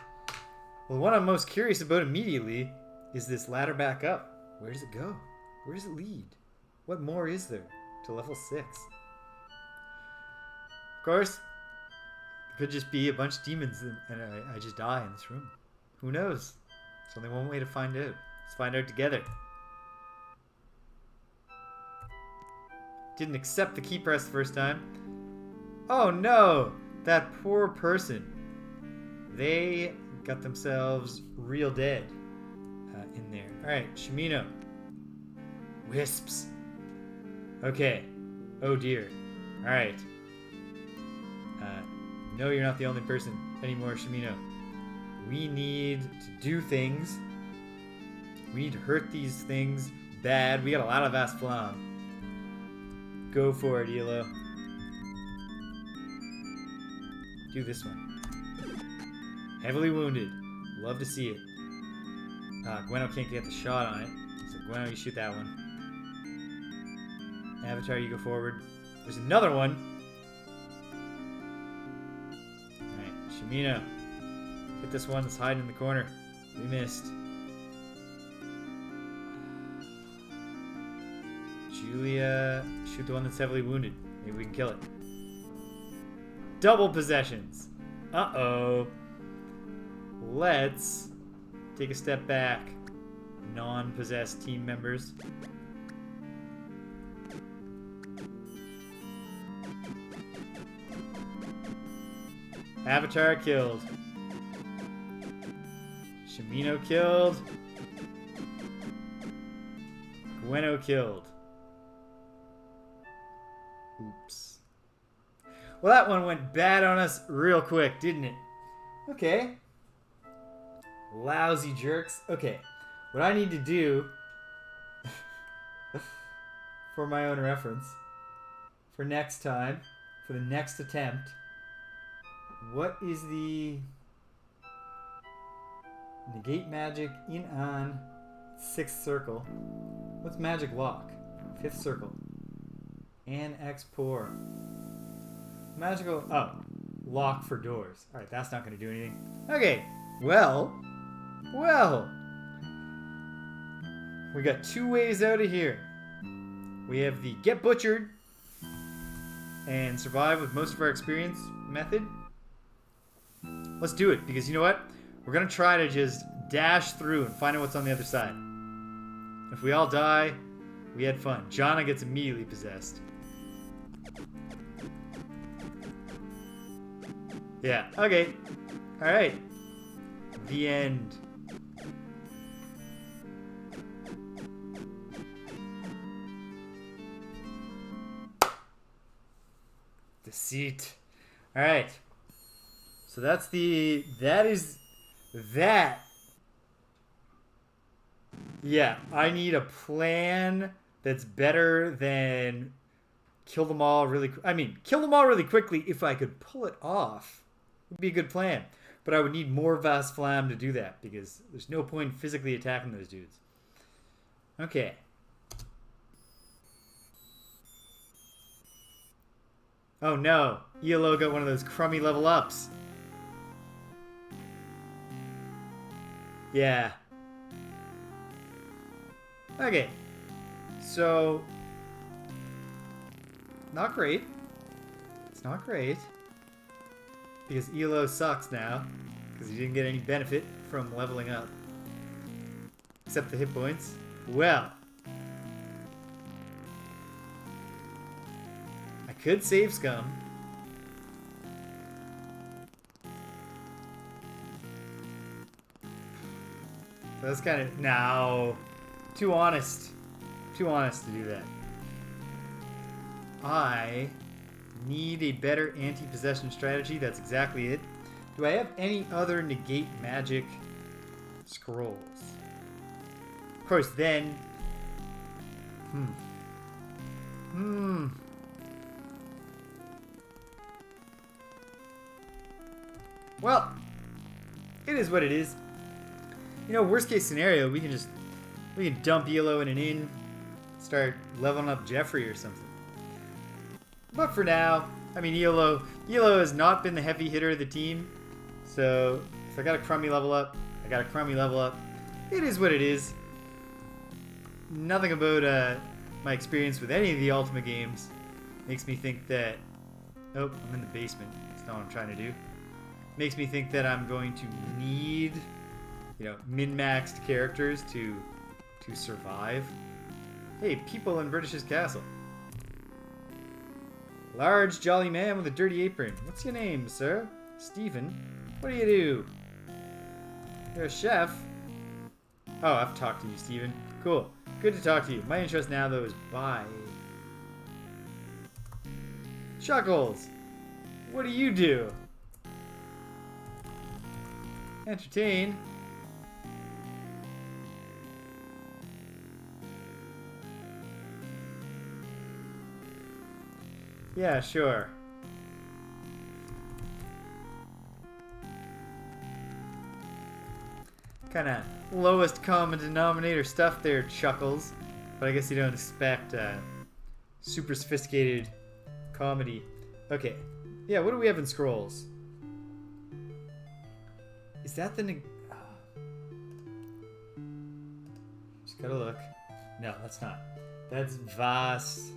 Well, the one I'm most curious about immediately is this ladder back up. Where does it go? Where does it lead? What more is there to level 6? Of course, it could just be a bunch of demons and I just die in this room. Who knows? There's only one way to find out. Let's find out together. Didn't accept the key press the first time. Oh no! That poor person. They got themselves real dead in there. Alright, Shimino. Wisps. Okay. Oh dear. Alright. No, you're not the only person anymore, Shimino. We need to do things. We need to hurt these things bad. We got a lot of Asphalam. Go for it, Elo. do this one. Heavily wounded. Love to see it. Gweno can't get the shot on it. So Gweno, you shoot that one. Avatar, you go forward. There's another one. Alright, Shamino. Hit this one that's hiding in the corner. We missed. Julia, shoot the one that's heavily wounded. Maybe we can kill it. Double possessions. Uh-oh. Let's take a step back. Non-possessed team members. Avatar killed. Shamino killed. Gweno killed. Oops. Well, that one went bad on us real quick, didn't it? Okay. Lousy jerks. Okay. What I need to do, for my own reference, for next time, for the next attempt, what is the negate magic in on 6th circle? What's magic lock? 5th circle. And export. Magical. Oh, lock for doors. All right, that's not going to do anything. Okay. Well. We got 2 ways out of here. We have the get butchered and survive with most of our experience method. Let's do it, because you know what? We're going to try to just dash through and find out what's on the other side. If we all die, we had fun. Jana gets immediately possessed. Yeah, okay. Alright. The end. Deceit. Alright. So that is that. Yeah, I need a plan that's better than kill them all really quickly if I could pull it off. Would be a good plan. But I would need more Vast Flam to do that, because there's no point physically attacking those dudes. Okay. Oh no, ELO got one of those crummy level ups. Yeah. Okay. So, not great. It's not great. Because ELO sucks now. Because he didn't get any benefit from leveling up. Except the hit points. Well. I could save Scum. That's kind of... No. Too honest. Too honest to do that. I need a better anti-possession strategy. That's exactly it. Do I have any other negate magic scrolls? Of course, then... Well, it is what it is. You know, worst case scenario, we can dump ELO in an inn, start leveling up Jeffrey or something. But for now, I mean, ELO has not been the heavy hitter of the team. So if I got a crummy level up, I got a crummy level up. It is what it is. Nothing about my experience with any of the Ultima games makes me think that... Oh, I'm in the basement. That's not what I'm trying to do. Makes me think that I'm going to need, min-maxed characters to survive. Hey, people in British's castle. Large, jolly man with a dirty apron. What's your name, sir? Stephen. What do you do? You're a chef. Oh, I've talked to you, Stephen. Cool. Good to talk to you. My interest now, though, is bye. Chuckles. What do you do? Entertain. Yeah, sure. kind of lowest common denominator stuff there, Chuckles. But I guess you don't expect super sophisticated comedy. Okay. Yeah, what do we have in scrolls? Is that the... Just gotta look. No, that's not. That's Vas.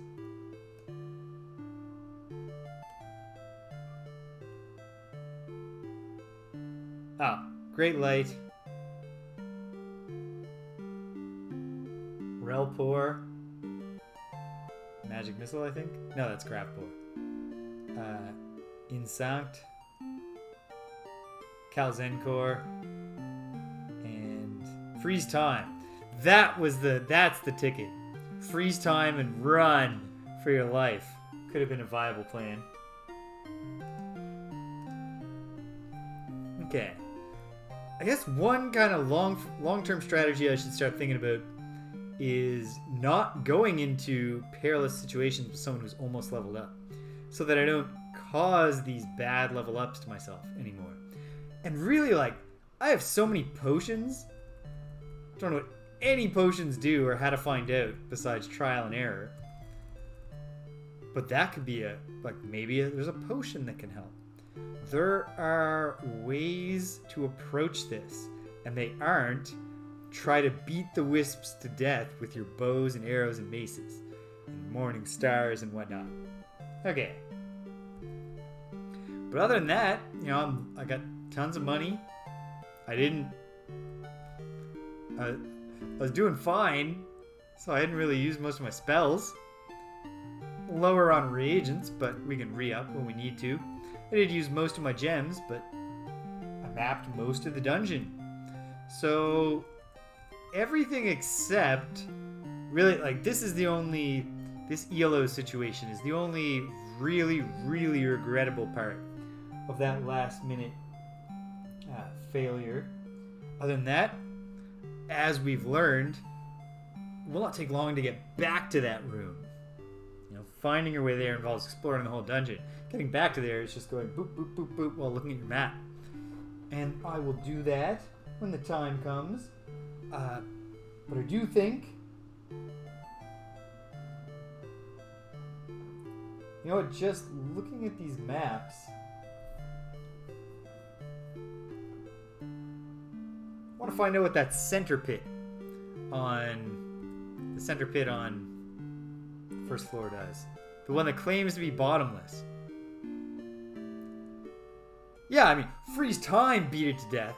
Ah, Great Light. Relpor. Magic Missile, I think? No, that's Graptor. Insanct. Calzencor. And Freeze Time. That's the ticket. Freeze time and run for your life. Could have been a viable plan. Okay. I guess one kind of long-term strategy I should start thinking about is not going into perilous situations with someone who's almost leveled up, so that I don't cause these bad level ups to myself anymore. And really, like, I have so many potions. I don't know what any potions do or how to find out besides trial and error. But that could be there's a potion that can help. There are ways to approach this, and they aren't try to beat the wisps to death with your bows and arrows and maces and morning stars and whatnot. Okay. But other than that, I got tons of money. I was doing fine, so I didn't really use most of my spells. Lower on reagents, but we can re-up when we need to. I did use most of my gems, but I mapped most of the dungeon. So everything except really, like, this ELO situation is the only really, really regrettable part of that last minute failure. Other than that, as we've learned, it will not take long to get back to that room. Finding your way there involves exploring the whole dungeon. Getting back to there is just going boop, boop, boop, boop while looking at your map. And I will do that when the time comes. But I do think... just looking at these maps... I want to find out what that center pit on... The center pit on first floor does. The one that claims to be bottomless. Yeah, I mean, freeze time beat it to death.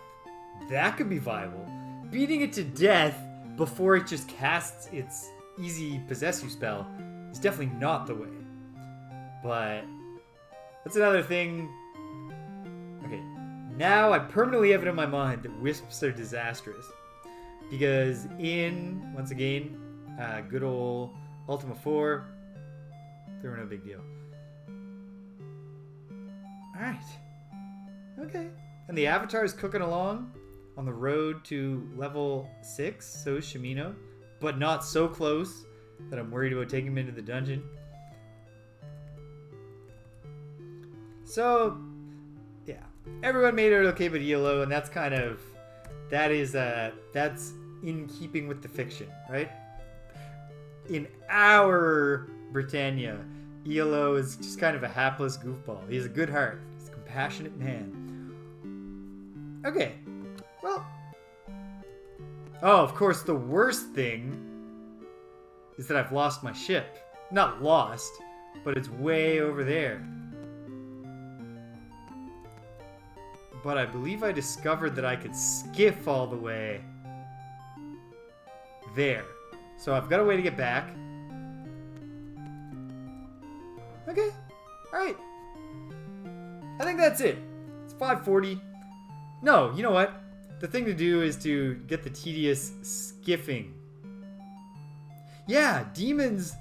That could be viable. Beating it to death before it just casts its easy possess you spell is definitely not the way. But that's another thing. Okay, now I permanently have it in my mind that wisps are disastrous. Because once again, good old Ultima 4, they were no big deal. Alright. Okay. And the Avatar is cooking along on the road to level 6, so is Shimino. But not so close that I'm worried about taking him into the dungeon. So, yeah. Everyone made it okay but ELO, and that's that's in keeping with the fiction, right? In our Britannia, ELO is just kind of a hapless goofball. He has a good heart. He's a compassionate man. Okay. Well. Oh, of course, the worst thing is that I've lost my ship. Not lost, but it's way over there. But I believe I discovered that I could skiff all the way there. So I've got a way to get back. Okay. Alright. I think that's it. It's 5:40. No, you know what? The thing to do is to get the tedious skiffing. Yeah, Daemons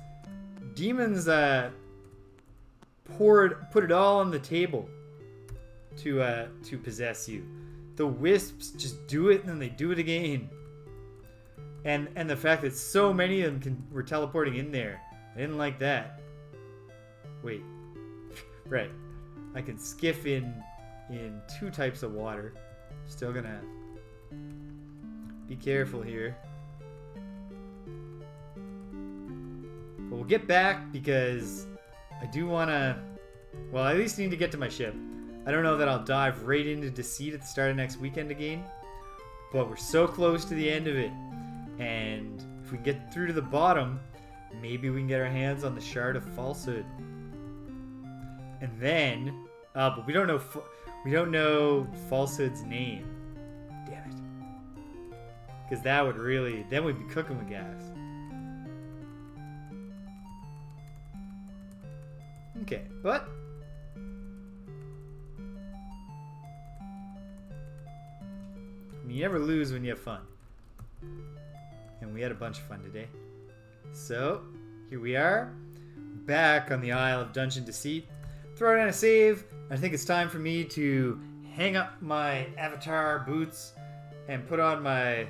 put it all on the table to possess you. The Wisps just do it and then they do it again. And the fact that so many of them were teleporting in there. I didn't like that. Wait. Right. I can skiff in 2 types of water. Still gonna... Be careful here. But we'll get back because I do want to... Well, I at least need to get to my ship. I don't know that I'll dive right into Deceit at the start of next weekend again. But we're so close to the end of it. And if we get through to the bottom, maybe we can get our hands on the Shard of Falsehood. And then... but we don't know Falsehood's name. Damn it. Because that would really... Then we'd be cooking with gas. Okay, but... You never lose when you have fun. And we had a bunch of fun today. So, here we are. Back on the Isle of Dungeon Deceit. Throw down a save. I think it's time for me to hang up my avatar boots and put on my...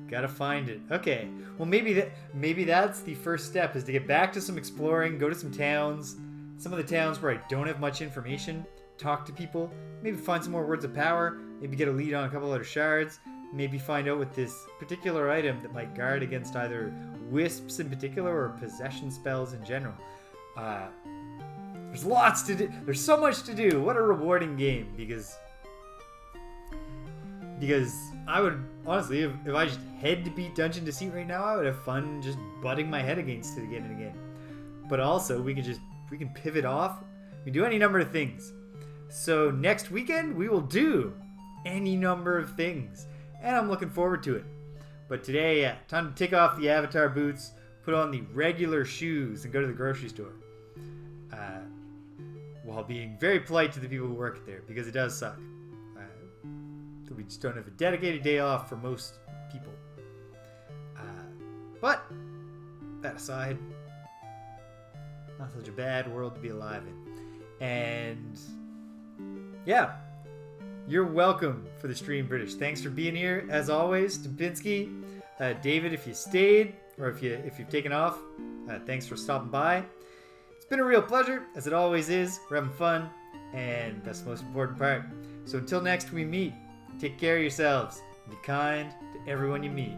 Gotta find it. Okay. Well, maybe that's the first step, is to get back to some exploring, go to some towns. Some of the towns where I don't have much information. Talk to people. Maybe find some more words of power. Maybe get a lead on a couple other shards. Maybe find out what this particular item that might guard against either wisps in particular or possession spells in general. There's lots to do. There's so much to do. What a rewarding game, because I would honestly, if I just had to beat Dungeon Deceit right now, I would have fun just butting my head against it again and again. But also, we can pivot off. We can do any number of things. So next weekend, we will do any number of things. And I'm looking forward to it. But today, yeah, time to take off the avatar boots, put on the regular shoes, and go to the grocery store. While being very polite to the people who work there, because it does suck. We just don't have a dedicated day off for most people. But, that aside, not such a bad world to be alive in. And, yeah. You're welcome for the Stream British. Thanks for being here, as always. Dubinsky, David, if you stayed, or if you've taken off, thanks for stopping by. It's been a real pleasure, as it always is. We're having fun, and that's the most important part. So until next we meet, take care of yourselves, and be kind to everyone you meet.